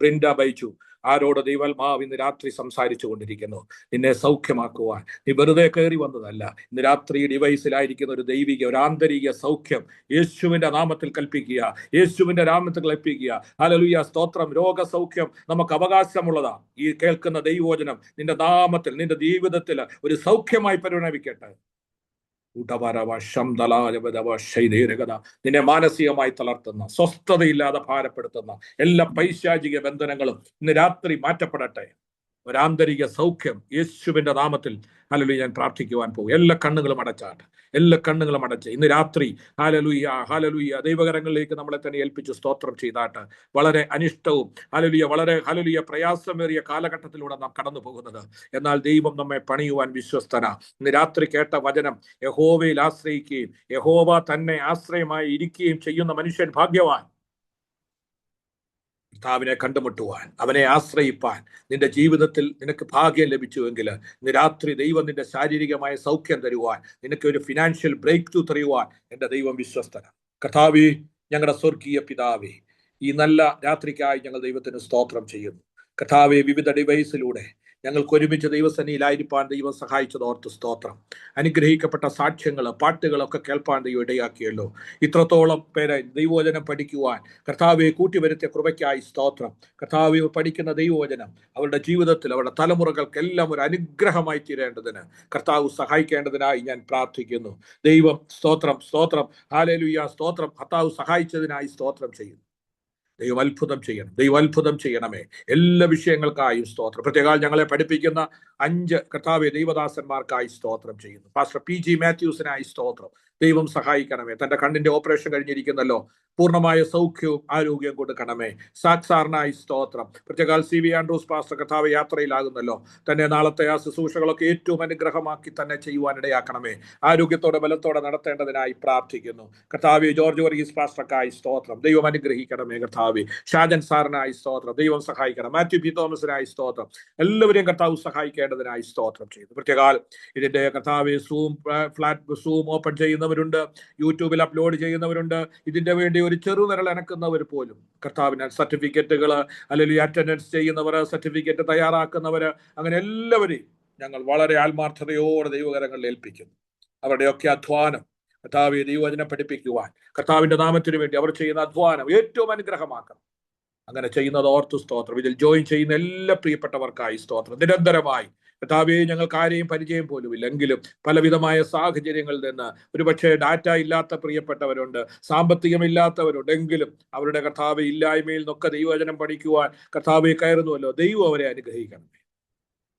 ബ്രിൻഡ ബൈജു, ആരോട് ദൈവാത്മാവ് ഇന്ന് രാത്രി സംസാരിച്ചു കൊണ്ടിരിക്കുന്നു. നിന്നെ സൗഖ്യമാക്കുവാൻ നീ വെറുതെ കയറി വന്നതല്ല. ഇന്ന് രാത്രി ഡിവൈസിലായിരിക്കുന്ന ഒരു ദൈവിക, ഒരു ആന്തരിക സൗഖ്യം യേശുവിന്റെ നാമത്തിൽ കൽപ്പിക്കുക, യേശുവിന്റെ നാമത്തിൽ കൽപ്പിക്കുക. ഹല്ലേലൂയ സ്തോത്രം. രോഗസൗഖ്യം നമുക്ക് അവകാശമുള്ളതാ. ഈ കേൾക്കുന്ന ദൈവവചനം നിന്റെ നാമത്തിൽ, നിന്റെ ജീവിതത്തിൽ ഒരു സൗഖ്യമായി പരിണമിക്കട്ടെ. നിന്നെ മാനസികമായി തളർത്തുന്ന, സ്വസ്ഥതയില്ലാതെ ഭാരപ്പെടുത്തുന്ന എല്ലാ പൈശാചിക ബന്ധനങ്ങളും ഇന്ന് രാത്രി മാറ്റപ്പെടട്ടെ. ഒരാന്തരിക സൗഖ്യം യേശുവിന്റെ നാമത്തിൽ ഹല്ലേലൂയ ഞാൻ പ്രാർത്ഥിക്കുവാൻ പോകും. എല്ലാ കണ്ണുകളും അടച്ചാട്ട്, എല്ലാ കണ്ണുകളും അടച്ച് ഇന്ന് രാത്രി ഹല്ലേലൂയ ഹല്ലേലൂയ ദൈവകരങ്ങളിലേക്ക് നമ്മളെ തന്നെ ഏൽപ്പിച്ച് സ്തോത്രം ചെയ്താട്ട്, വളരെ അനിഷ്ടവും ഹല്ലേലൂയ വളരെ ഹല്ലേലൂയ പ്രയാസമേറിയ കാലഘട്ടത്തിലൂടെ നാം കടന്നു പോകുന്നത്. എന്നാൽ ദൈവം നമ്മെ പണിയുവാൻ വിശ്വസ്തന. ഇന്ന് രാത്രി കേട്ട വചനം, യഹോവയിൽ ആശ്രയിക്കുകയും യഹോവ തന്നെ ആശ്രയമായി ഇരിക്കുകയും ചെയ്യുന്ന മനുഷ്യൻ ഭാഗ്യവാൻ. കർത്താവിനെ കണ്ടുമുട്ടുവാൻ, അവനെ ആശ്രയിപ്പാൻ നിന്റെ ജീവിതത്തിൽ നിനക്ക് ഭാഗ്യം ലഭിച്ചുവെങ്കിൽ ഇന്ന് രാത്രി ദൈവം നിന്റെ ശാരീരികമായ സൗഖ്യം തരുവാൻ, നിനക്ക് ഒരു ഫിനാൻഷ്യൽ ബ്രേക്ക് ത്രൂ തരുവാൻ എൻ്റെ ദൈവം വിശ്വസ്തനാണ്. കർത്താവേ, ഞങ്ങളുടെ സ്വർഗീയ പിതാവേ, ഈ നല്ല രാത്രിക്കായി ഞങ്ങൾ ദൈവത്തിന് സ്തോത്രം ചെയ്യുന്നു. കർത്താവേ, വിവിധ ഡിവൈസിലൂടെ ഞങ്ങൾക്ക് ഒരുമിച്ച് ദൈവസന്നിധിയിലായിരിക്കാൻ ദൈവം സഹായിച്ചത് ഓർത്ത് സ്തോത്രം. അനുഗ്രഹിക്കപ്പെട്ട സാക്ഷ്യങ്ങൾ, പാട്ടുകളൊക്കെ കേൾപ്പാൻ ദൈവം ഇടയാക്കിയല്ലോ. ഇത്രത്തോളം പേരെ ദൈവവചനം പഠിക്കുവാൻ കർത്താവെ കൂട്ടിവരുത്തിയ കൃപയ്ക്കായി സ്തോത്രം. കർത്താവെ പഠിക്കുന്ന ദൈവവചനം അവരുടെ ജീവിതത്തിൽ, അവരുടെ തലമുറകൾക്കെല്ലാം ഒരു അനുഗ്രഹമായി തീരേണ്ടതിന് കർത്താവ് സഹായിക്കേണ്ടതിനായി ഞാൻ പ്രാർത്ഥിക്കുന്നു. ദൈവം സ്തോത്രം സ്തോത്രം ഹല്ലേലൂയ സ്തോത്രം. കർത്താവ് സഹായിച്ചതിനായി സ്തോത്രം ചെയ്യുന്നു. ദൈവം അത്ഭുതം ചെയ്യണം, ദൈവം അത്ഭുതം ചെയ്യണമേ. എല്ലാ വിഷയങ്ങൾക്കായും സ്തോത്രം. പ്രത്യേകം ഞങ്ങളെ പഠിപ്പിക്കുന്ന 5 കർത്താവെ ദൈവദാസന്മാർക്കായി സ്തോത്രം ചെയ്യുന്നു. പാസ്റ്റർ PG മാത്യൂസിനായി സ്തോത്രം. ദൈവം സഹായിക്കണമേ. തന്റെ കണ്ണിന്റെ ഓപ്പറേഷൻ കഴിഞ്ഞിരിക്കുന്നല്ലോ, പൂർണ്ണമായ സൗഖ്യവും ആരോഗ്യം കൊടുക്കണമേ. സാക്സാറിനായി സ്തോത്രം. പ്രത്യേകം CV ആൻഡ്രൂസ് പാസ്റ്റർ കർത്താവ് യാത്രയിലാകുന്നല്ലോ, തന്നെ നാളത്തെ ആ ശുശ്രൂഷകളൊക്കെ ഏറ്റവും അനുഗ്രഹമാക്കി തന്നെ ചെയ്യുവാൻ ഇടയാക്കണമേ. ആരോഗ്യത്തോടെ ബലത്തോടെ നടത്തേണ്ടതിനായി പ്രാർത്ഥിക്കുന്നു. കർത്താവ് ജോർജ് വർഗീസ് പാസ്റ്റർക്കായി സ്തോത്രം. ദൈവം അനുഗ്രഹിക്കണമേ. കർത്താവ് ഷാജൻ സാറിനായി സ്തോത്രം. ദൈവം സഹായിക്കണം. മാത്യു പി തോമസിനായി സ്തോത്രം. എല്ലാവരെയും കർത്താവ് സഹായിക്കേണ്ടതിനായി സ്തോത്രം ചെയ്യുന്നു. പ്രത്യേകം ഇതിന്റെ കർത്താവ് സൂം ഓപ്പൺ ചെയ്യുന്നവരുണ്ട്, യൂട്യൂബിൽ അപ്ലോഡ് ചെയ്യുന്നവരുണ്ട്. ഇതിന്റെ വേണ്ടി ഒരു ചെറുവിരൽ അനക്കുന്നവർ പോലും കർത്താവിന് സർട്ടിഫിക്കറ്റുകൾ, അല്ലെങ്കിൽ അറ്റൻഡൻസ് ചെയ്യുന്നവർ, സർട്ടിഫിക്കറ്റ് തയ്യാറാക്കുന്നവർ, അങ്ങനെ എല്ലാവരെയും ഞങ്ങൾ വളരെ ആത്മാർത്ഥതയോടെ ദൈവകരങ്ങളിൽ ഏൽപ്പിക്കുന്നു. അവരുടെയൊക്കെ അധ്വാനം കർത്താവ് ദൈവവചനം പഠിപ്പിക്കുവാൻ, കർത്താവിന്റെ നാമത്തിനു വേണ്ടി അവർ ചെയ്യുന്ന അധ്വാനം ഏറ്റവും അനുഗ്രഹമാക്കണം. അങ്ങനെ ചെയ്യുന്നത് ഓർത്തു സ്തോത്രം. ഇതിൽ ജോയിൻ ചെയ്യുന്ന എല്ലാ പ്രിയപ്പെട്ടവർക്കായി സ്തോത്രം. നിരന്തരമായി കർത്താവേ, ഞങ്ങൾക്ക് ആരെയും പരിചയം പോലുമില്ല, എങ്കിലും പലവിധമായ സാഹചര്യങ്ങളിൽ നിന്ന് ഒരുപക്ഷെ ഡാറ്റ ഇല്ലാത്ത പ്രിയപ്പെട്ടവരുണ്ട്, സാമ്പത്തികമില്ലാത്തവരുണ്ട്, എങ്കിലും അവരുടെ കർത്താവ് ഇല്ലായ്മയിൽ നിന്നൊക്കെ ദൈവവചനം പഠിക്കുവാൻ കർത്താവെ കയറുന്നുവല്ലോ. ദൈവം അവരെ അനുഗ്രഹിക്കണം,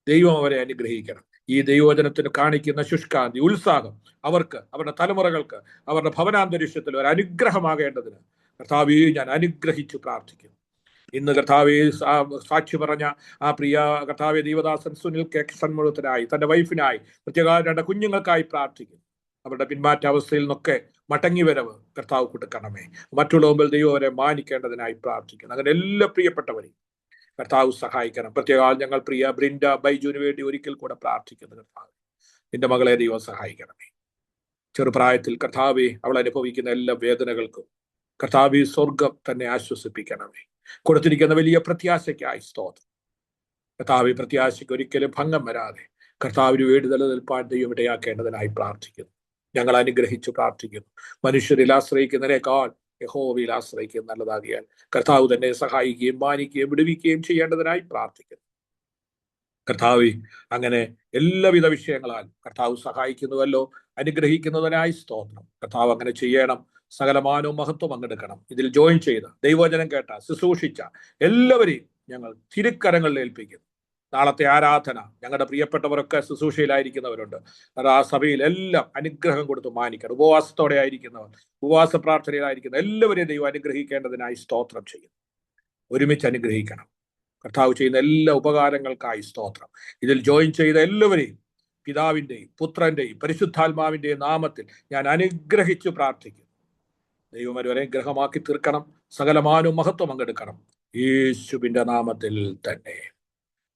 ദൈവം അവരെ അനുഗ്രഹിക്കണം. ഈ ദൈവവചനത്തിന് കാണിക്കുന്ന ശുഷ്കാന്തി, ഉത്സാഹം അവർക്ക്, അവരുടെ തലമുറകൾക്ക്, അവരുടെ ഭവനാന്തരീക്ഷത്തിൽ ഒരു അനുഗ്രഹമാകേണ്ടതിന് കർത്താവെ ഞാൻ അനുഗ്രഹിച്ചു പ്രാർത്ഥിക്കുന്നു. ഇന്ന് കർത്താവെ സാക്ഷി പറഞ്ഞ ആ പ്രിയ കർത്താവെ ദൈവദാസൻ സുനിൽ കെ ഷൺമുഖത്തിനായി, തന്റെ വൈഫിനായി, പ്രത്യേക 2 കുഞ്ഞുങ്ങൾക്കായി പ്രാർത്ഥിക്കുന്നു. അവരുടെ പിന്മാറ്റ അവസ്ഥയിൽ നിന്നൊക്കെ മടങ്ങി വരവ് കർത്താവ് കൊടുക്കണമേ. മറ്റുള്ള മുമ്പിൽ ദൈവം അവരെ മാനിക്കേണ്ടതിനായി പ്രാർത്ഥിക്കുന്നു. അങ്ങനെ എല്ലാ പ്രിയപ്പെട്ടവരെയും കർത്താവ് സഹായിക്കണം. പ്രത്യേകം ഞങ്ങൾ പ്രിയ ബ്രിൻഡ ബൈജുവിന് വേണ്ടി ഒരിക്കൽ കൂടെ പ്രാർത്ഥിക്കുന്നു. കർത്താവ്, നിന്റെ മകളെ ദൈവം സഹായിക്കണമേ. ചെറുപ്രായത്തിൽ കർത്താവെ അവൾ അനുഭവിക്കുന്ന എല്ലാ വേദനകൾക്കും കർത്താവെ സ്വർഗം തന്നെ ആശ്വസിപ്പിക്കണമേ. കൊടുത്തിരിക്കുന്ന വലിയ പ്രത്യാശയ്ക്കായി സ്തോത്രം. കർത്താവെ, പ്രത്യാശയ്ക്ക് ഒരിക്കലും ഭംഗം വരാതെ കർത്താവിന് വേണ്ടി നിലനിൽപ്പാൻ ദൈവം ഇടയാക്കേണ്ടതിനായി പ്രാർത്ഥിക്കുന്നു. ഞങ്ങൾ അനുഗ്രഹിച്ചു പ്രാർത്ഥിക്കുന്നു. മനുഷ്യരിൽ ആശ്രയിക്കുന്നതിനേക്കാൾ യഹോവയിൽ ആശ്രയിക്കുകയും നല്ലതാകിയാൽ കർത്താവ് തന്നെ സഹായിക്കുകയും മാനിക്കുകയും വിടുവിക്കുകയും ചെയ്യേണ്ടതിനായി പ്രാർത്ഥിക്കുന്നു. കർത്താവ് അങ്ങനെ എല്ലാവിധ വിഷയങ്ങളാൽ കർത്താവ് സഹായിക്കുന്നുവല്ലോ. അനുഗ്രഹിക്കുന്നതിനായി സ്തോത്രം. കർത്താവ് അങ്ങനെ ചെയ്യണം. സകലമാനവും മഹത്വം പങ്കെടുക്കണം. ഇതിൽ ജോയിൻ ചെയ്ത ദൈവവചനം കേട്ട ശുശ്രൂഷിച്ച എല്ലാവരെയും ഞങ്ങൾ തിരുക്കരങ്ങളിൽ ഏൽപ്പിക്കുന്നു. നാളത്തെ ആരാധന ഞങ്ങളുടെ പ്രിയപ്പെട്ടവരൊക്കെ ശുശ്രൂഷയിലായിരിക്കുന്നവരുണ്ട്. ആ സഭയിൽ എല്ലാം അനുഗ്രഹം കൊടുത്ത് മാനിക്കണം. ഉപവാസത്തോടെ ആയിരിക്കുന്നവർ, ഉപവാസ പ്രാർത്ഥനയിലായിരിക്കുന്ന എല്ലാവരെയും ദൈവം അനുഗ്രഹിക്കേണ്ടതിനായി സ്തോത്രം ചെയ്യുന്നു. ഒരുമിച്ച് അനുഗ്രഹിക്കണം. കർത്താവ് ചെയ്യുന്ന എല്ലാ ഉപകാരങ്ങൾക്കായി സ്തോത്രം. ഇതിൽ ജോയിൻ ചെയ്ത എല്ലാവരെയും പിതാവിൻ്റെയും പുത്രന്റെയും പരിശുദ്ധാത്മാവിന്റെയും നാമത്തിൽ ഞാൻ അനുഗ്രഹിച്ചു പ്രാർത്ഥിക്കുന്നു. ദൈവം ഒരു അനുഗ്രഹമാക്കി തീർക്കണം. സകലമാനവും മഹത്വം പങ്കെടുക്കണം. യേശുവിന്റെ നാമത്തിൽ തന്നെ.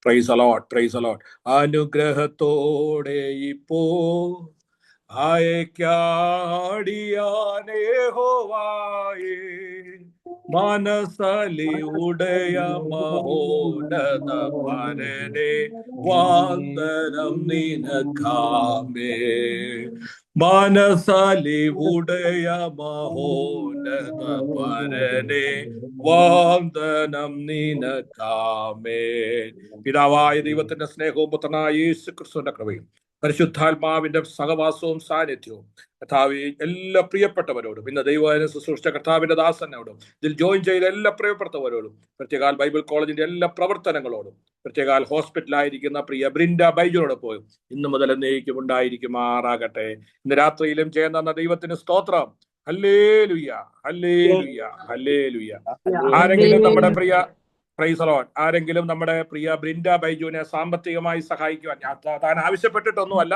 Praise a lot, praise a lot. അനുഗ്രഹത്തോടെ ഇപ്പോ അയക്കാടിയാനേ യഹോവായേ മനസ്സലി ഉടയ മഹോന്നത പരനെ വന്ദനം നിനക്കാമേ. മനസ്സലി ഉടയ മഹോന്നത പരനെ വന്ദനം നിനക്കാമേ. പിതാവായ ദൈവത്തിന്റെ സ്നേഹവും പുത്രനായ യേശു ക്രിസ്തുവിന്റെ കൃപയും പരിശുദ്ധാത്മാവിന്റെ സഹവാസവും സാന്നിധ്യവും കർത്താവ് എല്ലാ പ്രിയപ്പെട്ടവരോടും, ഇന്ന് ദൈവവചനം ശുശ്രൂഷിച്ച കർത്താവിന്റെ ദാസനോടും, ഇതിൽ ജോയിൻ ചെയ്ത എല്ലാ പ്രിയപ്പെട്ടവരോടും, പ്രത്യേകാൽ ബൈബിൾ കോളേജിന്റെ എല്ലാ പ്രവർത്തനങ്ങളോടും, പ്രത്യേകാൽ ഹോസ്പിറ്റലായിരിക്കുന്ന പ്രിയ ബ്രിൻഡ ബൈജുനോടൊപ്പം ഇന്നു മുതൽ എന്നേക്കും ഉണ്ടായിരിക്കുമാറാകട്ടെ. ഇന്ന് രാത്രിയിലും ചെയ്യുന്ന ദൈവത്തിന് സ്തോത്രം. ഹല്ലേലൂയ, ഹല്ലേലൂയ, ഹല്ലേലൂയ. ആരെങ്കിലും നമ്മുടെ പ്രിയ പ്രൈസ് അലോട്ട്, ആരെങ്കിലും നമ്മുടെ പ്രിയ ബ്രിൻഡ ബൈജുവിനെ സാമ്പത്തികമായി സഹായിക്കുവാൻ താൻ ആവശ്യപ്പെട്ടിട്ടൊന്നുമല്ല,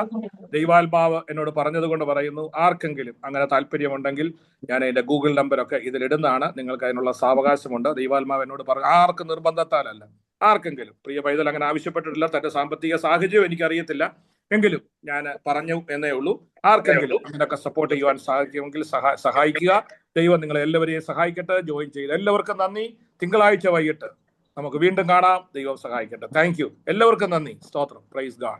ദൈവാത്മാവ് എന്നോട് പറഞ്ഞത് കൊണ്ട് പറയുന്നു. ആർക്കെങ്കിലും അങ്ങനെ താല്പര്യമുണ്ടെങ്കിൽ ഞാൻ അതിന്റെ ഗൂഗിൾ നമ്പറൊക്കെ ഇതിലിടുന്നതാണ്. നിങ്ങൾക്ക് അതിനുള്ള സാവകാശമുണ്ട്. ദൈവാത്മാവ് എന്നോട് പറഞ്ഞു, ആർക്കും നിർബന്ധത്താലല്ല, ആർക്കെങ്കിലും പ്രിയ പൈതൽ അങ്ങനെ ആവശ്യപ്പെട്ടിട്ടില്ല. തന്റെ സാമ്പത്തിക സാഹചര്യം എനിക്കറിയത്തില്ല, എങ്കിലും ഞാൻ പറഞ്ഞു എന്നേ ഉള്ളൂ. ആർക്കെങ്കിലും അങ്ങനെയൊക്കെ സപ്പോർട്ട് ചെയ്യുവാൻ സാധിക്കുമെങ്കിൽ സഹായിക്കുക. ദൈവം നിങ്ങളെ എല്ലാവരെയും സഹായിക്കട്ടെ. ജോയിൻ ചെയ്ത് എല്ലാവർക്കും നന്ദി. തിങ്കളാഴ്ച വൈകിട്ട് നമുക്ക് വീണ്ടും കാണാം. ദൈവം സഹായിക്കട്ടെ. Thank you. എല്ലാവർക്കും നന്ദി. സ്തോത്രം. Praise God.